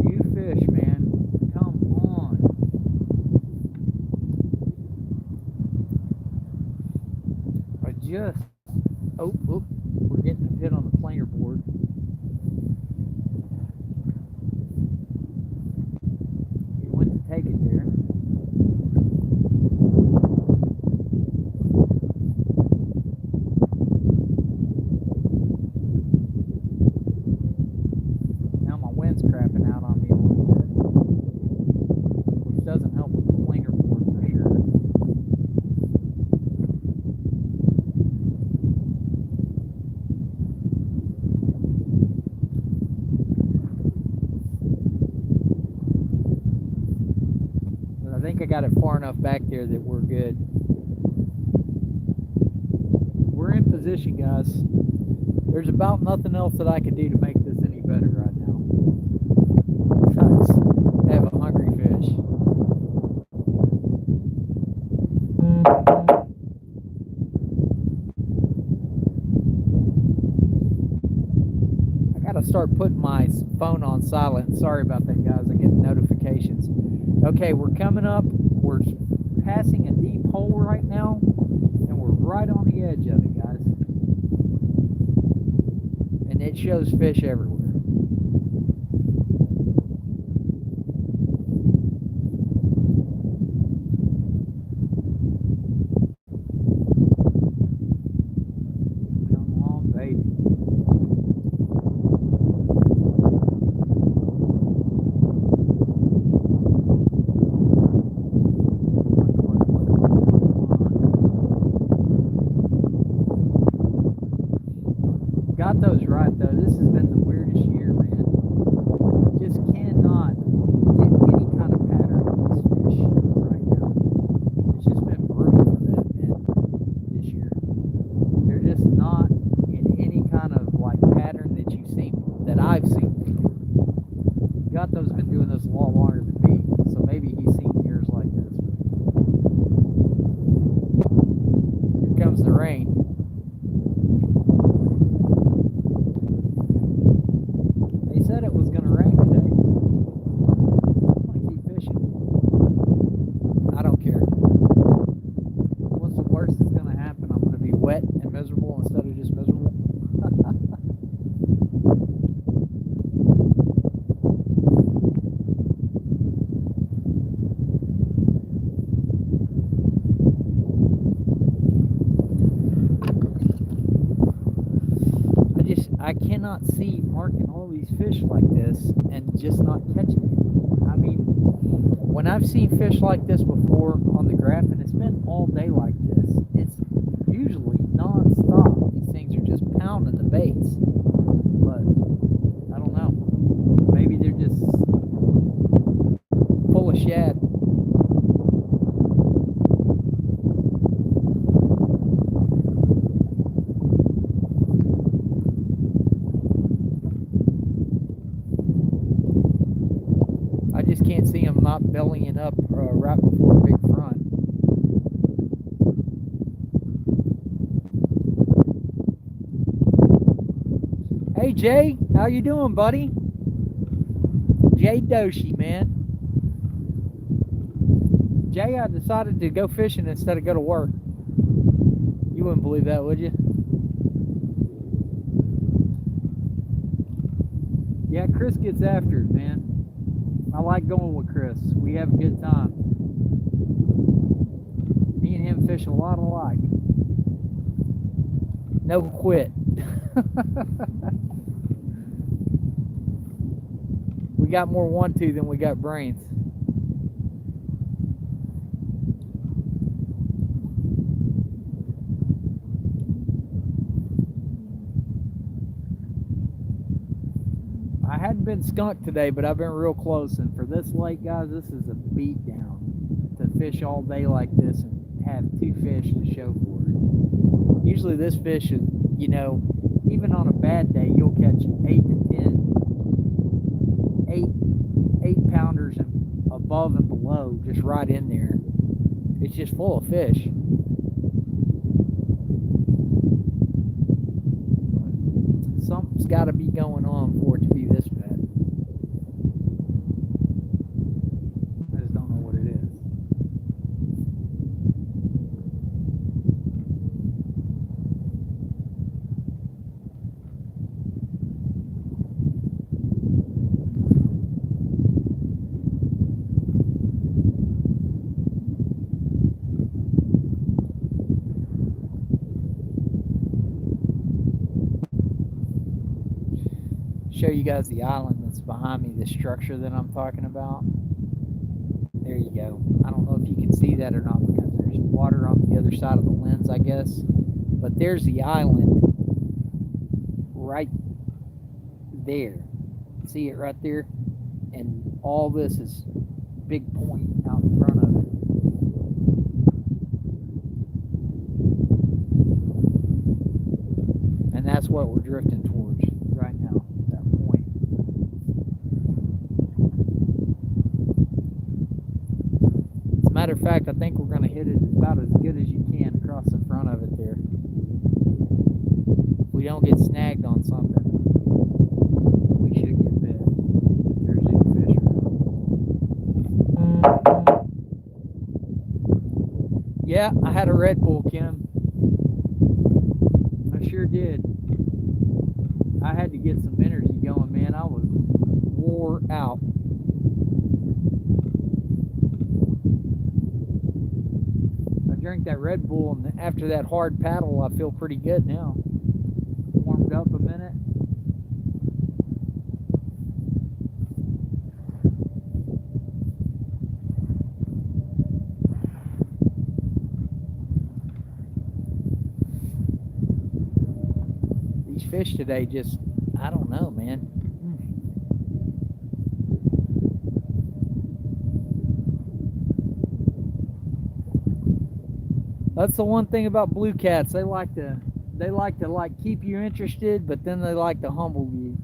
You fish, man. Come on. We're getting a hit on the planer board. He went to take it there. Now my wind's crapping out on me a little bit, which doesn't help with the planer board for sure. I think I got it far enough back there that we're good. We're in position, guys. There's about nothing else that I can do to make this any better right now. Let's have a hungry fish. I gotta start putting my phone on silent. Sorry about that, guys. I get notifications. Okay, we're coming up. We're passing a deep hole right now, and we're right on the edge of it, guys. And it shows fish everywhere. Come on, baby. Got those right though. This has been the weirdest year, man. Just cannot get any kind of pattern on this fish right now. It's just been brutal for that, man, this year. They're just not in any kind of like pattern that I've seen. Gato's been doing this a lot longer than me, so maybe he's seen years like this. Here comes the rain. Said it was going to rain today. I'm going to keep fishing. I don't care. What's the worst that's going to happen? I'm going to be wet and miserable instead of just miserable. I cannot see marking all these fish like this and just not catching it. I mean, when I've seen fish like this before on the graph, and it's been all day like this, it's usually non-stop. These things are just pounding the baits. But, I don't know. Maybe they're just full of shad. I just can't see them not bellying up right before a big front. Hey Jay, how you doing, buddy? Jay Doshi, man. Jay, I decided to go fishing instead of go to work. You wouldn't believe that, would you? Yeah, Chris gets after it, man. I like going with Chris. We have a good time. Me and him fish a lot alike. No quit. We got more want-to than we got brains. I hadn't been skunked today, but I've been real close. And for this lake, guys, this is a beat down to fish all day like this and have 2 fish to show for it. Usually this fish is, you know, even on a bad day, you'll catch 8 to 10, 8 pounders and above and below, just right in there. It's just full of fish. Something's got to be going on for it to be this bad. I just don't know what it is. Show you guys the island that's behind me, the structure that I'm talking about. There you go. I don't know if you can see that or not because there's water on the other side of the lens, I guess. But there's the island right there. See it right there? And all this is big point out in front of it. And that's what we're drifting towards right now, that point. As a matter of fact, I think we're going to hit it about as good as you can across the front of it there. If we don't get snagged on something, we should get bit. If there's any fish around. Yeah, I had a Red Bull, Kim. I sure did. I had to get some energy going, man. I was wore out. I drank that Red Bull, and after that hard paddle, I feel pretty good now. Warmed up a minute. Fish today just, I don't know, man. That's the one thing about blue cats. They like to keep you interested, but then they like to humble you.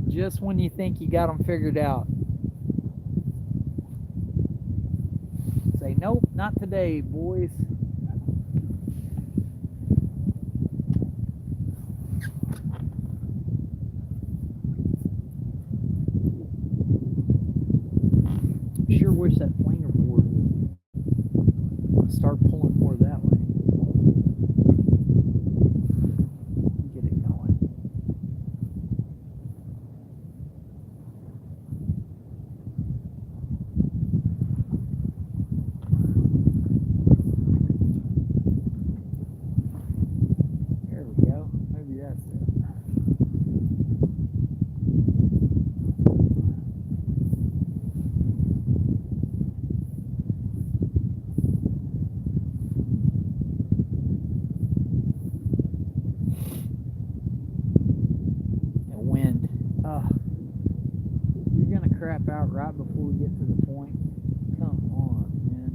Just when you think you got them figured out. Say, nope, not today, boys. Sure wish that planer board would start pulling more that way. Get it going. There we go. Maybe that's it. You're gonna crap out right before we get to the point. Come on, man.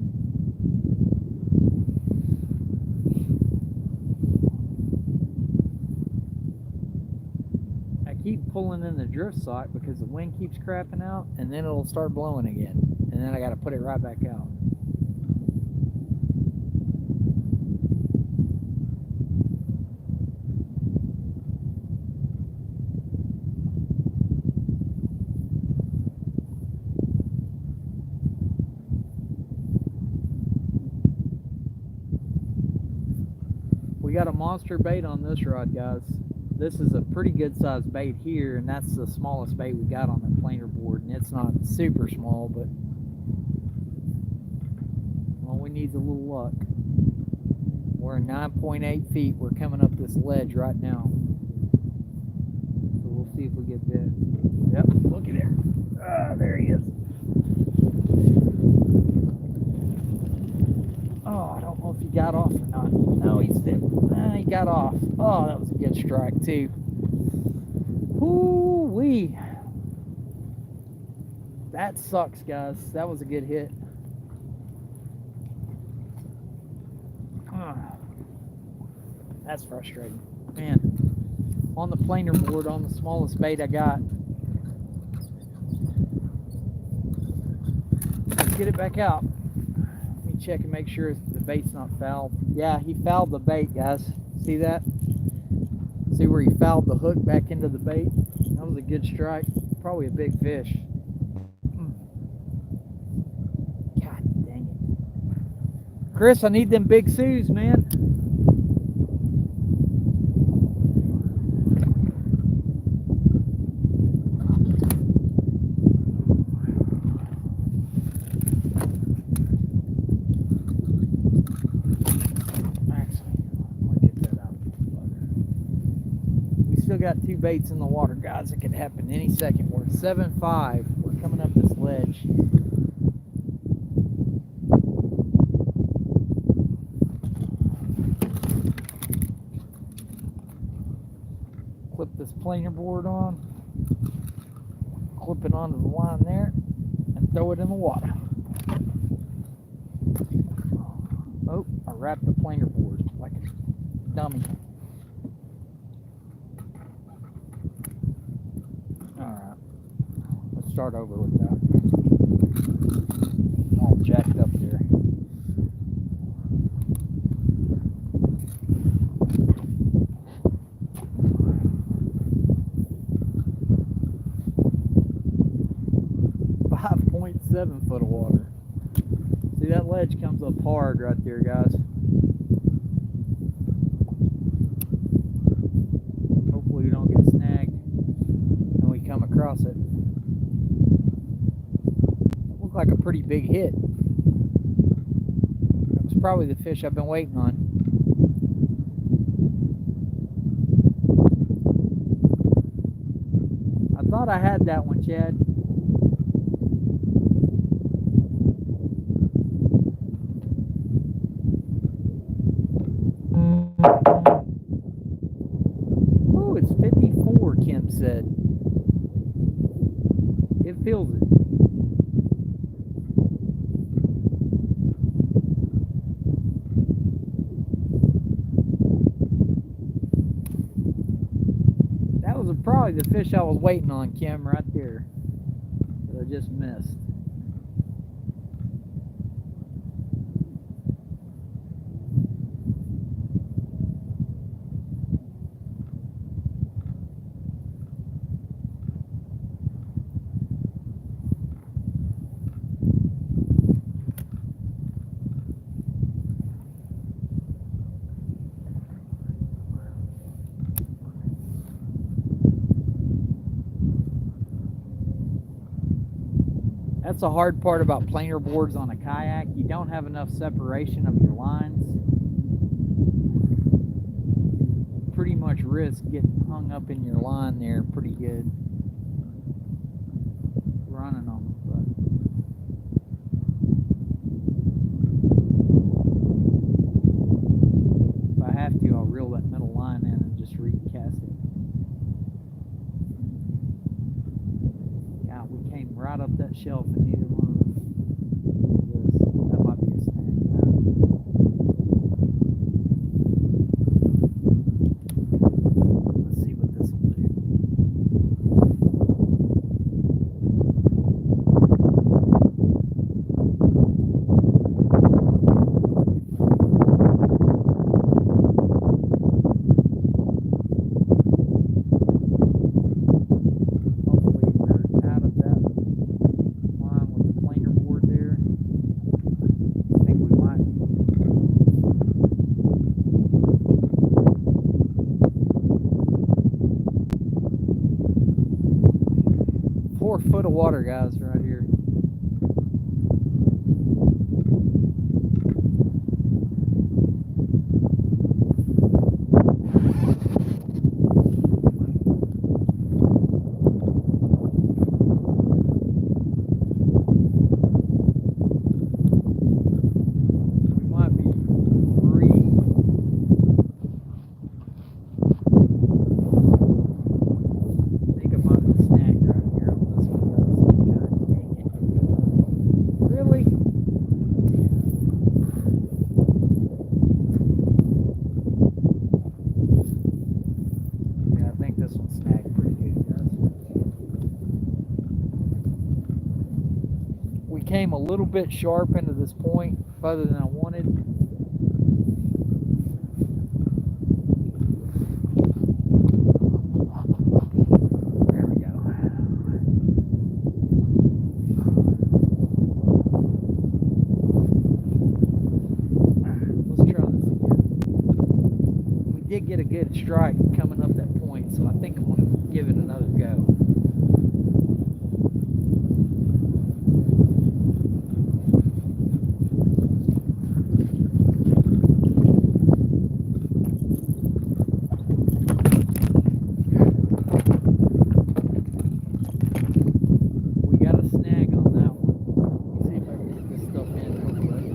I keep pulling in the drift sight because the wind keeps crapping out, and then it'll start blowing again, and then I got to put it right back out. We got a monster bait on this rod, guys. this is a pretty good sized bait here, and that's the smallest bait we got on the planer board, and it's not super small, but all we need is a little luck. We're 9.8 feet. We're coming up this ledge right now, so we'll see if we get bit. Yep, looky there. Ah, there he is. Oh, I don't know if he got off or not. No, he got off. Oh, that was a good strike too. Whoo-wee. That sucks, guys. That was a good hit. That's frustrating. Man, on the planer board, on the smallest bait I got. Let's get it back out. Let me check and make sure the bait's not fouled. Yeah, he fouled the bait, guys. See that? See where he fouled the hook back into the bait? That was a good strike. Probably a big fish. God dang it. Chris, I need them big Sues, man. Got two baits in the water, guys. It could happen any second. We're at 7.5. We're coming up this ledge. Clip this planer board on, clip it onto the line there, and throw it in the water. Oh, I wrapped the planer board like a dummy. Start over with that. All jacked up there. .7 foot of water. See, that ledge comes up hard right there, guys. Hopefully we don't get snagged when we come across it. Like a pretty big hit. That was probably the fish I've been waiting on. I thought I had that one, Chad. Oh, it's 54, Kim said. It feels it. Probably the fish I was waiting on, Kim, right there, that I just missed. That's the hard part about planer boards on a kayak. You don't have enough separation of your lines. Pretty much risk getting hung up in your line there pretty good. Running on them, but if I have to, I'll reel that middle line in and just recast it. Right up that shelf, and neither one of them. That might be a snag. Let's see what this will do. Hopefully we're out of that line with the plane. foot of water, guys, right here. We might be free. I think I might be snagged right here on this one, guys. God dang it. Really? Yeah, I think this one's snagged pretty good, guys. We came a little bit sharp into this point, further than I wanted. There we go. Let's try this again. We did get a good strike coming up that point, so I think I'm going to give it another go. We got a snag on that one. Let me see if I can get this stuff in real quick.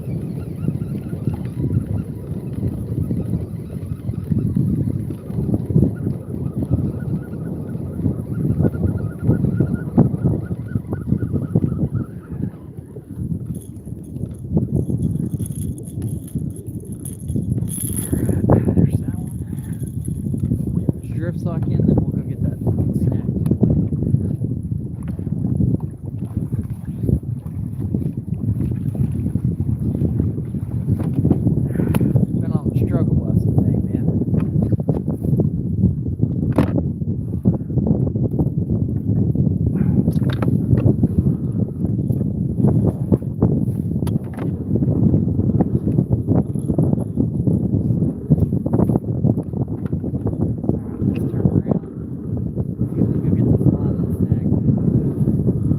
Alright, there's that one. Just drift sock in, then we'll go get that snag. Been on the struggle bus today, man. Let's turn around. Let's go get this line on the snag.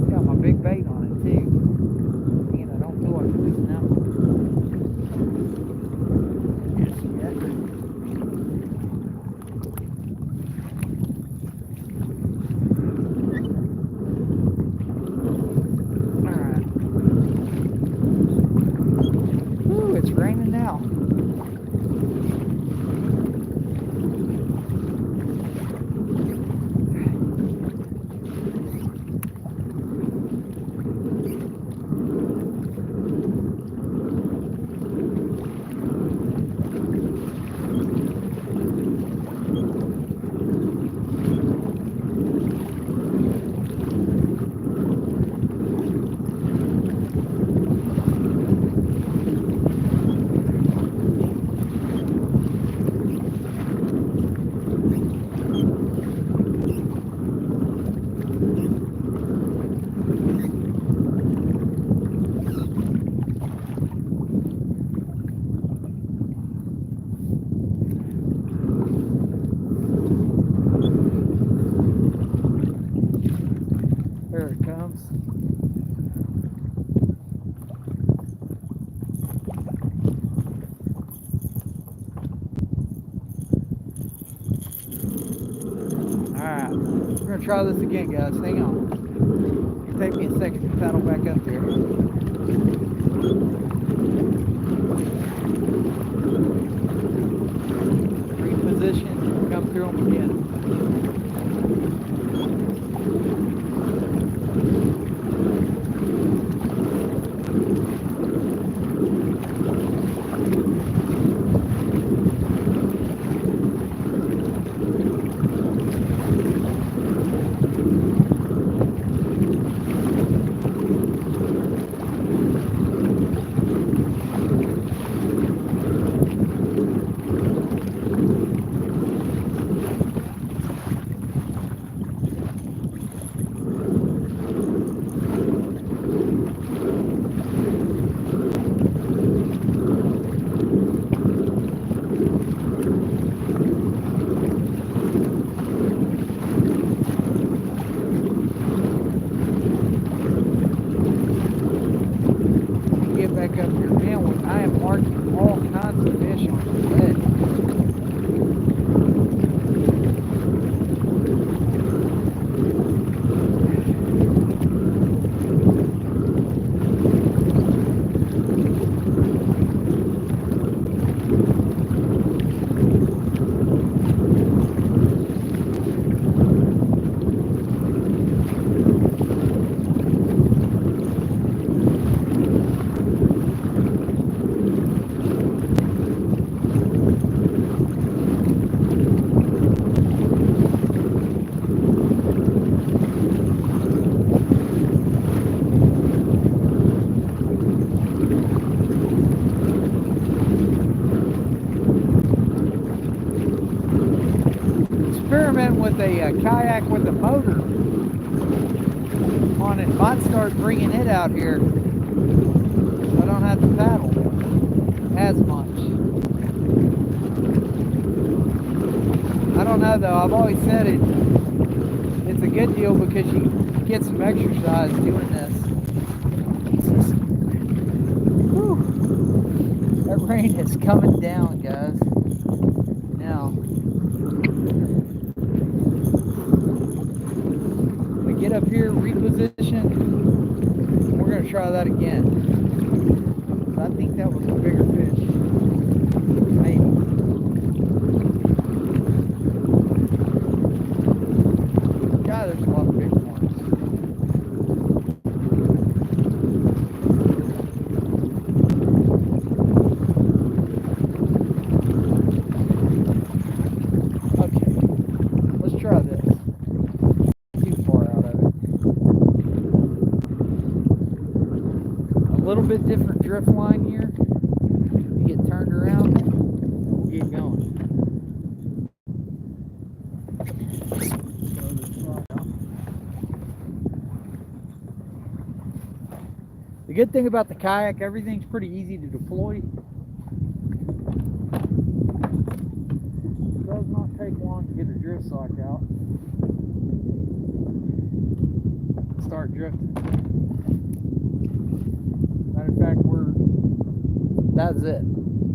It's got my big bait on it too. Man, I don't feel like releasing that one. Just yet. Alright. Ooh, it's raining now. There it comes. Alright, we're going to try this again, guys. Hang on. It'll take me a second to paddle back up there. Reposition, come through them again. experimenting with a kayak with a motor on it. Might start bringing it out here. So I don't have to paddle as much. I don't know though. I've always said it's a good deal because you get some exercise doing this. Jesus. Whew. That rain is coming down, guys. Now, we get up here, reposition. We're going to try that again. I think that was a bigger fish. Maybe. God, there's a lot of big ones. Try this. Too far out of it. A little bit different drift line here. We get turned around, we'll get going. The good thing about the kayak, everything's pretty easy to deploy. Does not take long to get a drift sock out. Start drifting. Matter of fact, that's it.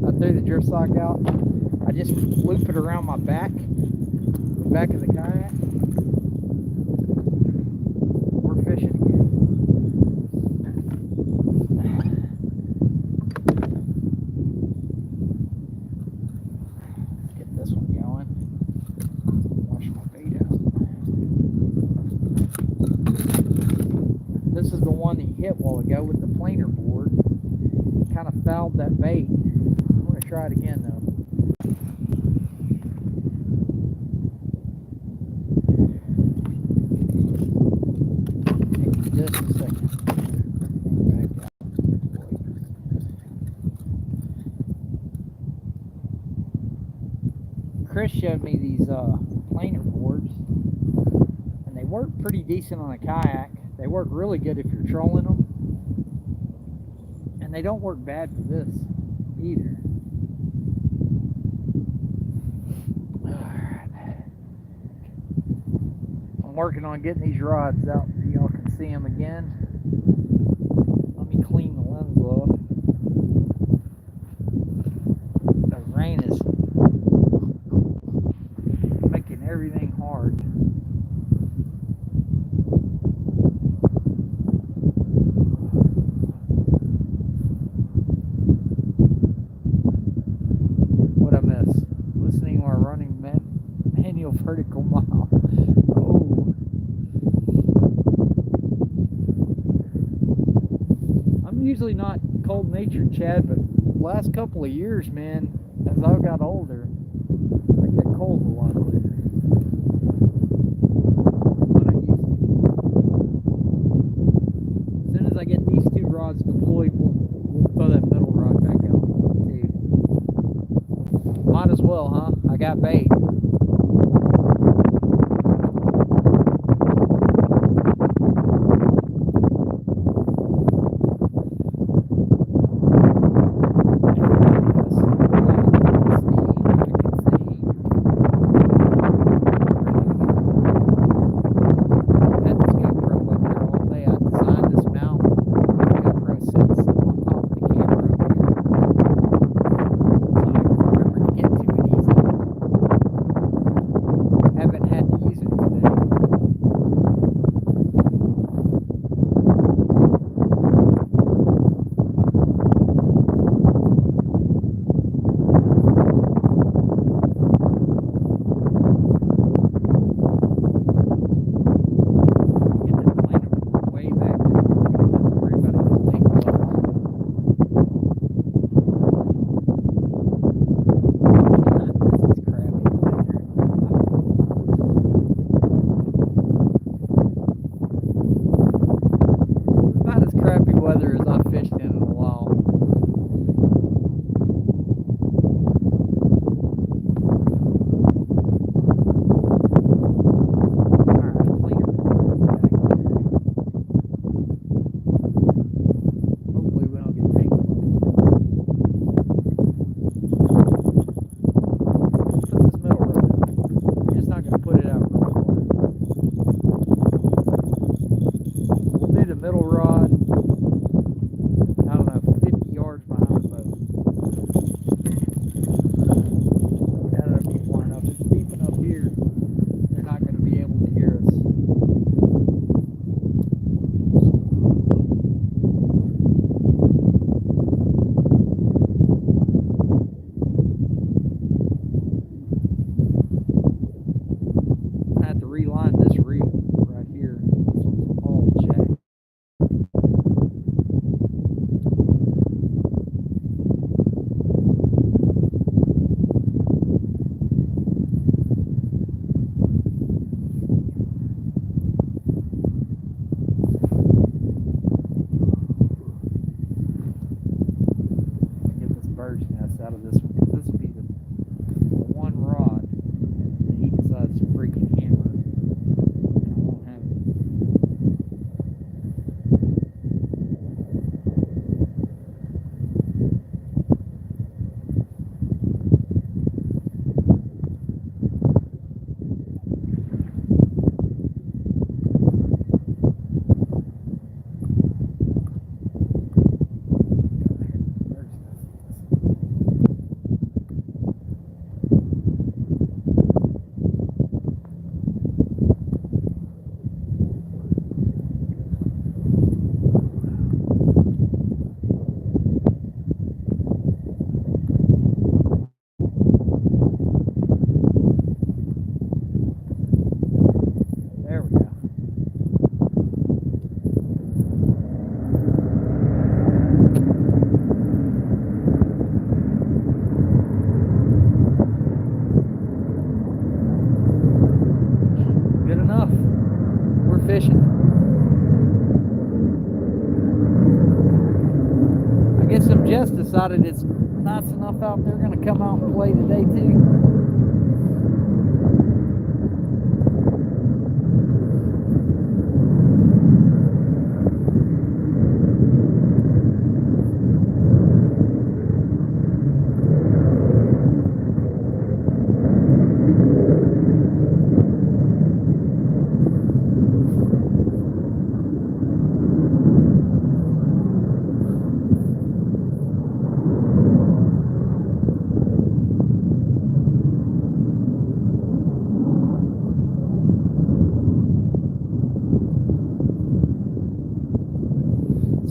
I threw the drift sock out. I just loop it around my back, the back of the kayak. We're fishing again. This is the one he hit a while ago with the planer board. Kind of fouled that bait. I'm going to try it again though. Just a second. Chris showed me these planer boards, and they work pretty decent on a kayak. They work really good if you're trolling them, and they don't work bad for this either. Alright. I'm working on getting these rods out so y'all can see them again. Let me clean the lens off. The rain is making everything hard. Vertical mile. Oh, I'm usually not cold natured, Chad, but last couple of years, man, as I got older, I get cold a lot quicker than I used to. As soon as I get these two rods deployed, we'll throw that middle rod back out too. Might as well, huh? I got bait. decided it's nice enough out there, going to come out and play today too.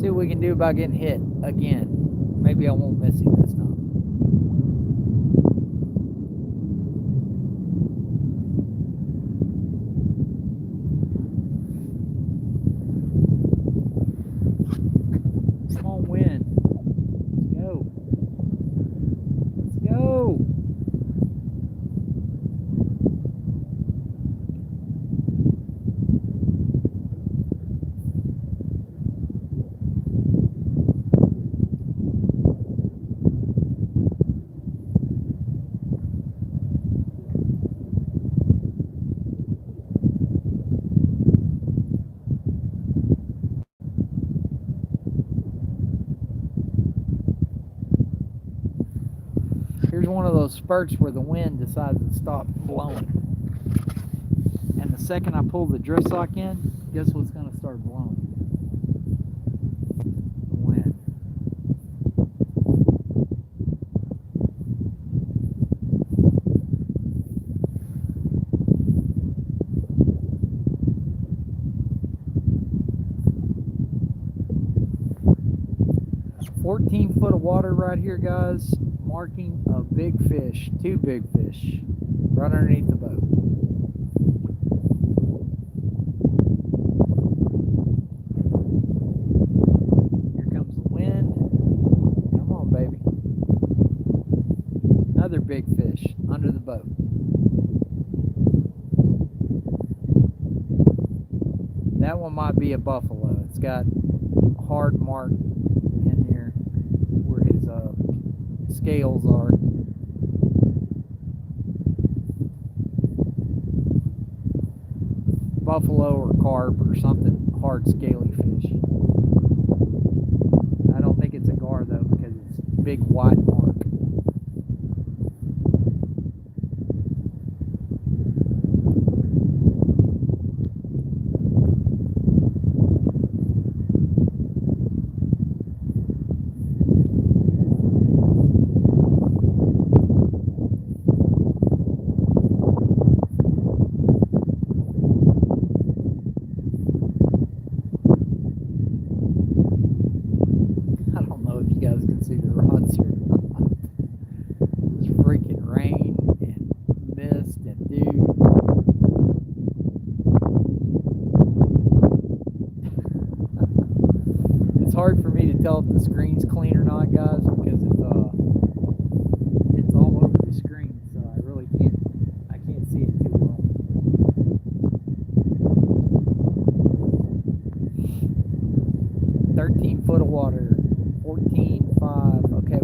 See what we can do about getting hit again. Maybe I won't miss him this time. Come on, win. Let's go. Let's go. 'Here's one of those spurts where the wind decides to stop blowing. And the second I pull the drift sock in, guess what's going to start blowing? The wind. $14 of water right here, guys. Marking a big fish, 2 big fish, right underneath the boat. Here comes the wind. Come on, baby. Another big fish under the boat. That one might be a buffalo. It's got a hard mark in there where his scales are. Buffalo or carp or something hard, scaly fish. I don't think it's a gar though because it's big white mark. See the rods here. It's freaking rain and mist and dew. It's hard for me to tell if the screen's clean or not, guys, because it's all over the screen, so I really can't see it too well. $13 of water. 14.5. Okay,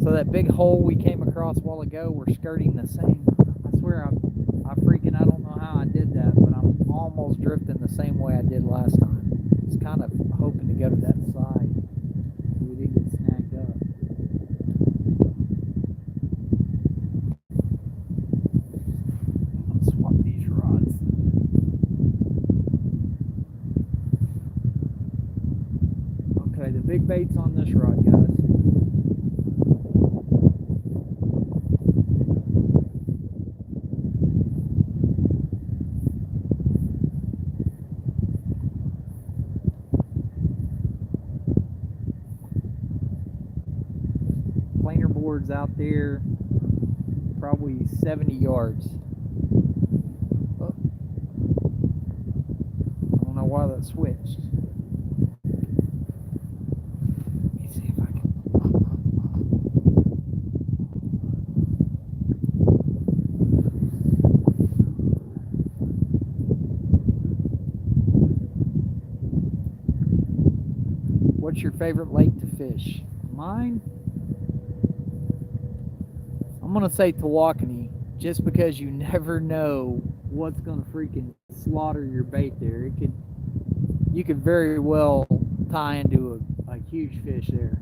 so that big hole we came across a while ago, we're skirting the same. I swear I don't know how I did that, but I'm almost drifting the same way I did last time. Just kind of hoping to go to that side. We didn't get snagged up. I'll swap these rods. Okay, the big bait's on this rod, guys. Planer board's out there, probably 70 yards. Oh. I don't know why that switched. What What's your favorite lake to fish? Mine? I'm gonna say Tawakoni, just because you never know what's gonna freaking slaughter your bait there. You could very well tie into a huge fish there.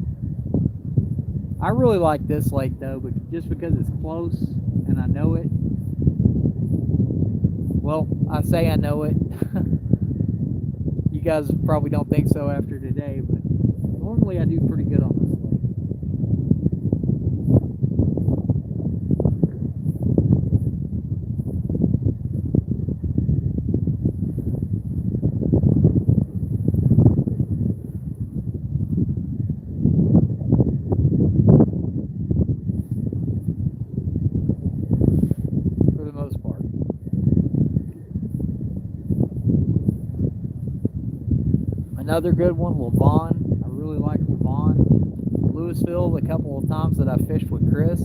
I really like this lake though, but just because it's close and I know it. Well, I say I know it. You guys probably don't think so after today, but normally I do pretty good on this lake. For the most part. Another good one, Lavon. I really like Lavon. Louisville, a couple of times that I fished with Chris.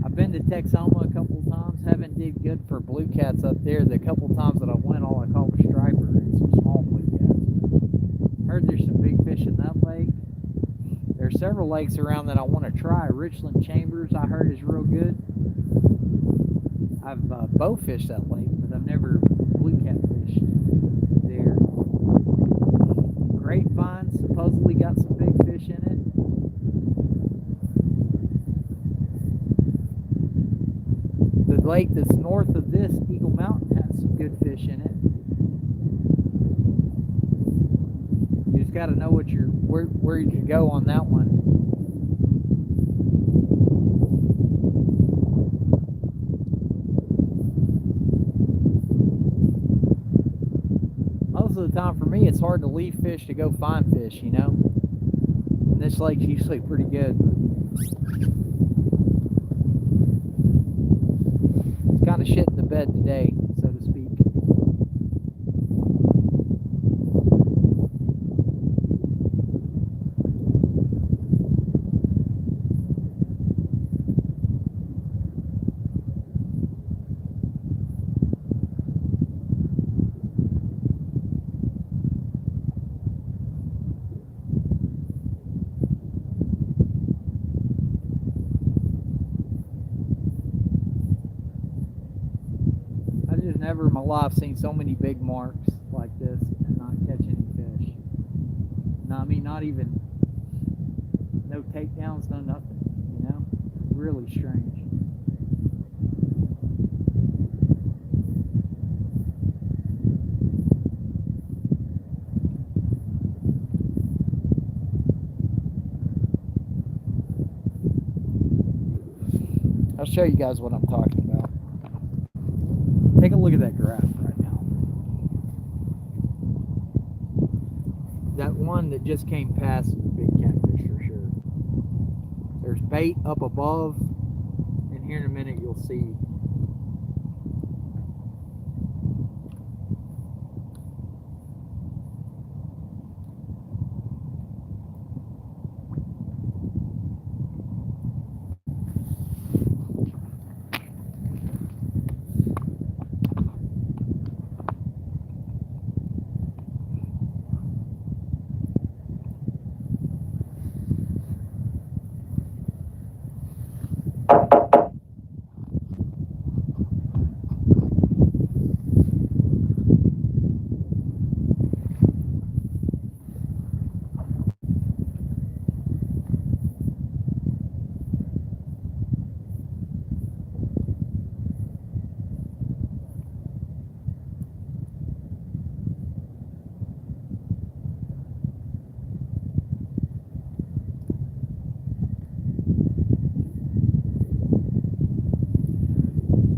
I've been to Texoma a couple of times. Haven't did good for blue cats up there. The couple of times that I went, all I caught was striper and some small blue cats. Heard there's some big fish in that lake. There's several lakes around that I want to try. Richland Chambers, I heard, is real good. I've bow fished that lake, but I've never blue cat fished there. Grapevine supposedly got some big fish in it. The lake that's north of this, Eagle Mountain, has some good fish in it. You just got to know where you can go on that one. Most of the time for me, it's hard to leave fish to go find fish, you know. And this lake's usually pretty good. It's kind of shit in the bed today, so to speak. Never in my life seen so many big marks like this and not catch any fish. No, I mean, not even, no takedowns, no nothing, you know? Really strange. I'll show you guys what I'm talking about. Take a look at that graph right now. That one that just came past is a big catfish for sure. There's bait up above, and here in a minute you'll see.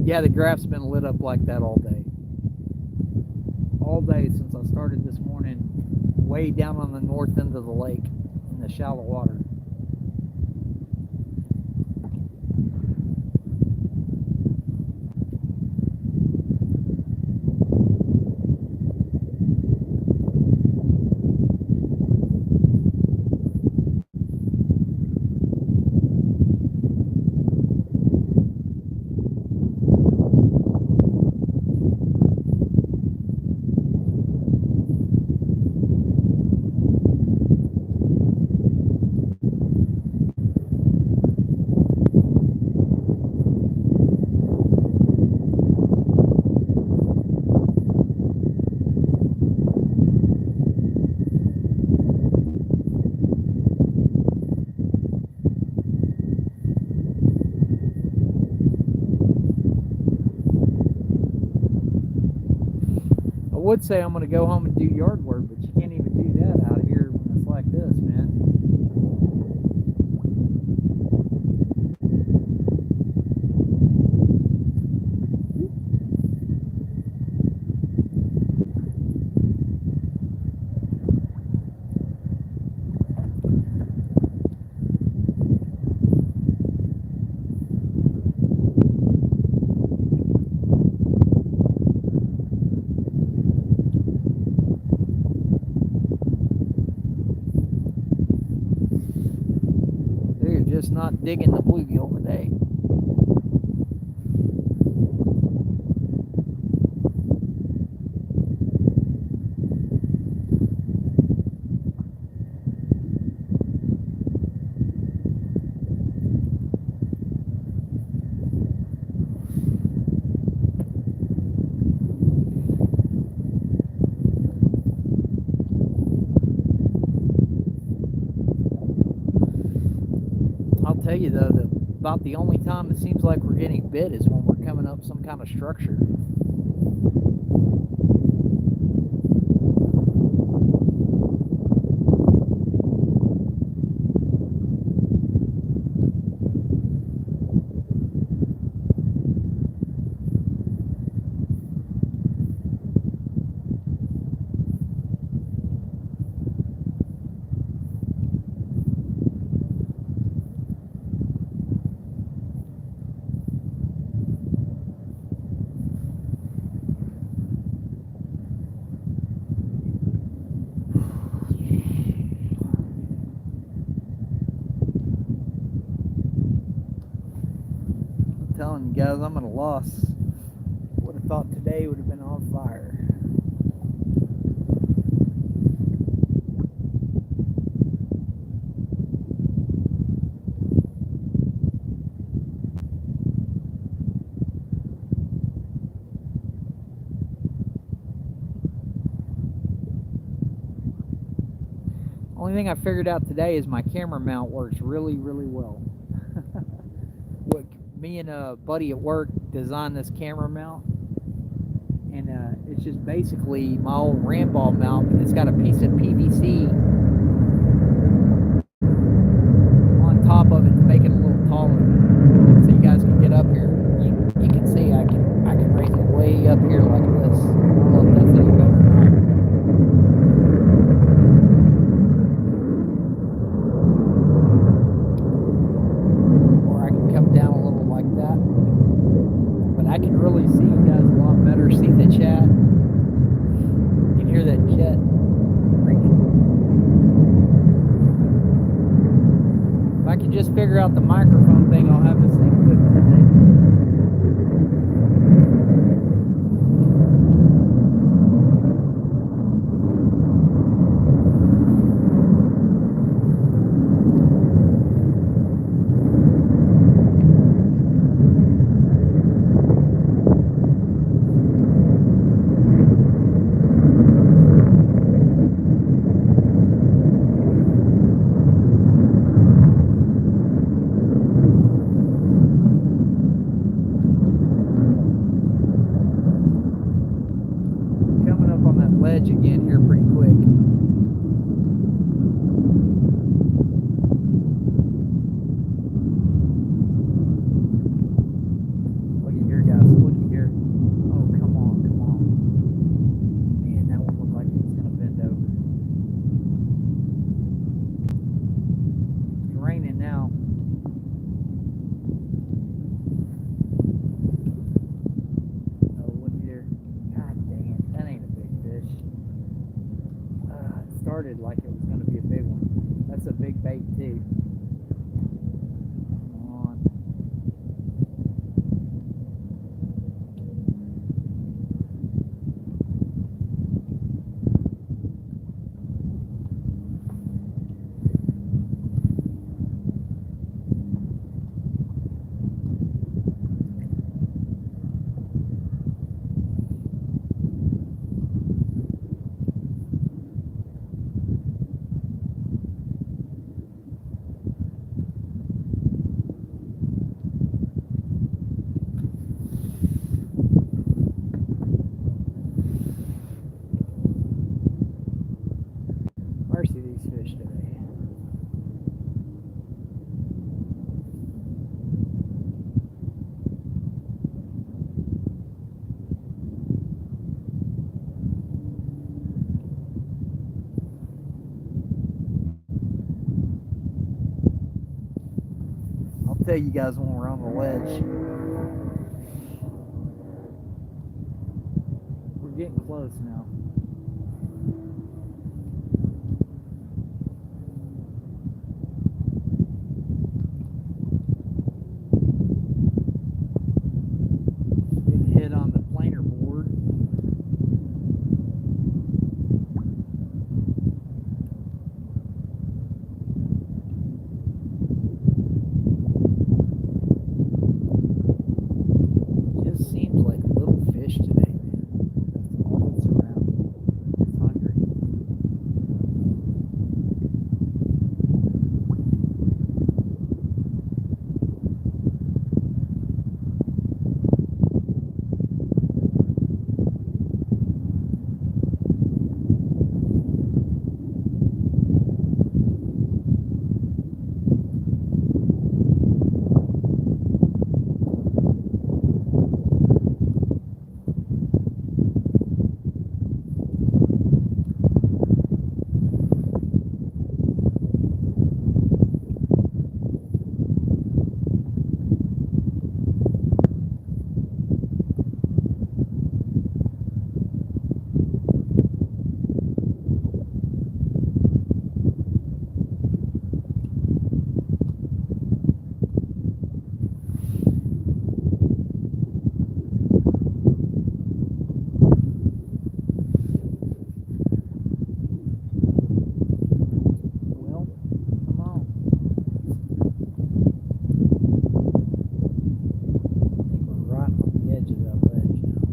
Yeah, the graph's been lit up like that all day. All day since I started this morning, way down on the north end of the lake in the shallow water. would say I'm going to go home and do yard work, but you can't even do that out here when it's like this, man. They're just not digging the bluegill today. I'll tell you though, that about the only time it seems like we're getting bit is when we're coming up some kind of structure. Telling you guys, I'm at a loss. Would have thought today would have been on fire. Only thing I figured out today is my camera mount works really, really well. What me and a buddy at work designed this camera mount, and it's just basically my old Ramball mount, but it's got a piece of PVC on top of it to make it a little taller, so you guys can get up here. You can see I can raise it way up here like this. I don't know if that's any better or not. Or I can come down a little like that. But I can really see you guys a lot better. See the chat. You can hear that jet ringing. If I can just figure out the microphone thing, I'll have this thing good for today. Coming up on that ledge again here pretty quick. Look at here, guys. Look at here. Oh, come on, come on. Man, that one looked like it was going to bend over. It's raining now. Oh, look here. God dang it. That ain't a big fish. It started like it was going to be a big one. That's a big bait, too. Come on. tell you guys when we're on the ledge. We're getting close now. Getting hit on the planer board. Just seems like little fish today, man. That's all that's around. It's hungry. Well, come on. I think we're right on the edge of that ledge now.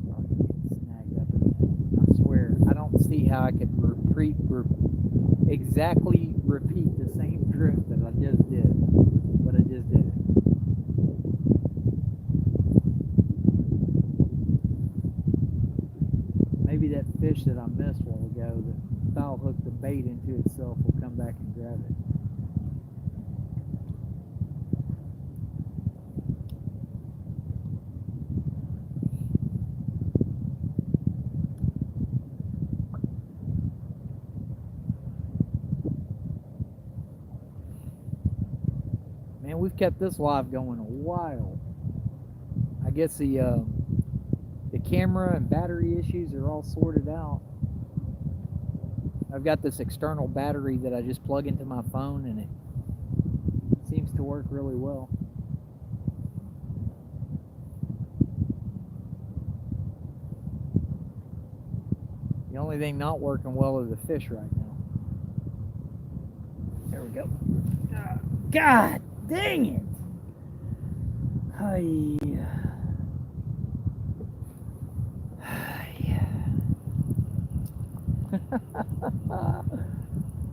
Probably getting snagged up again. I swear, I don't see how I could exactly repeat the same drift that I just did, but I just did it. Maybe that fish that I missed a while ago that foul hooked the bait into itself will come back and grab it. Man, we've kept this live going a while. I guess the camera and battery issues are all sorted out. I've got this external battery that I just plug into my phone, and it seems to work really well. The only thing not working well are the fish right now. There we go. God dang it! Hi.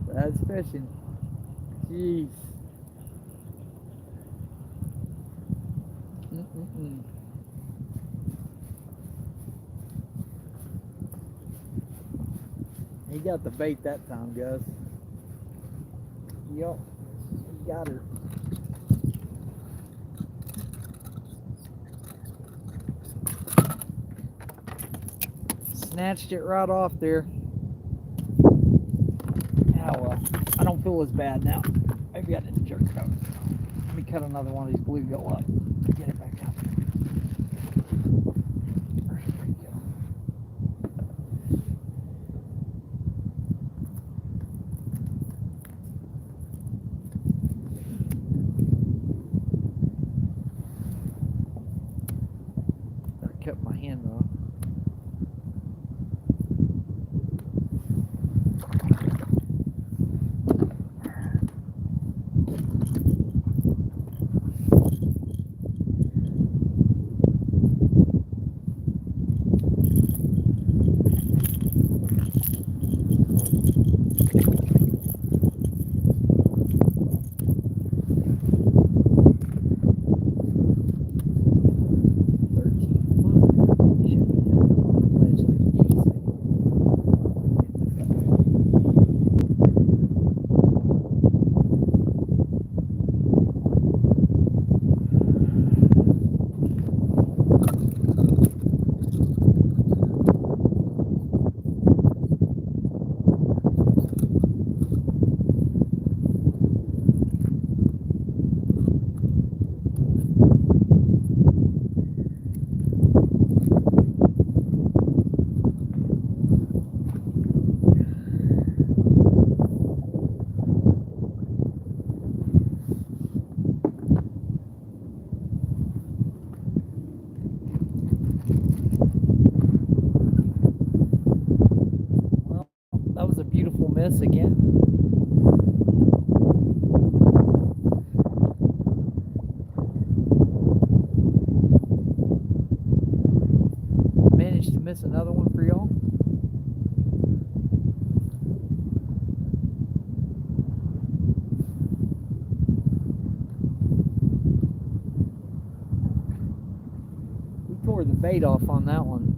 That's fishing. Jeez. He got the bait that time, Gus. Yup. He got her. Snatched it right off there. Well, I don't feel as bad now. Maybe I didn't jerk it out. Let me cut another one of these bluegill up. Get it back out. There we go. I kept my hand off. miss again. Managed to miss another one for y'all. We tore the bait off on that one.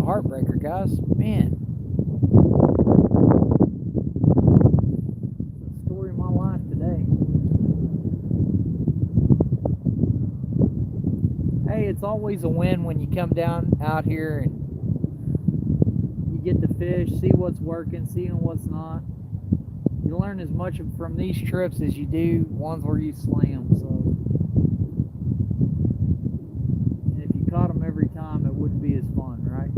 Heartbreaker, guys. Man. The story of my life today. Hey, it's always a win when you come down out here and you get to fish, see what's working, see what's not. You learn as much from these trips as you do ones where you slam. So, and if you caught them every time, it wouldn't be as fun, right?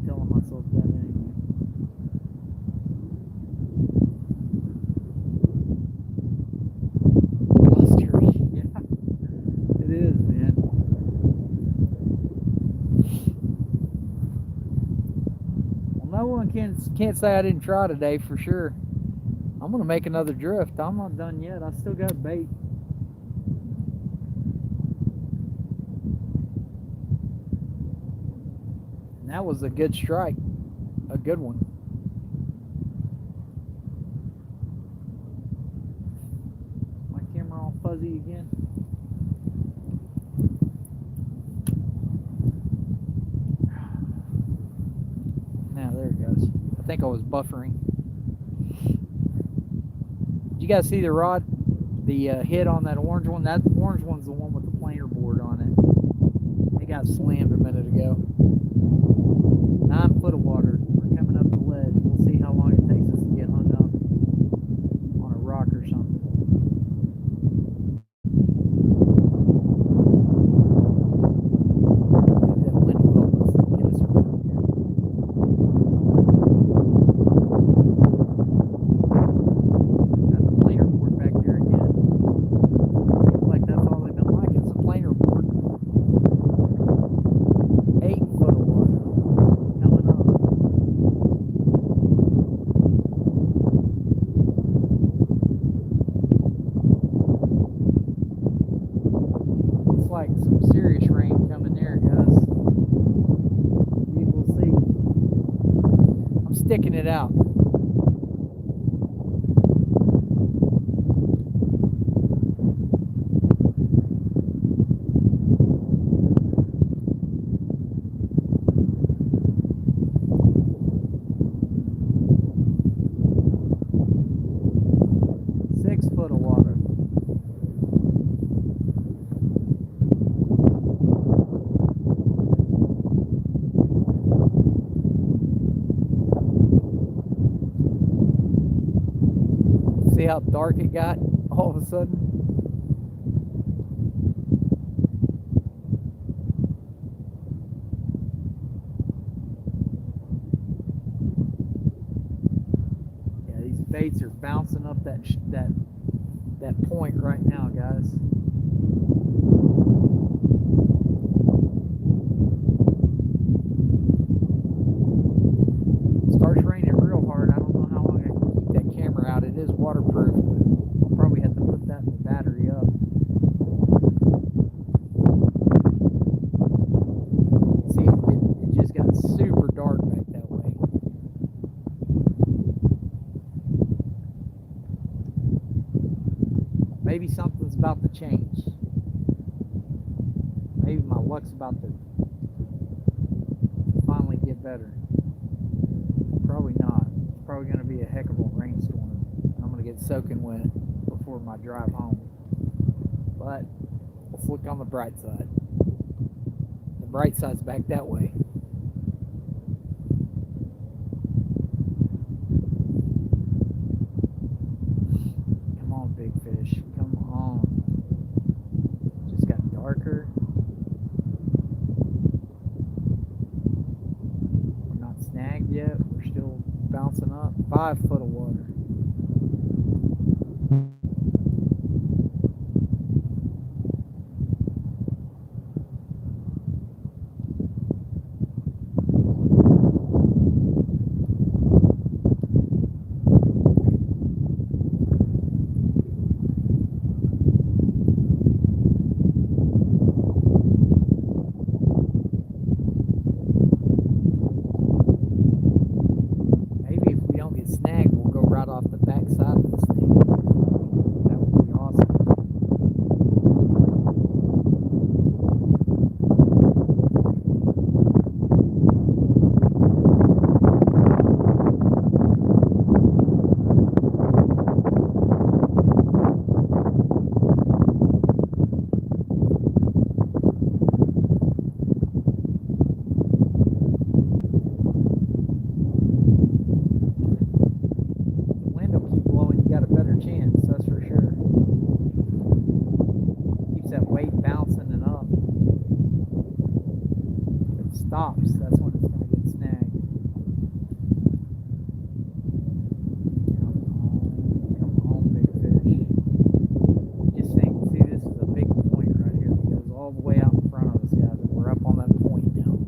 Telling myself that anyway. Blustery. Yeah, it is, man. Well, no one can't say I didn't try today for sure. I'm gonna make another drift. I'm not done yet. I still got bait. That was a good strike, a good one. My camera all fuzzy again. Now there it goes. I think I was buffering. Did you guys see the rod, the hit on that orange one? That orange one's the one with the planer board on it. It got slammed a minute ago. 9 foot of water. We're coming up the ledge. We'll see how long it takes us to get hung up on a rock or something. Maybe that wind will help us get us around here. Got the planer board back there again. Seems like that's all they've been like. It's a planer board. 8 foot of water. Like some serious rain coming there, guys. We will see. I'm sticking it out. See how dark it got all of a sudden? Yeah, these baits are bouncing up that point right now, guys. Starts raining real hard. I don't know how long I can keep that camera out. It is waterproof, but I'll probably have to put that in the battery up. See, it just got super dark back that way. Maybe something's about to change. Maybe my luck's about to finally get better. Probably not. It's probably going to be a heck of a rainstorm. I'm going to get soaking wet for my drive home. But let's look on the bright side. The bright side's back that way. Come on, big fish. Come on. Just got darker. We're not snagged yet. We're still bouncing up. 5 foot of water. Snag, we'll go right off the back side of this thing. That would be awesome. Chance, that's for sure. Keeps that weight bouncing and up. If it stops, that's when it's going to get snagged. Come on, big fish. Just think, see, this is a big point right here. It goes all the way out in front of us, guys, and we're up on that point now.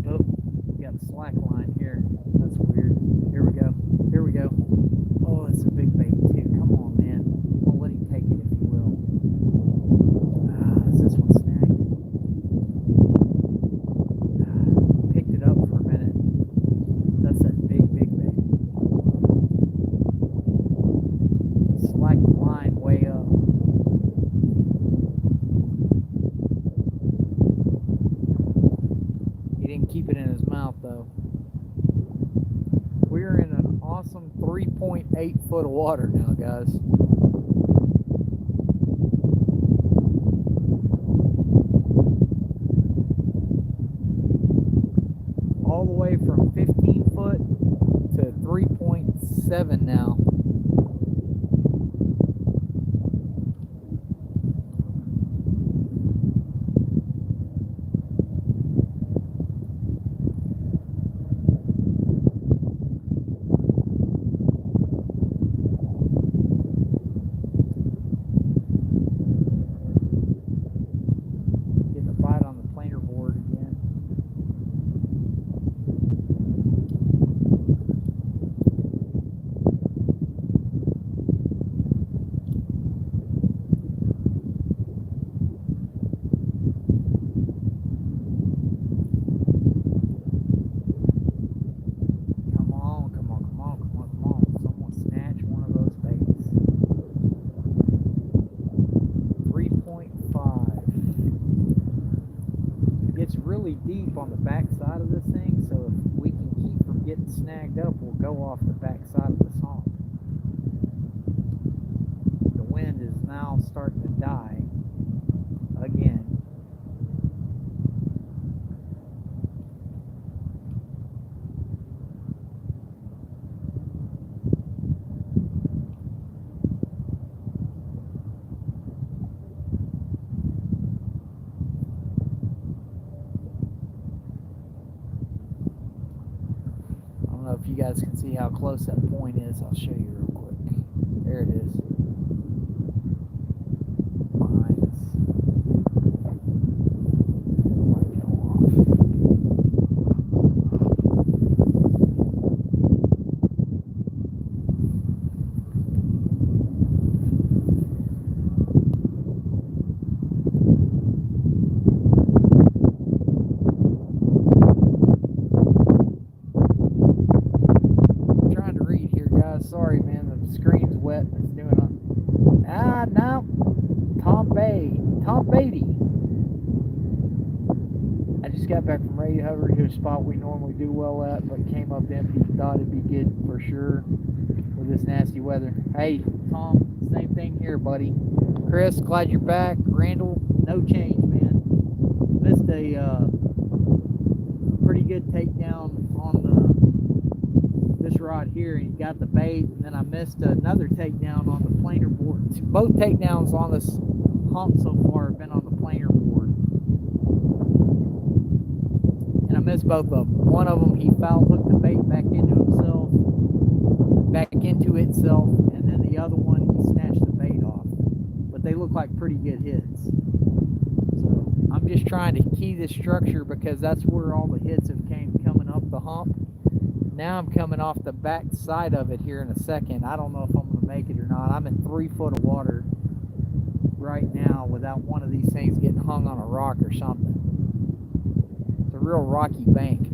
Oh, we got a slack line here. That's weird. Here we go. Here we go. Oh, it's a big bait too. Come on, man. I'll let him take it if you will. Is this one snagged? Picked it up for a minute. That's that big bait. Slack the line way up. He didn't keep it in his mouth though. We're in an awesome 3.8 foot of water now, guys. All the way from 15 foot to 3.7 now. Really deep on the back side of this thing, so if we can keep from getting snagged up, we'll go off the back side of this hump. The wind is now starting to die again. If you guys can see how close that point is, I'll show you real quick. There it is. Sorry, man, the screen's wet. It's doing it. No. Tom Beatty. I just got back from Radio Hover to a spot we normally do well at, but came up empty. Thought it'd be good for sure. with this nasty weather. Hey, Tom, same thing here, buddy. Chris, glad you're back. Randall, no change, man. Missed a pretty good takedown on this rod here, and he got the bait, and then I missed another takedown on the planer board. Both takedowns on this hump so far have been on the planer board, and I missed both of them. One of them, he foul hooked the bait back into itself, and then the other one, he snatched the bait off. But they look like pretty good hits. So I'm just trying to key this structure because that's where all the hits have coming up the hump. Now I'm coming off the back side of it here in a second. I don't know if I'm going to make it or not. I'm in 3 foot of water right now without one of these things getting hung on a rock or something. It's a real rocky bank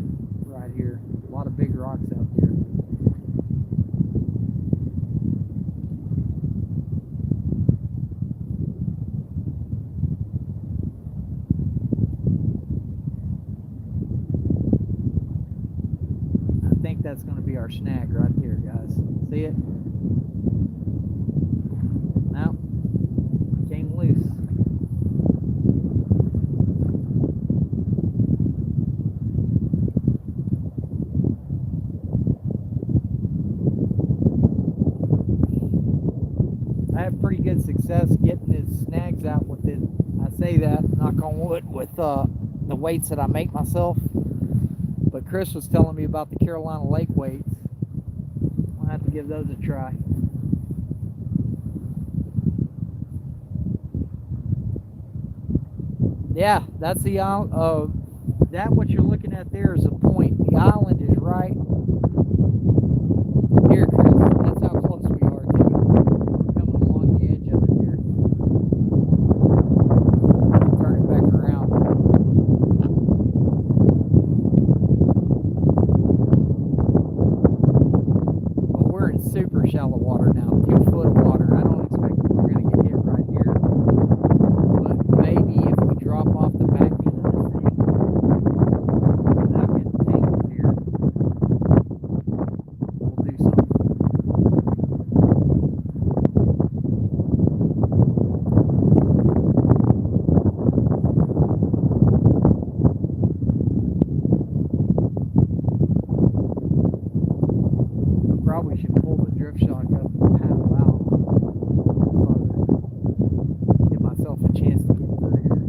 right here. A lot of big rocks out there. That's going to be our snag right there, guys. See it? No, came loose. I have pretty good success getting his snags out with it. I say that, knock on wood, with the weights that I make myself. But Chris was telling me about the Carolina Lake weights. I'll have to give those a try. Yeah, that's the island. That what you're looking at there is a point. The island is right here, Chris. That's how close we are to it. We're coming along the edge of it here. Turn it back around. Super shallow water now, 2 foot of water. I don't expect we're going to get hit right here, but maybe if we drop off the back end of this thing without getting tangled here, we'll do something. Probably should pull the drift shock up and paddle out farther. Give myself a chance to get through here.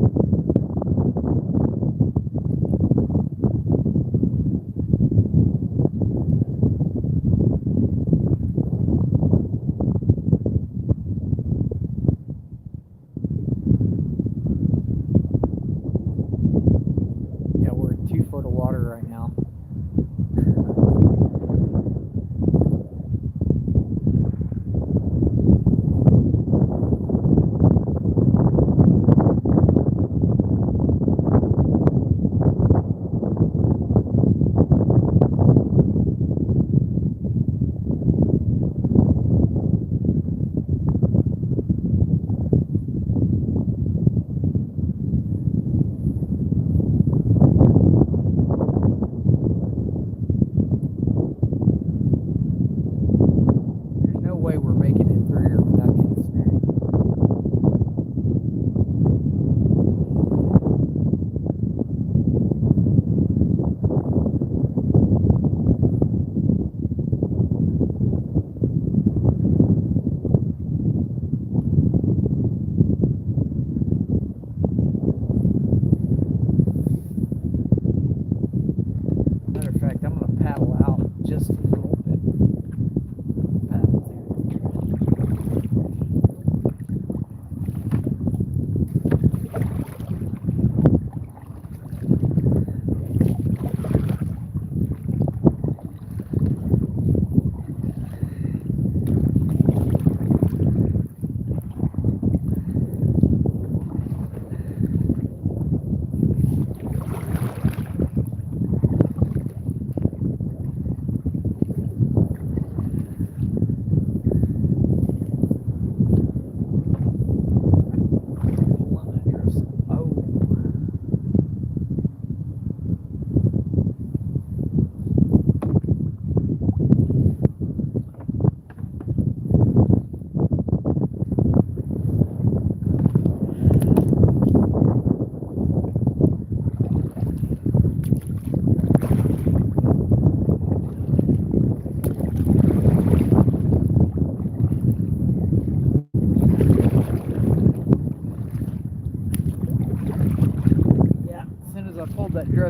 Yeah, we're in 2 foot of water right now.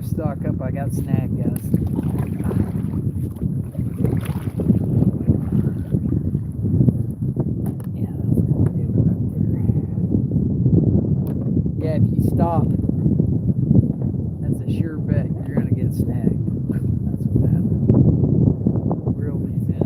stock up. I got snagged, guys. Yeah, that's gonna do it right there. Yeah, if you stop, that's a sure bet you're gonna get snagged. That's what happened. Reel these in.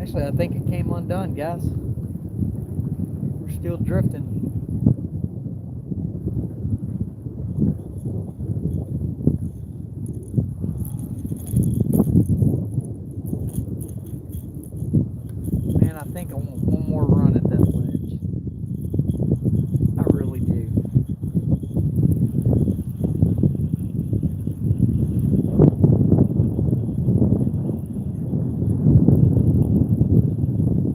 Actually, I think it came undone, guys. We're still drifting. Man, I think I want one more run at that ledge. I really do.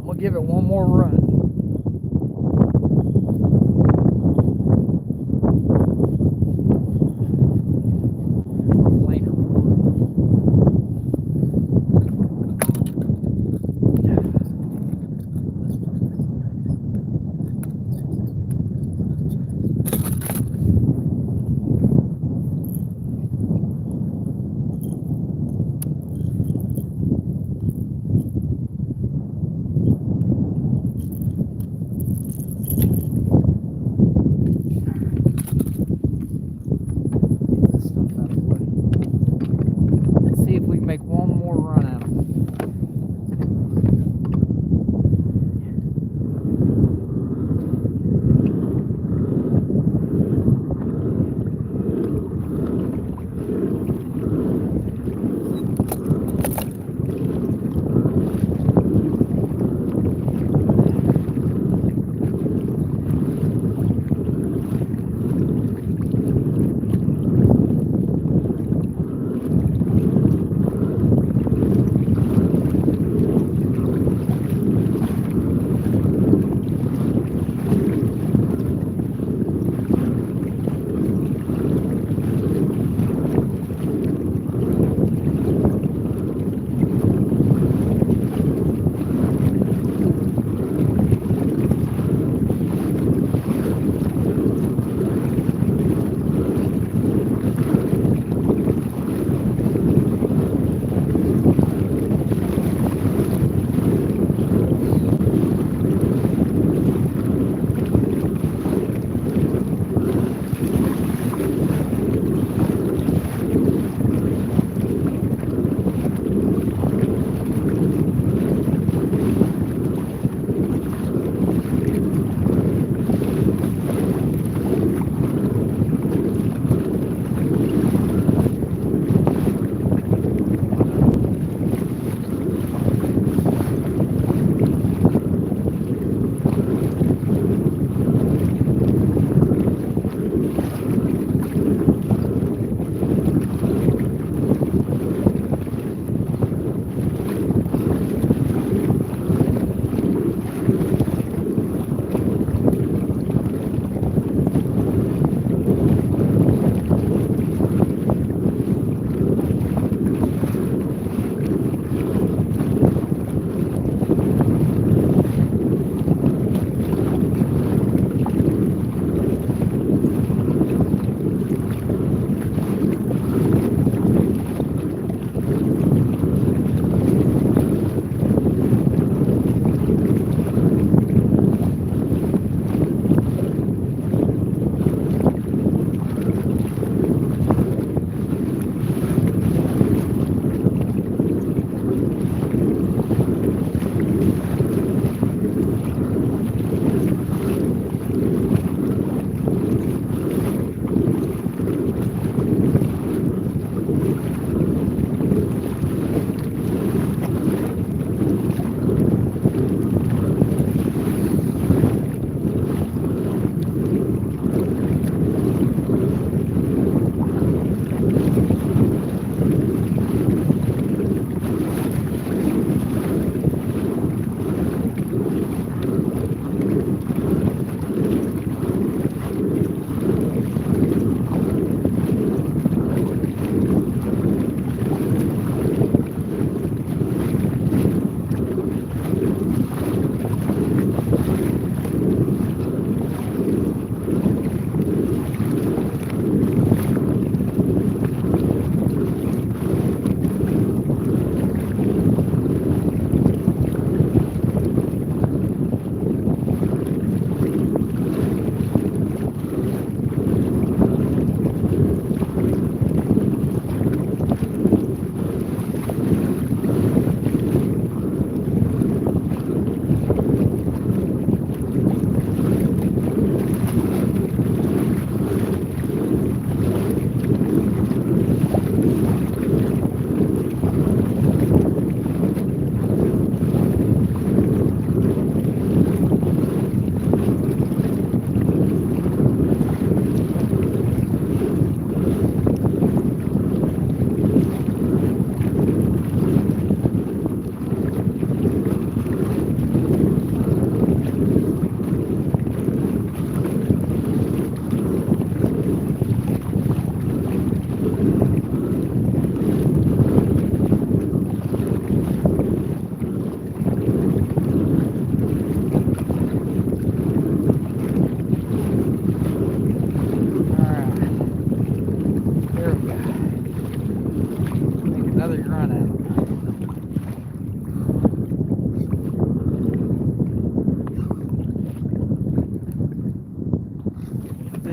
I'm gonna give it one more run. Later.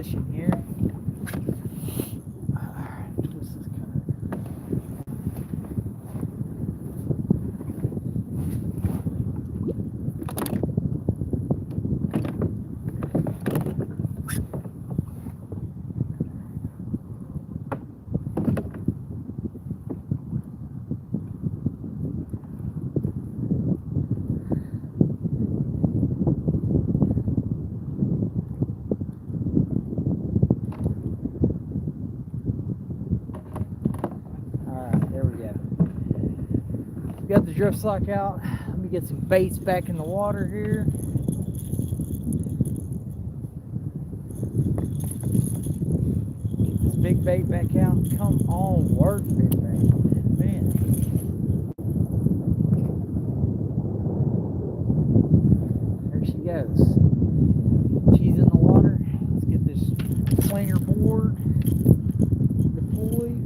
fishing here. Twist this kind got the drift sock out. Let me get some baits back in the water here. Get this big bait back out. Come on, work, big bait. Man. There she goes. She's in the water. Let's get this planer board deployed.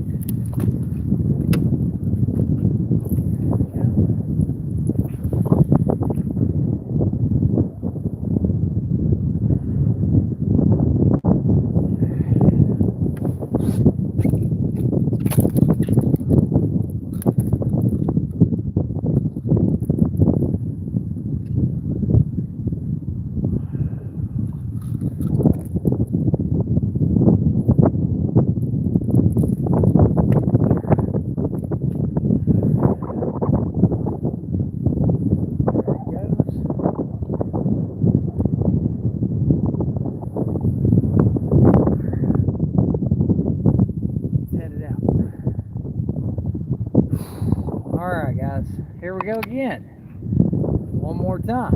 Alright guys, here we go again. One more time.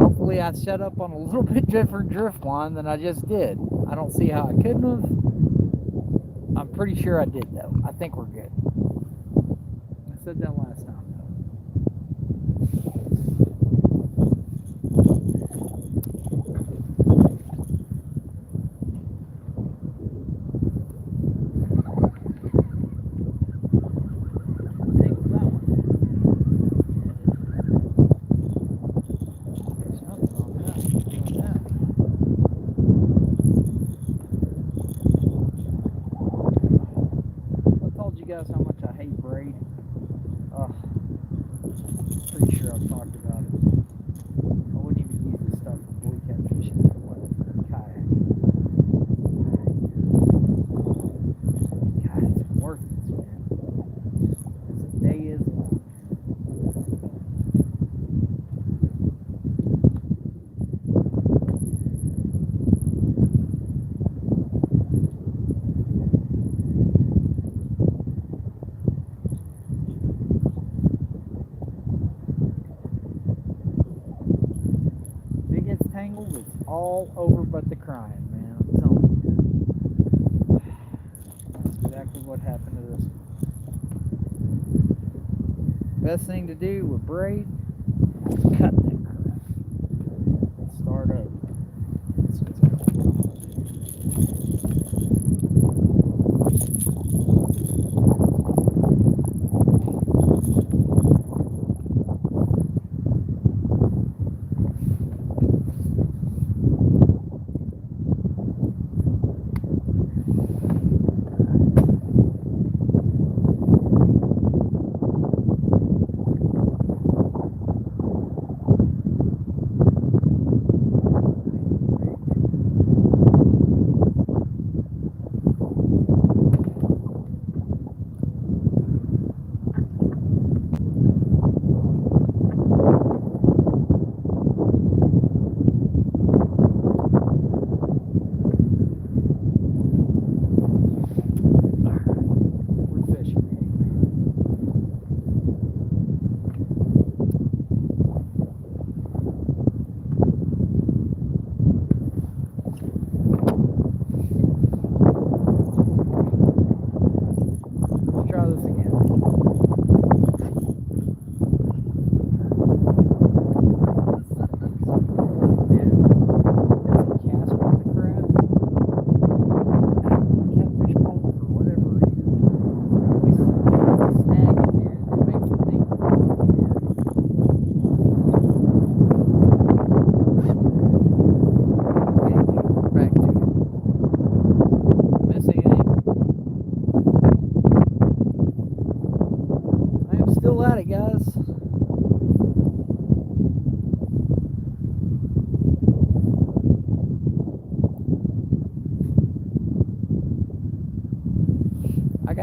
Hopefully I set up on a little bit different drift line than I just did. I don't see how I couldn't have. I'm pretty sure I did though. I think we're good. I said that last time. Guys, how much I hate braid. Pretty sure I've talked about it. I wouldn't even use this stuff for blue cat fishing for kayak. God, it's worth it, man. As the day is long. Tangled, it's all over but the crying, man. I'm telling you. That's exactly what happened to this one. Best thing to do with braid is cut that crap. Start over.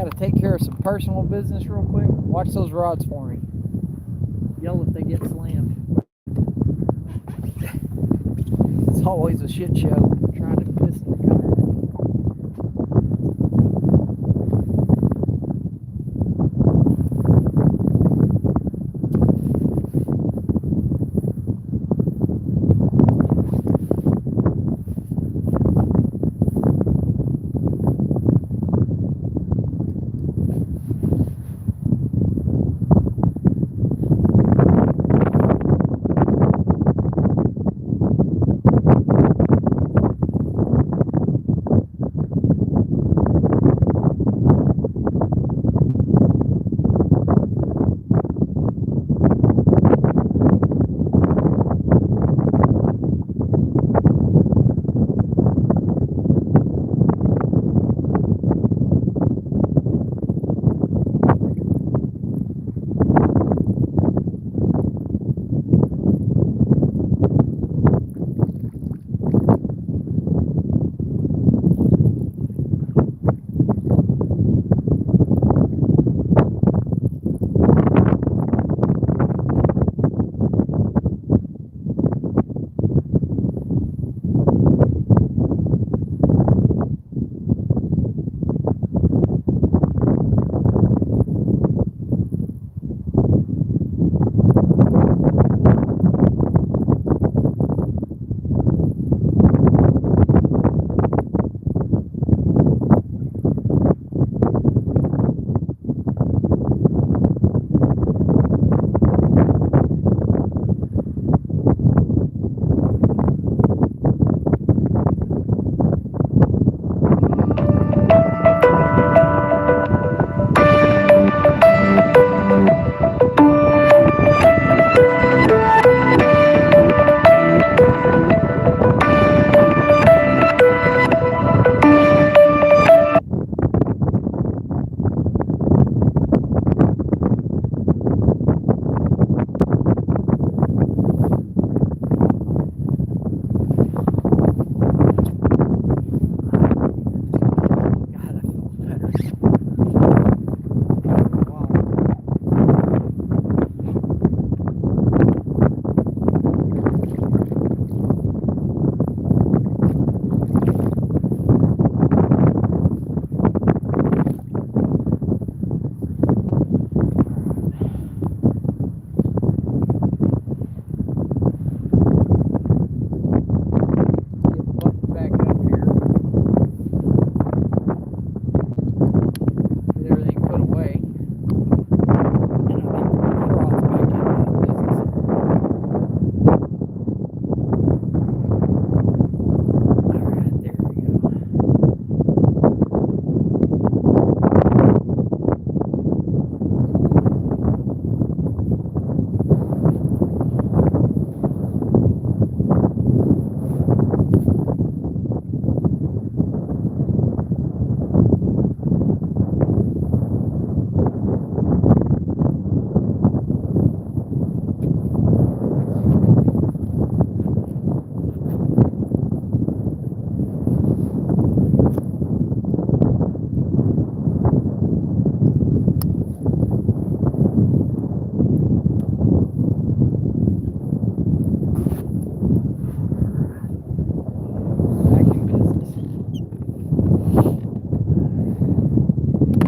Gotta take care of some personal business real quick. Watch those rods for me. Yell if they get slammed. It's always a shit show trying to piss in the kayak.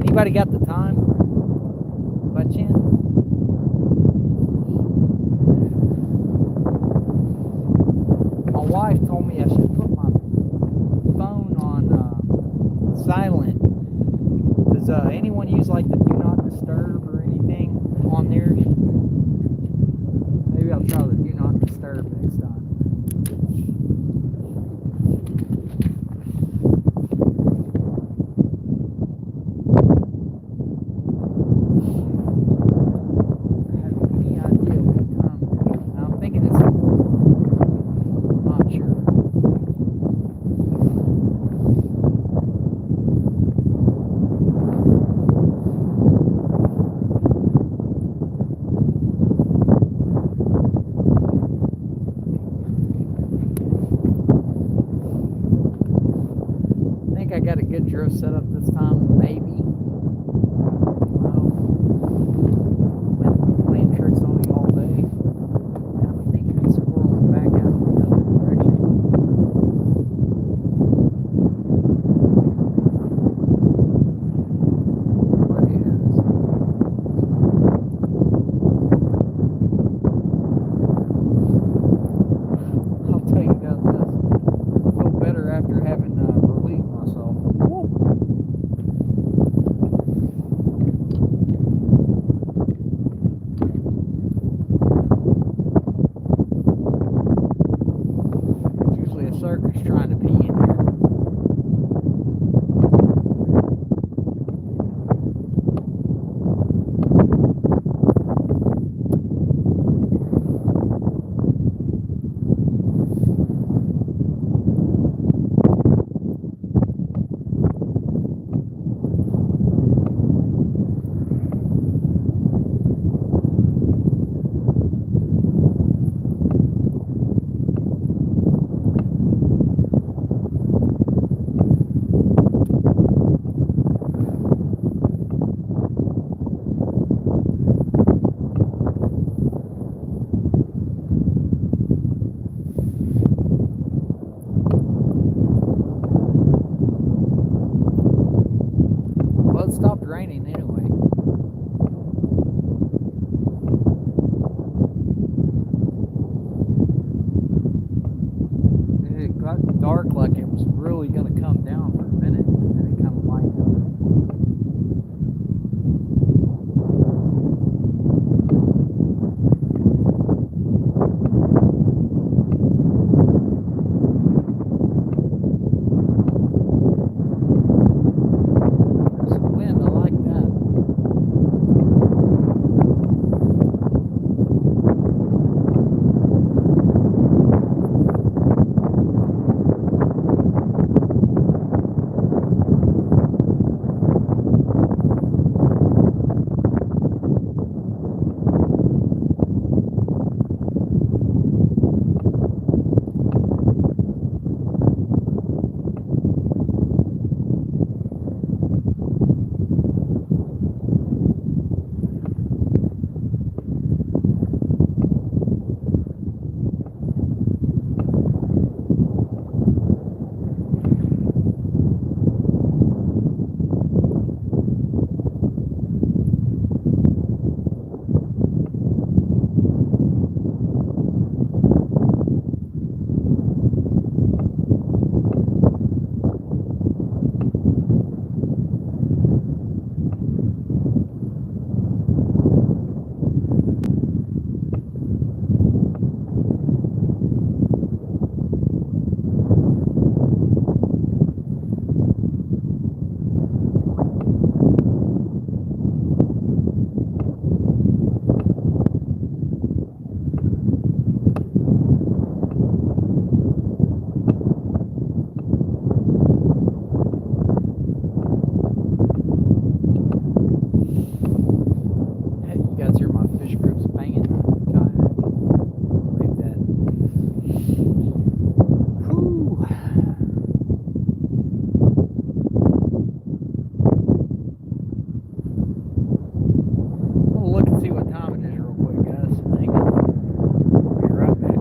Anybody got the time by chance? My wife told me I should put my phone on silent. Does anyone use like the do not disturb or anything on theirs? Maybe I'll try the do not disturb next time. I got a good drill set up this time, maybe. Berserker's trying to pee in here. Well, it stopped raining anyway. It got dark like it was really going to come down for a minute, and then it kind of lightened up. There's some wind, I like that. Hey, you guys hear my fish groups banging the kayak? Like that. Whew. I'm gonna look and see what time it is real quick, guys. Hang on. I'll be right back.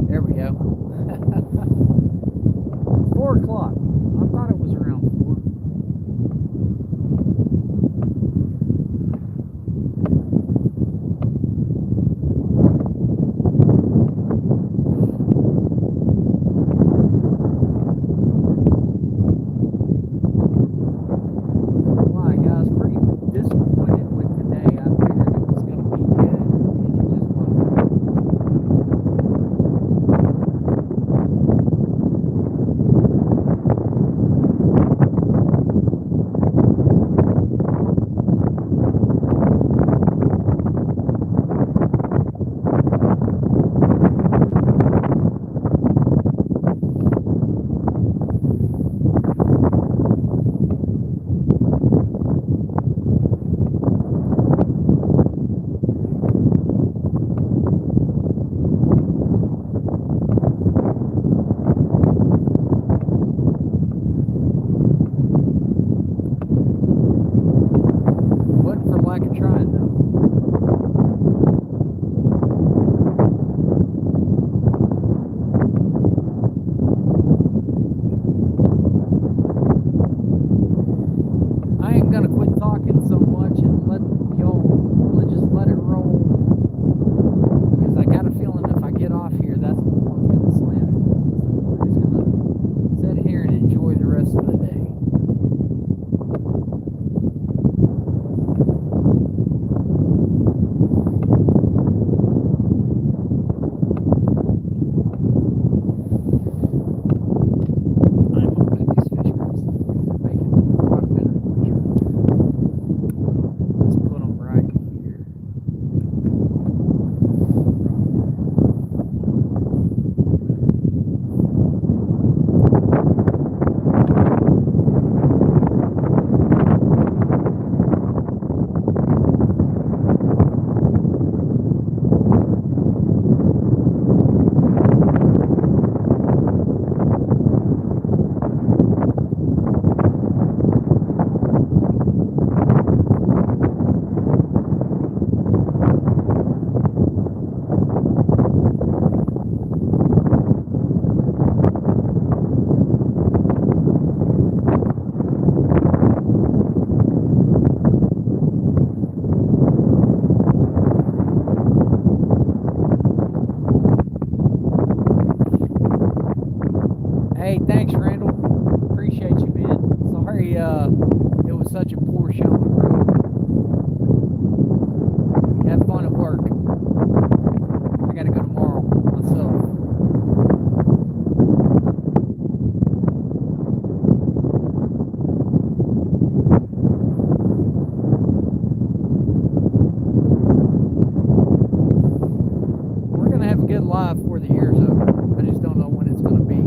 There we go. 4 o'clock. I thought it was around 4. Why, guys, pretty disappointed with today. I figured it was going to be good, and it just wasn't. Hey, thanks, Randall. Appreciate you, man. Sorry, it was such a poor showing, bro. Have fun at work. I gotta go tomorrow myself. We're gonna have a good live before the year's over. I just don't know when it's gonna be.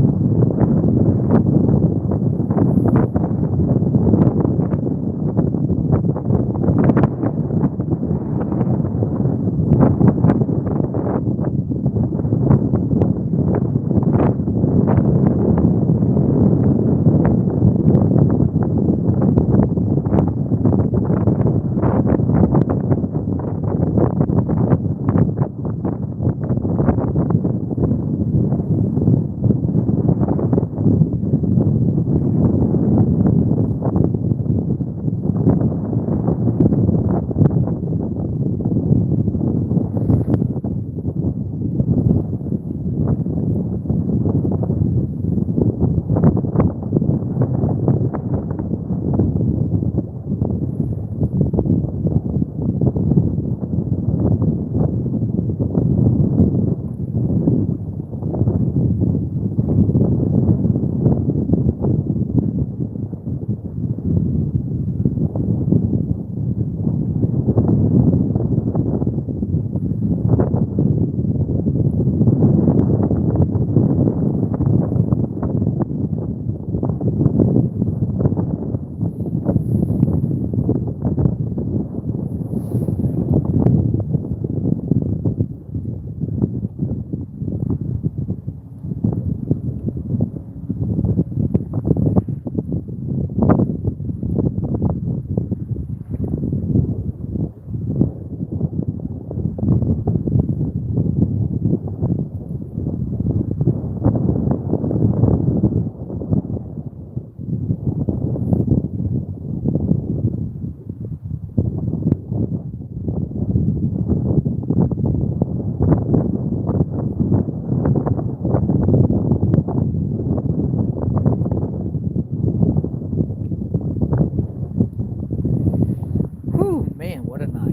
Whew, man, what a night.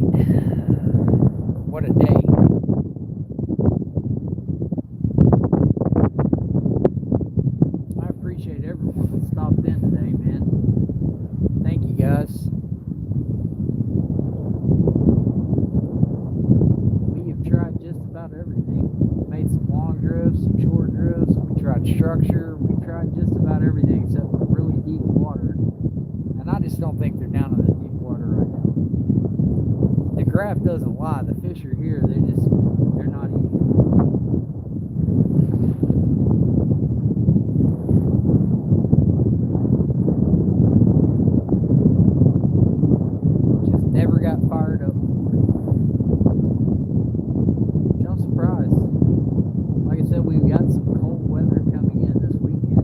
What a day. I appreciate everyone that stopped in today, man. Thank you, guys. We have tried just about everything. Made some long drifts, some short drifts. We tried structure. We tried just about everything except for really deep water. And I just don't think they're down in the deep water right now. The graph doesn't lie. The fish are here. They're not eating. Just never got fired up for it. Which I'm surprised. Like I said, we've got some cold weather coming in this weekend.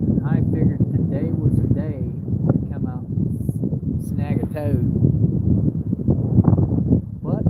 And I figured today was the day to come out and snag a toad. But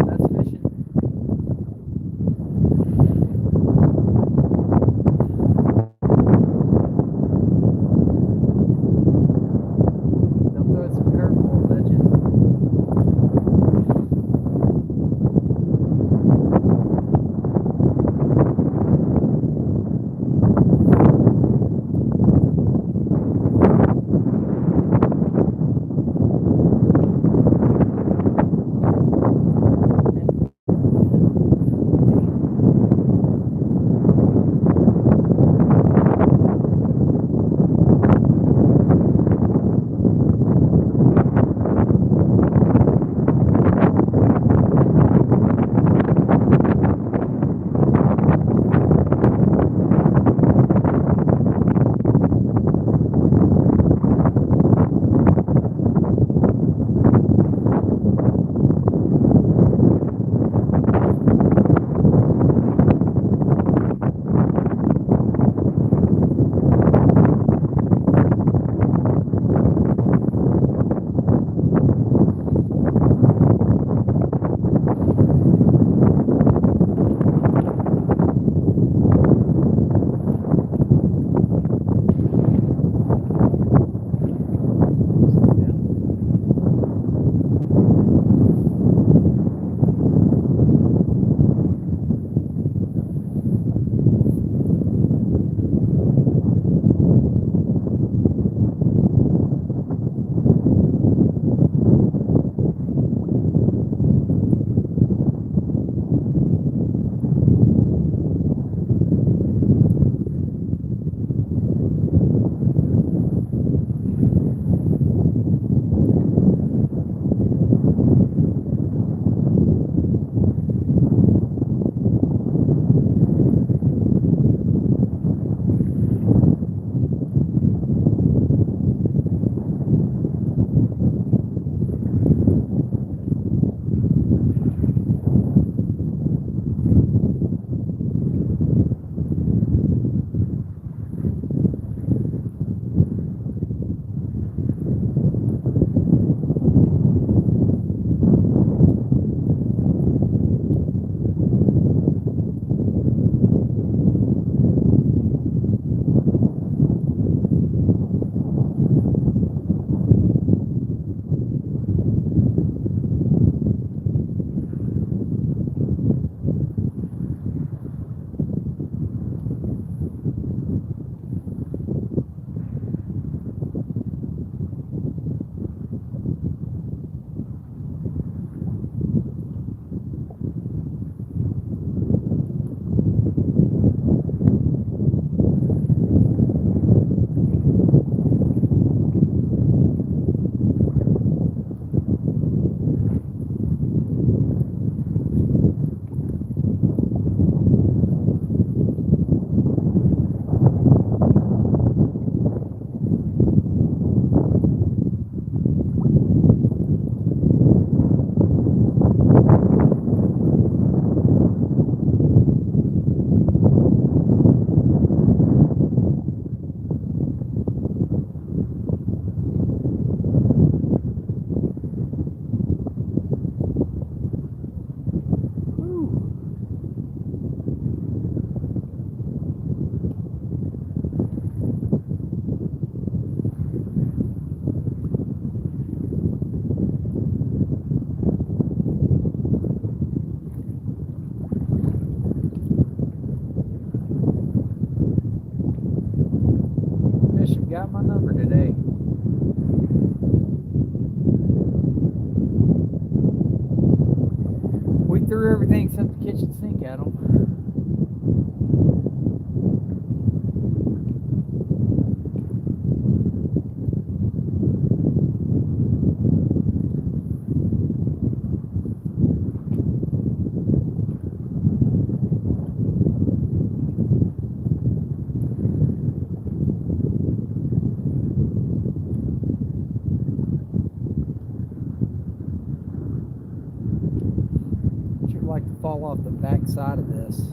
inside of this. See if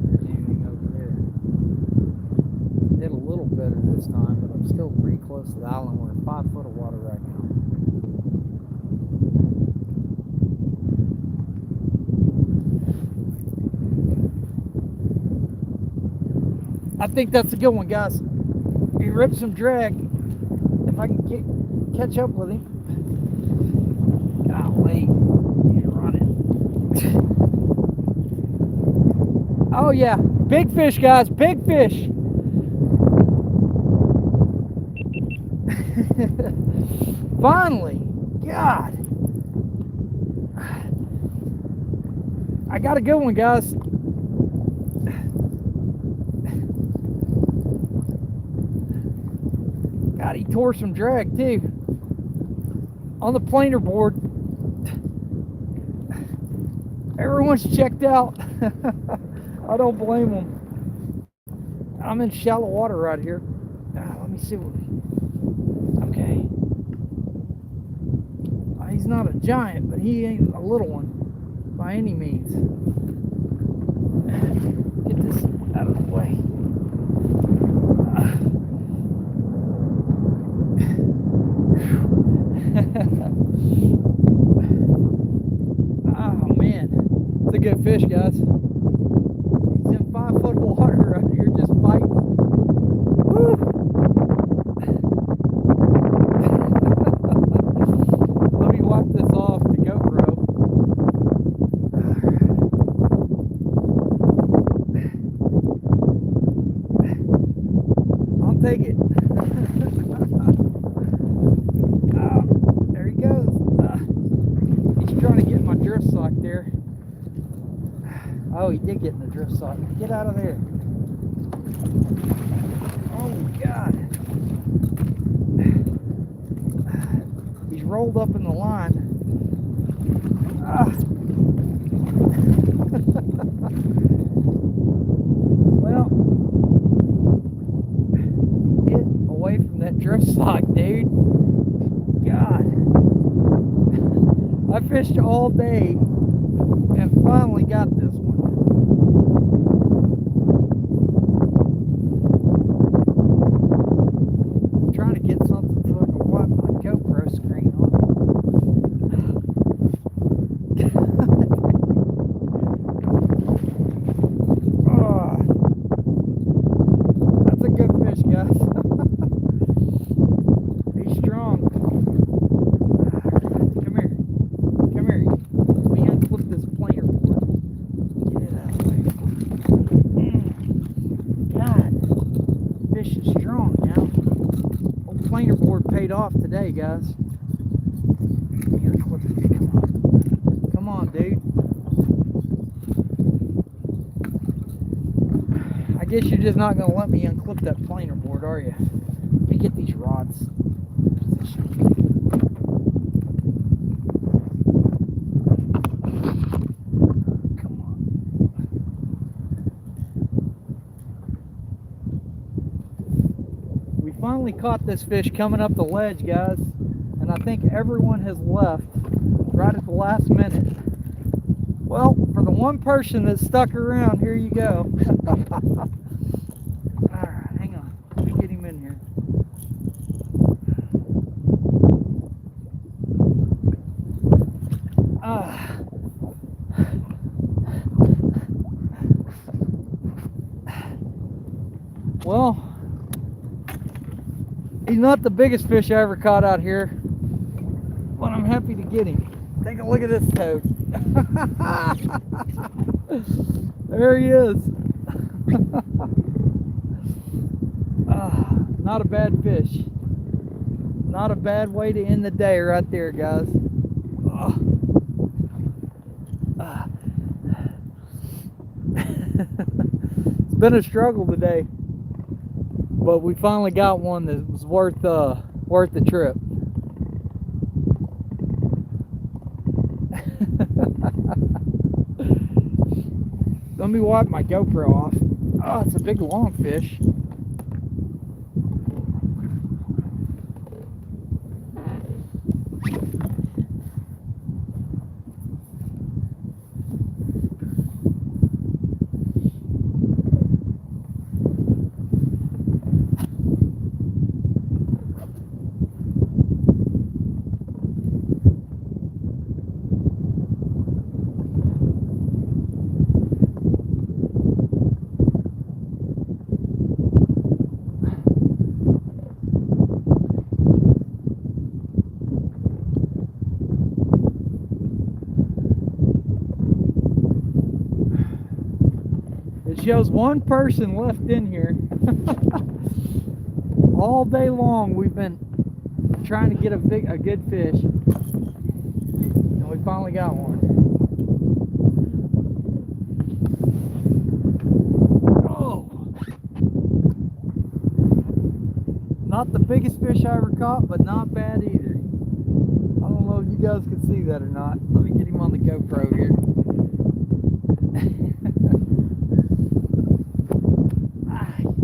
there's anything over there. Did a little better this time, but I'm still pretty close to the island. We're in 5 foot of water right now. I think that's a good one, guys. He ripped some drag. If I can catch up with him. Golly, he's running. Oh yeah, big fish, guys, big fish. Finally, God. I got a good one, guys. God, he tore some drag too. On the planer board. Everyone's checked out. I don't blame them. I'm in shallow water right here. Let me see what. Okay. He's not a giant, but he ain't a little one by any means. Get this out of the way. Oh man, it's a good fish, guys. He's in 5 foot of water right here, just fighting. Woo! Let me wipe this off the GoPro. I'll take it. There he goes. He's trying to get my drift sock there. Oh, he did get in the drift sock. Get out of there. Oh, God. He's rolled up in the line. Well, get away from that drift sock, dude. God. I fished all day and finally got this one. I'm trying to get something so I can wipe my GoPro screen on. Oh, that's a good fish, guys. He's strong. Come here. Come here. Let me unclip this planer board. Get it out of the way. God, fish is strong now. Old planer board paid off today, guys. Let me unclip it. Come on. Come on, dude. I guess you're just not going to let me unclip that planer board, are you? Let me get these rods positioned. Come on. We finally caught this fish coming up the ledge, guys, and I think everyone has left right at the last minute. Well, for the one person that stuck around, here you go. Alright, hang on. Let me get him in here. Well, he's not the biggest fish I ever caught out here, but I'm happy to get him. Take a look at this toad. There he is. Not a bad fish. Not a bad way to end the day right there, guys. It's been a struggle today, but we finally got one that was worth the trip. Let me wipe my GoPro off. Oh, it's a big long fish. It shows one person left in here. All day long we've been trying to get a good fish, and we finally got one. Oh, not the biggest fish I ever caught, but not bad either. I don't know if you guys can see that or not. Let me get him on the GoPro here.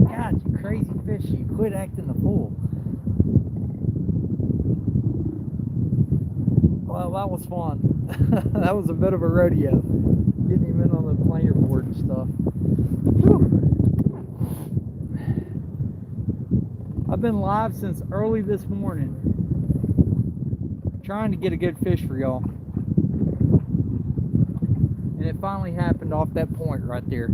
God, you crazy fish, you quit acting the fool. Well, that was fun. That was a bit of a rodeo, getting him in on the planer board and stuff. Whew. I've been live since early this morning, trying to get a good fish for y'all. And it finally happened off that point right there.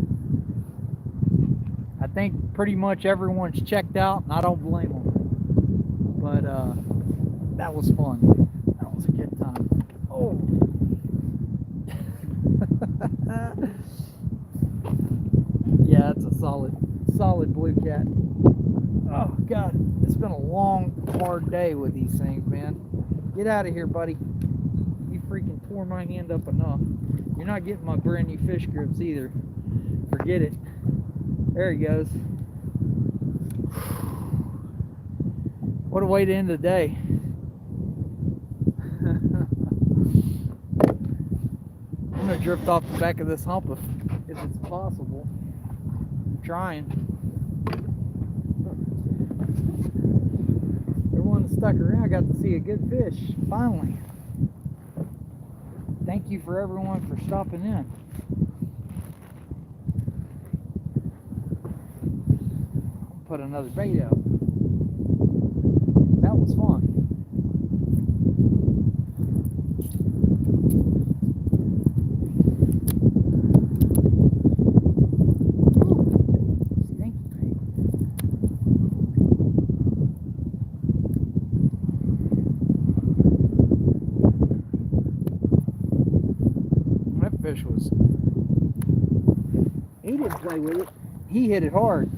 I think pretty much everyone's checked out, and I don't blame them. But that was fun. That was a good time. Oh. Yeah, it's a solid blue cat. Oh God, it's been a long, hard day with these things, man. Get out of here, buddy. You freaking tore my hand up enough. You're not getting my brand new fish grips either. Forget it. There he goes. What a way to end the day. I'm gonna drift off the back of this hump if it's possible. I'm trying. Everyone that stuck around got to see a good fish, finally. Thank you for everyone for stopping in. I'll put another bait out. That was fun. Stinky bait. That fish was... He didn't play with it. He hit it hard.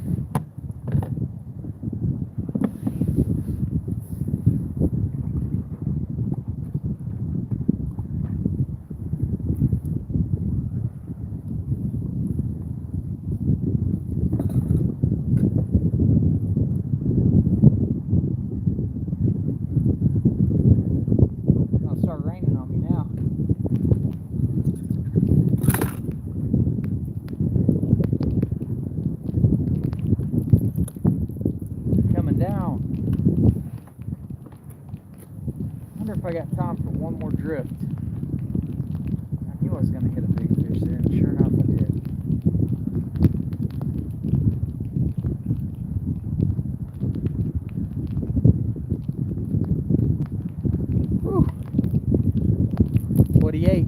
If I got time for one more drift. I knew I was going to hit a big fish there, and sure enough I did. Whew. What he ate.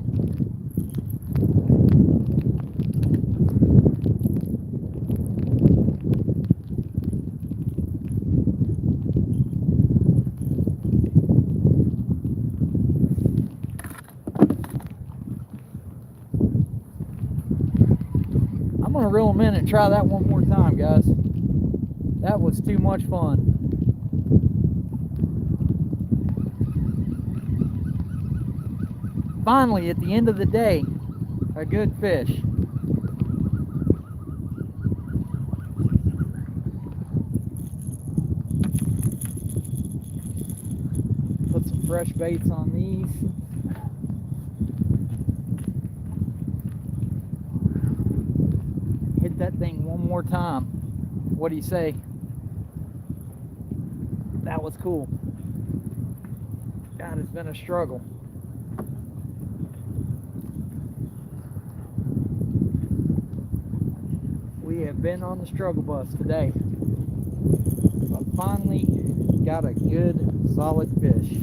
I'm gonna reel them in and try that one more time, guys. That was too much fun. Finally, at the end of the day, a good fish. Put some fresh baits on these. Hit that thing one more time. What do you say? That was cool. God, it's been a struggle. We have been on the struggle bus today, but finally got a good, solid fish.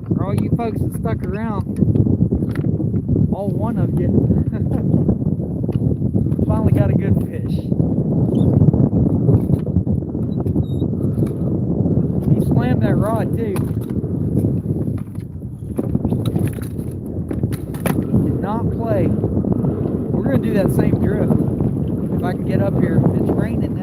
For all you folks that stuck around, all one of you. Finally got a good fish. He slammed that rod too. Did not play. We're gonna do that same drift. If I can get up here. It's raining now.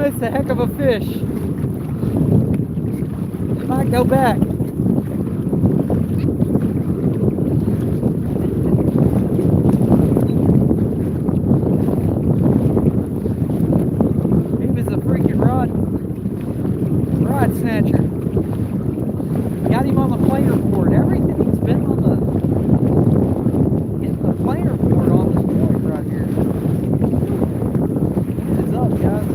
It's a heck of a fish. Might go back. He was a freaking rod snatcher. Got him on the planer board. Everything's been on the planer board on this point right here. What is up, guys?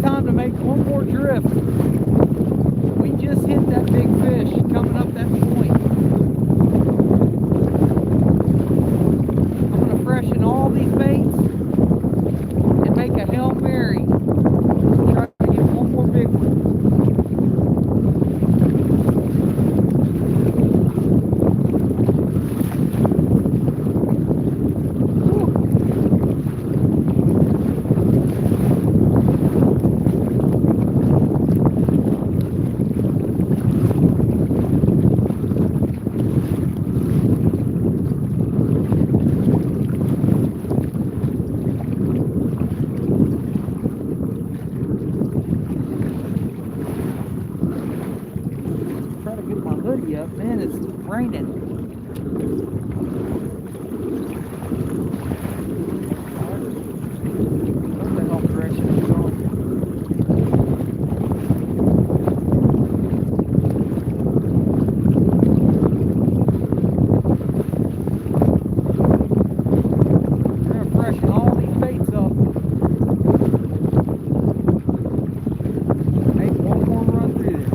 Time to make one more drift. We just hit that big fish coming up that point. I'm going to freshen all these baits and make a Hail Mary. Try to get one more big one. Up, man, it's raining. What the hell direction is going? We're gonna freshen all these baits up. Make one more run through this.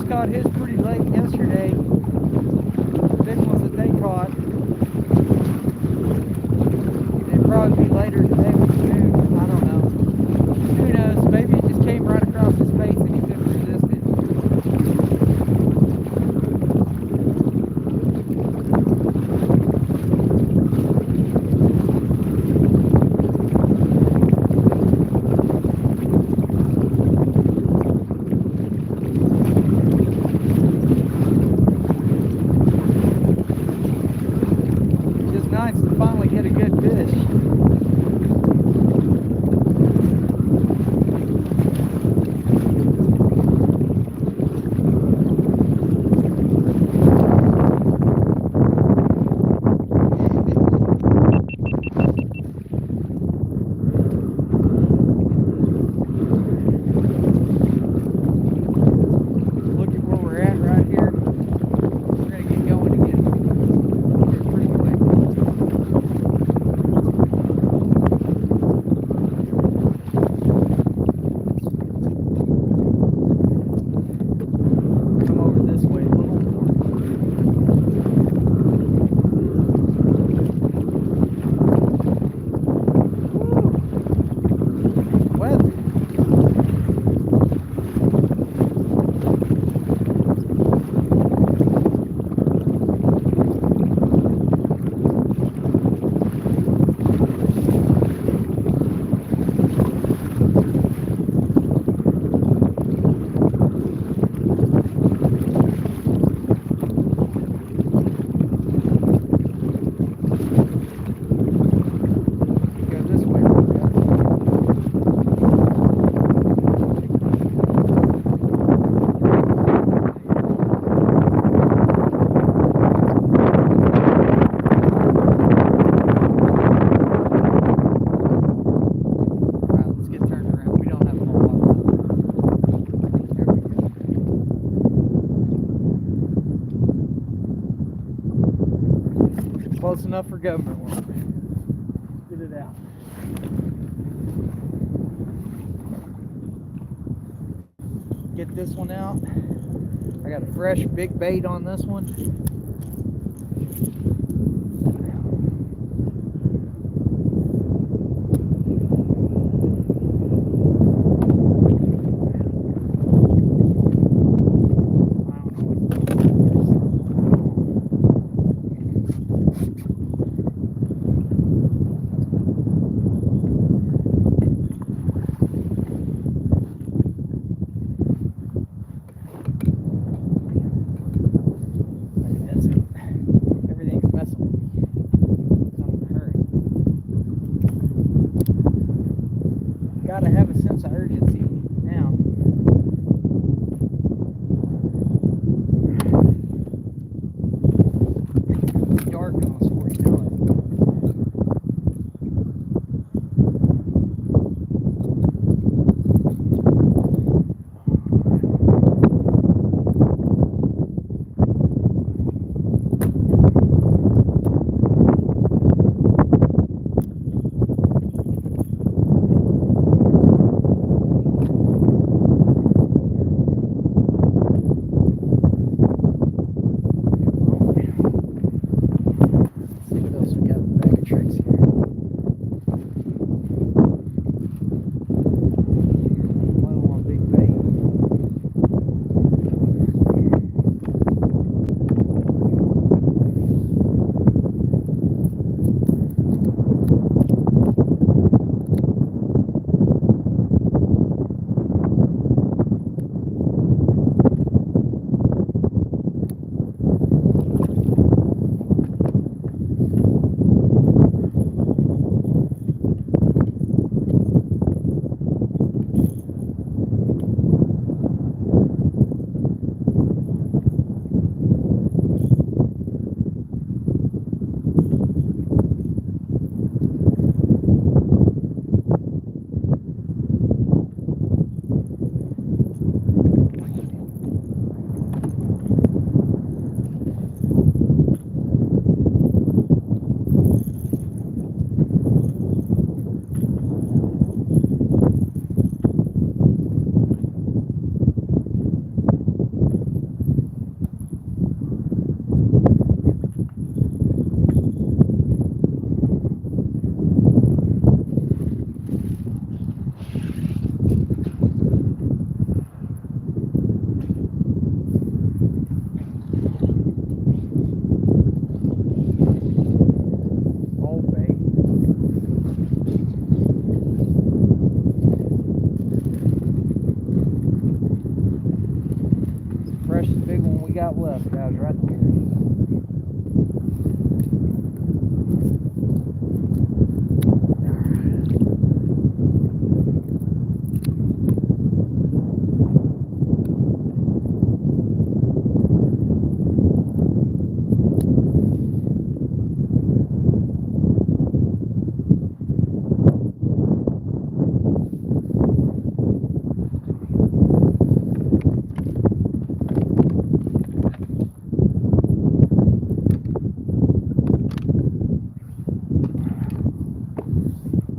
Caught his pretty late yesterday. The big ones that they caught. They'd probably be later today with June. I don't know. Who knows? Maybe it just came right across his face and he couldn't resist it. close enough for government work. Get it out. Get this one out. I got a fresh big bait on this one. Gotta have a sense of urgency now. It's dark on us before you know it. Big one we got left, guys, right there.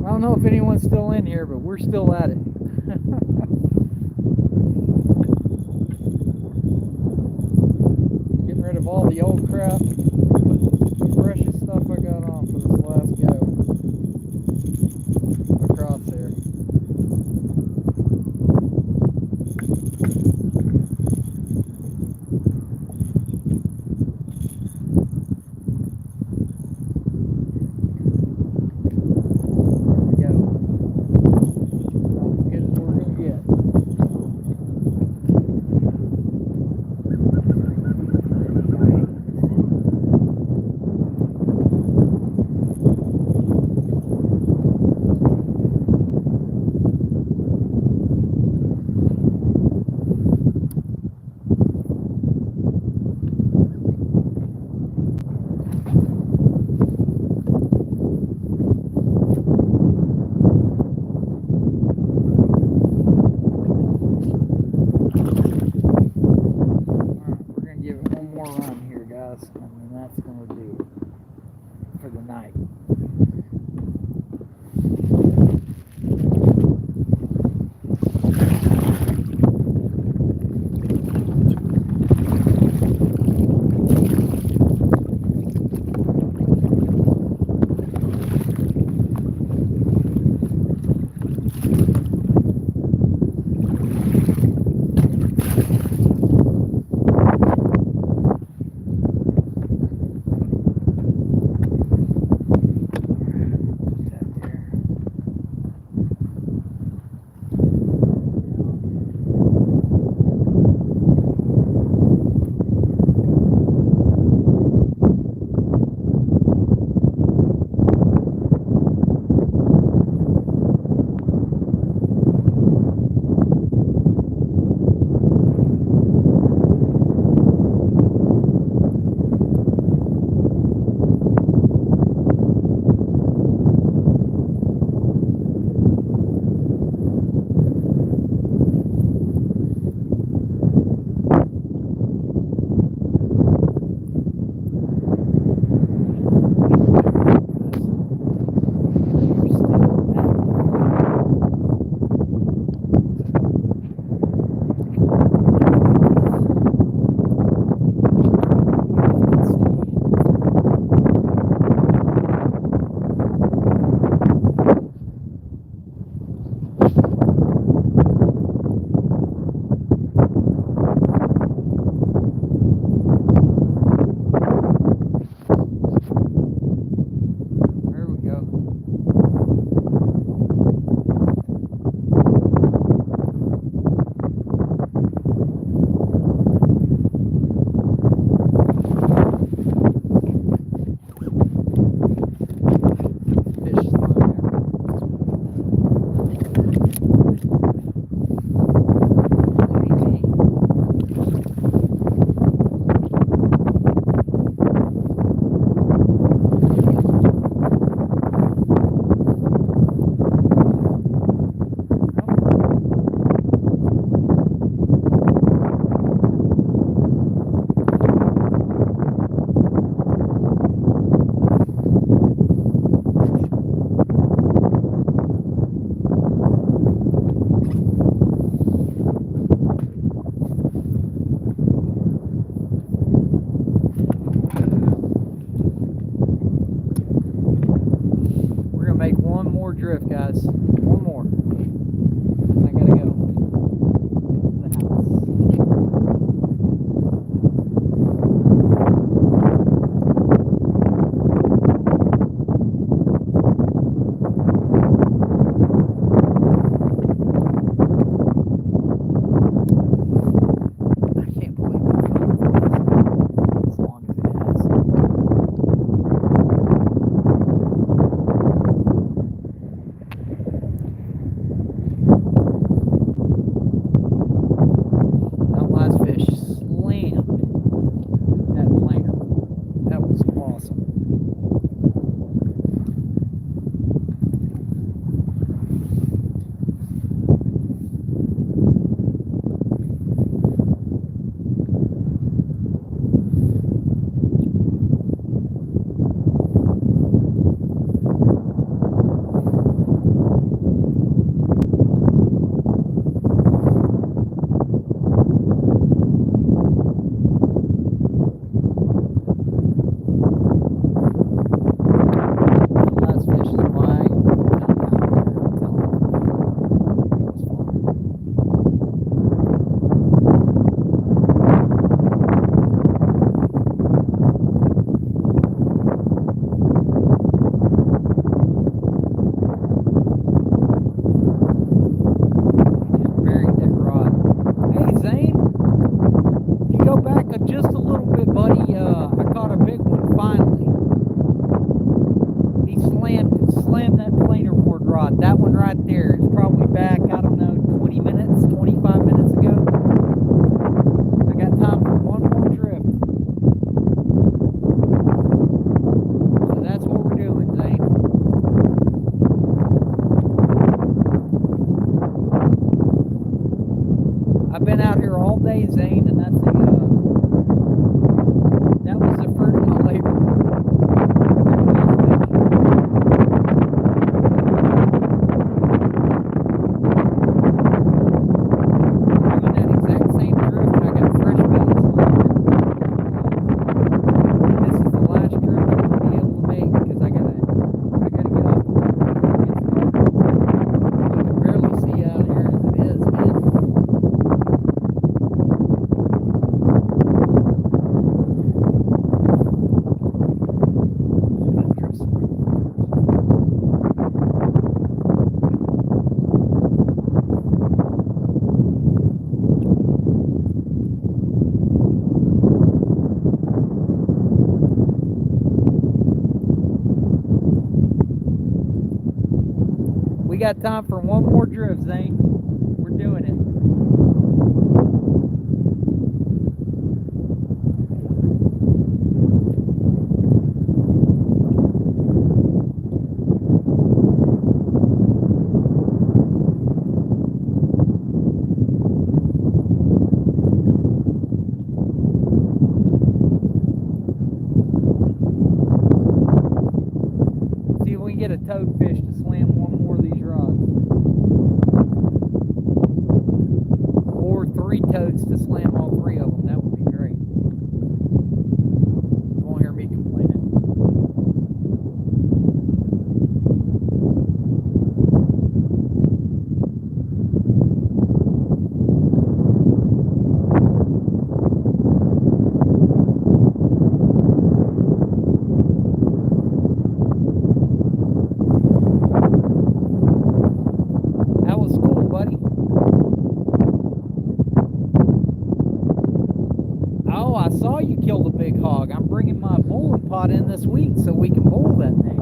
I don't know if anyone's still in here, but we're still at it. Getting rid of all the old crap. The freshest stuff I got on for this last go across there. I've been out here all day, Zane, and that was the fruit of my labor. Doing that exact same drift, and I got fresh bells on there. This is the last drift I'm gonna be able to make because I gotta get off the water before it gets dark. You can barely see out here as it is, man. We got time for one more drift, Zane. We're doing it. See if we can get a toadfish to slam one more of these rods. Or 3 toads to slam all 3 of them. That would be great. You won't hear me complaining. How was school, buddy? Oh, I saw you kill the big hog. I'm bringing my bowling pot in this week so we can bowl that thing.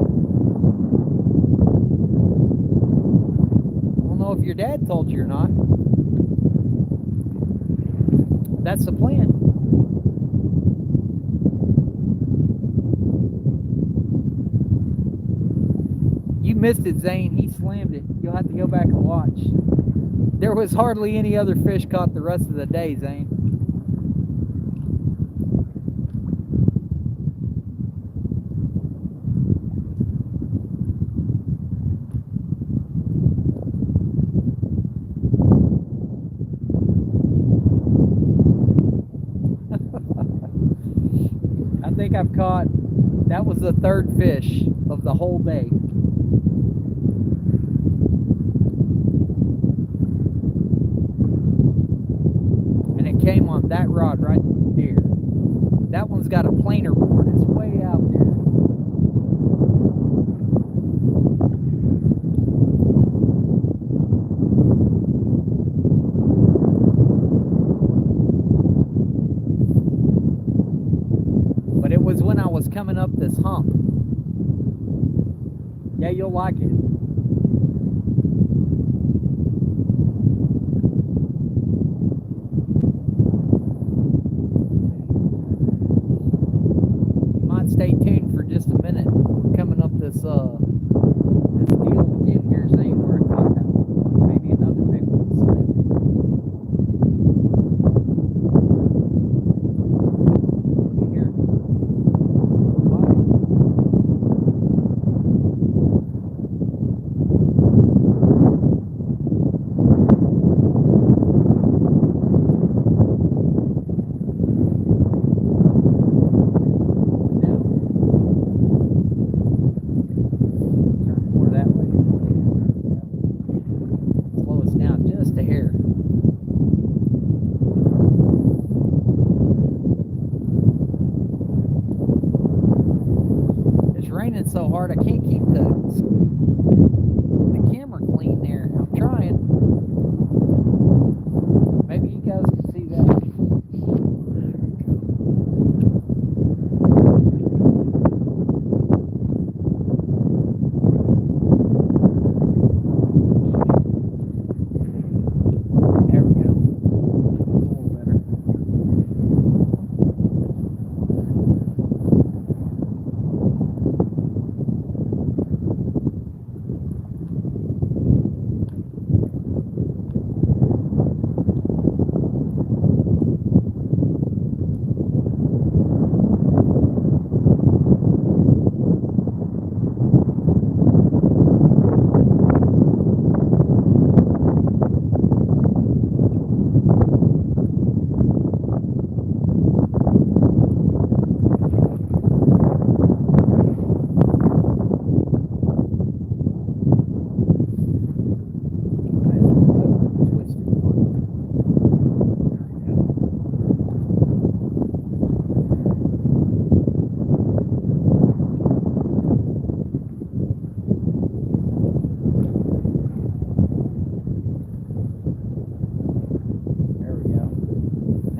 I don't know if your dad told you or not. That's the plan. You missed it, Zane. He slammed it. You'll have to go back and watch. There was hardly any other fish caught the rest of the day, Zane. I think I've caught, that was the 3rd fish of the whole day. And it came on that rod right there. That one's got a planer board. It's way out there. But it was when I was coming up this hump. Yeah, you'll like it. You might stay tuned for just a minute. We're coming up this deal again here, Zane, where I caught that maybe another big one. Here. Raining so hard I can't keep the camera clean there. I'm trying. Maybe you guys can see that. There we go. A little better.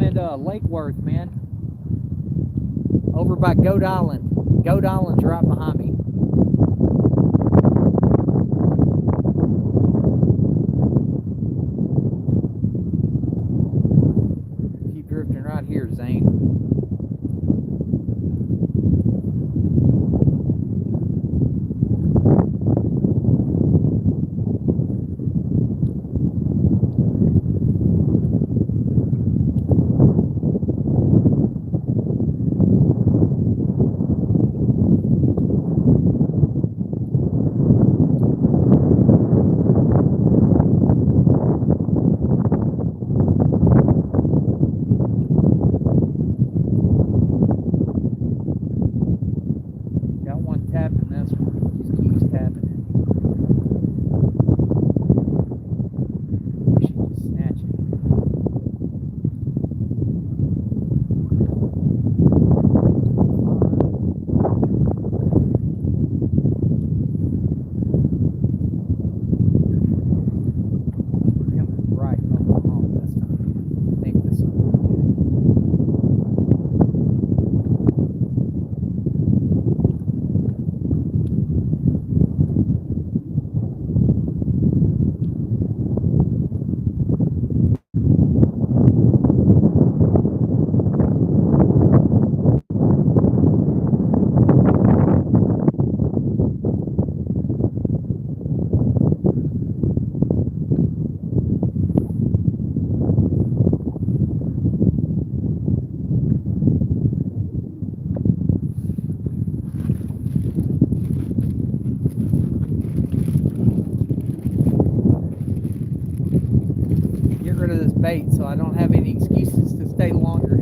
I'm at Lake Worth, man. Over by Goat Island. Goat Island's right behind me. Keep drifting right here, Zane. Bait, so I don't have any excuses to stay longer.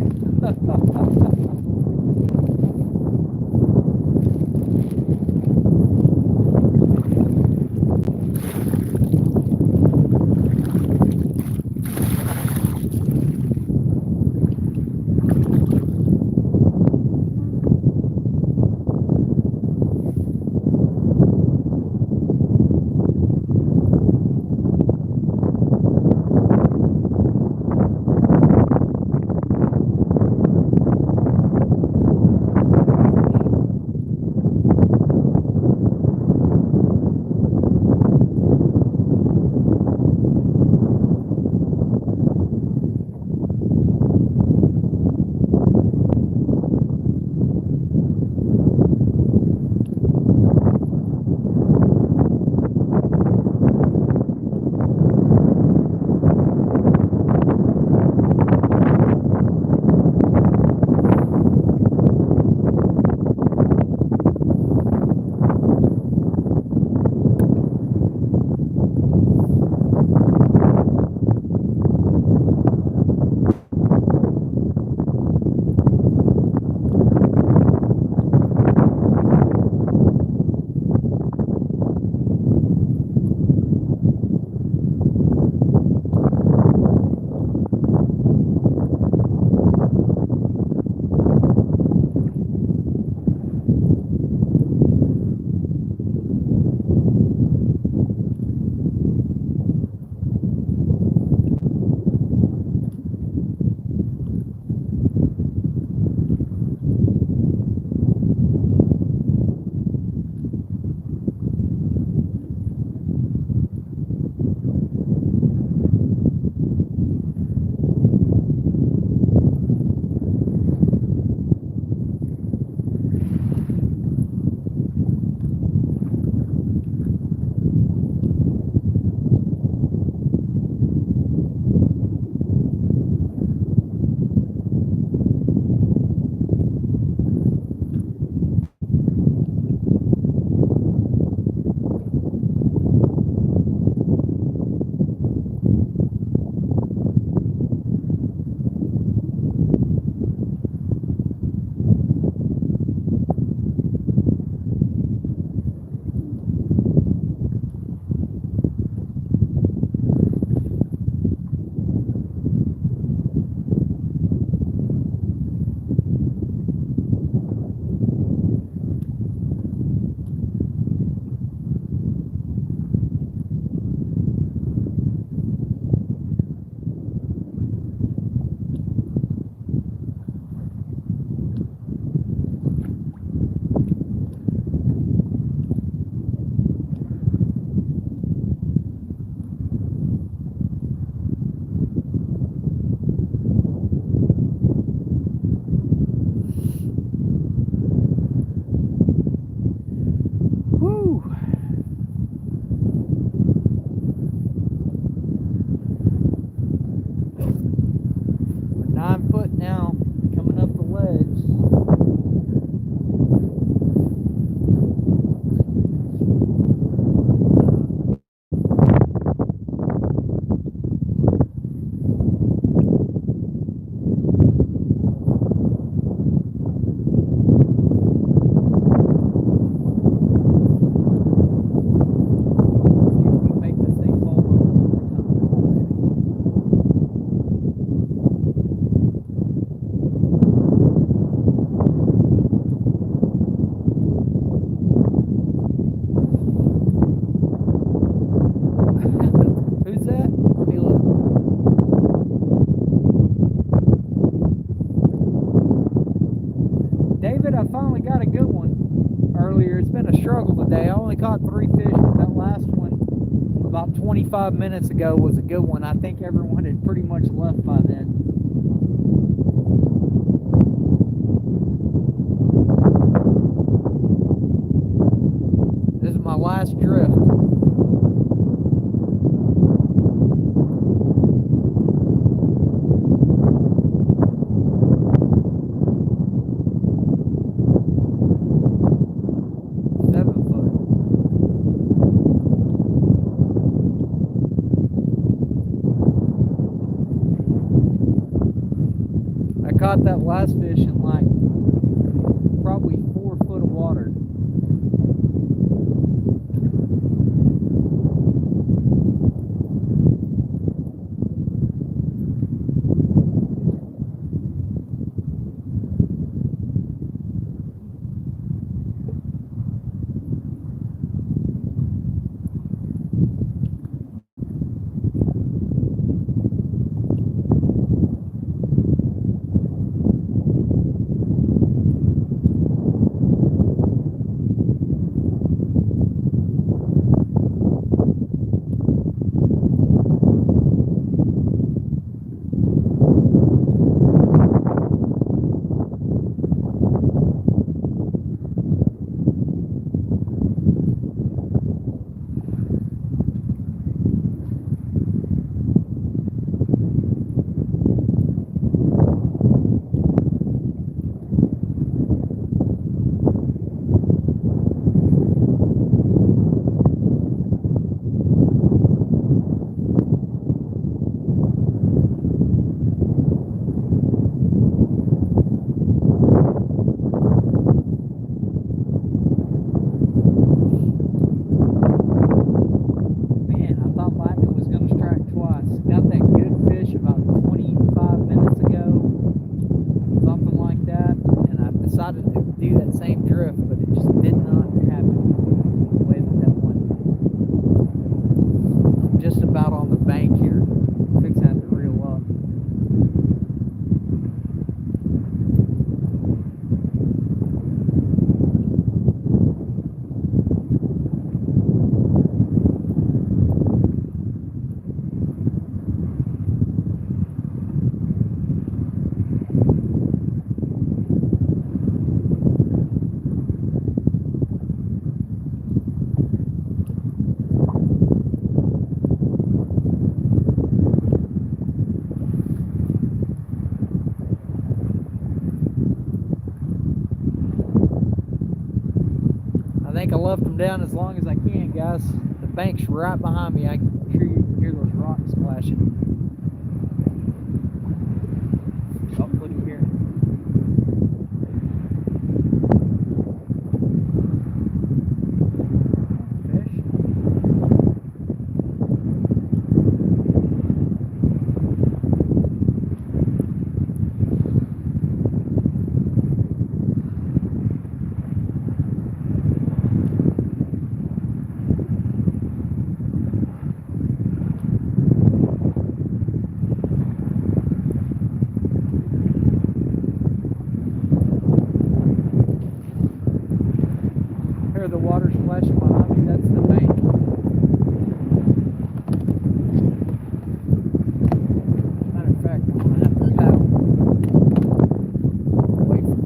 earlier. It's been a struggle today. I only caught 3 fish, but that last one about 25 minutes ago was a good one. I think everyone had pretty much left by then. This is my last drift. Caught that last fish in like probably 4 foot of water. I think I left them down as long as I can, guys. The bank's right behind me. I'm sure you can hear those rocks splashing. Oh, look here. Fish. The water splashing behind me, that's the bank. Matter of fact, I'm gonna have to paddle away from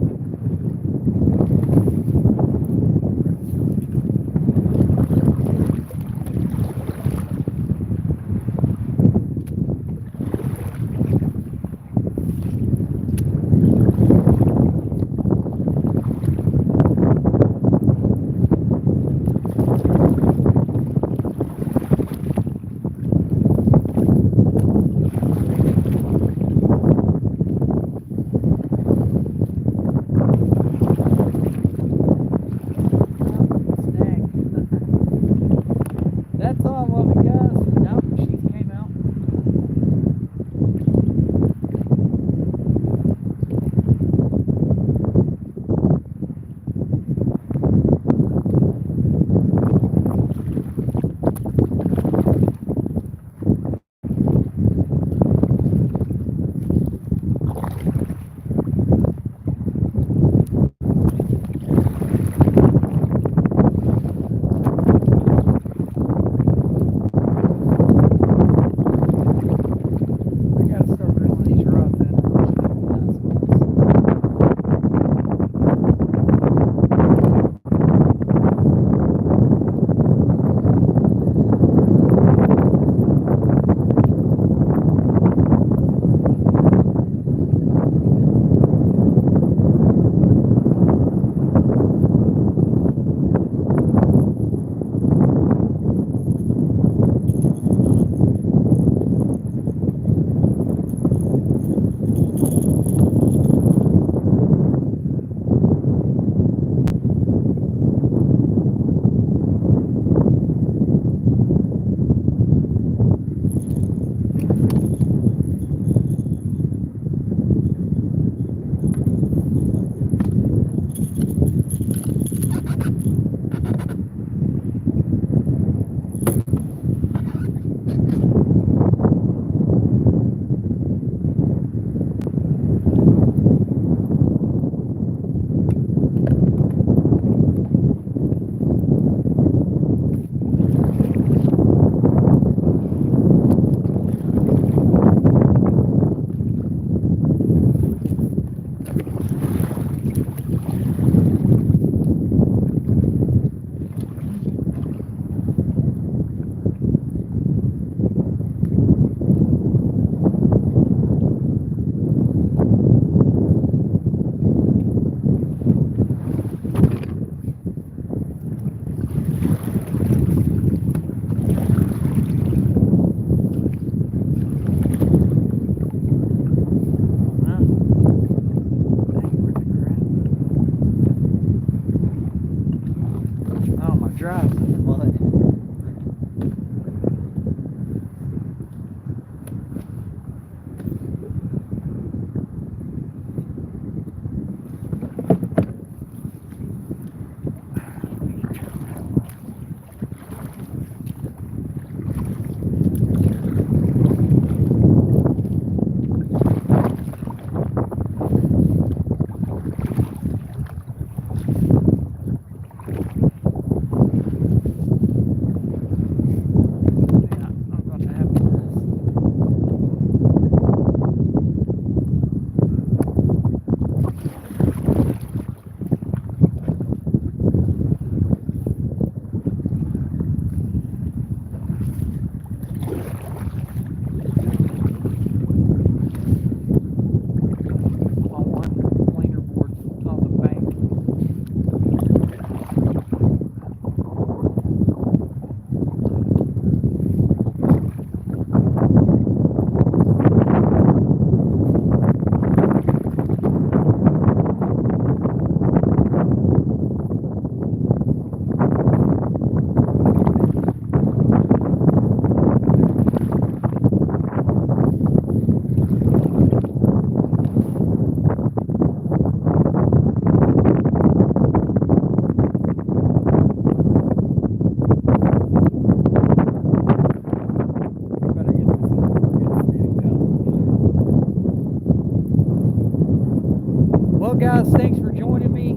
Well, guys, thanks for joining me.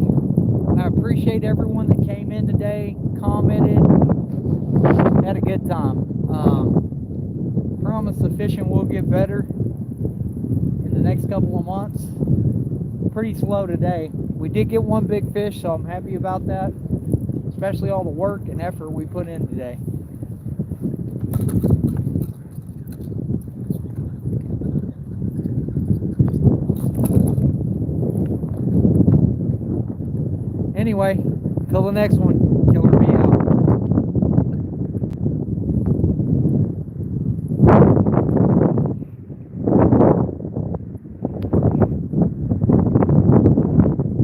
I appreciate everyone that came in today, commented, had a good time. Promise the fishing will get better in the next couple of months. Pretty slow today. We did get one big fish, so I'm happy about that, especially all the work and effort we put in today. Anyway, till the next one, Killer me out.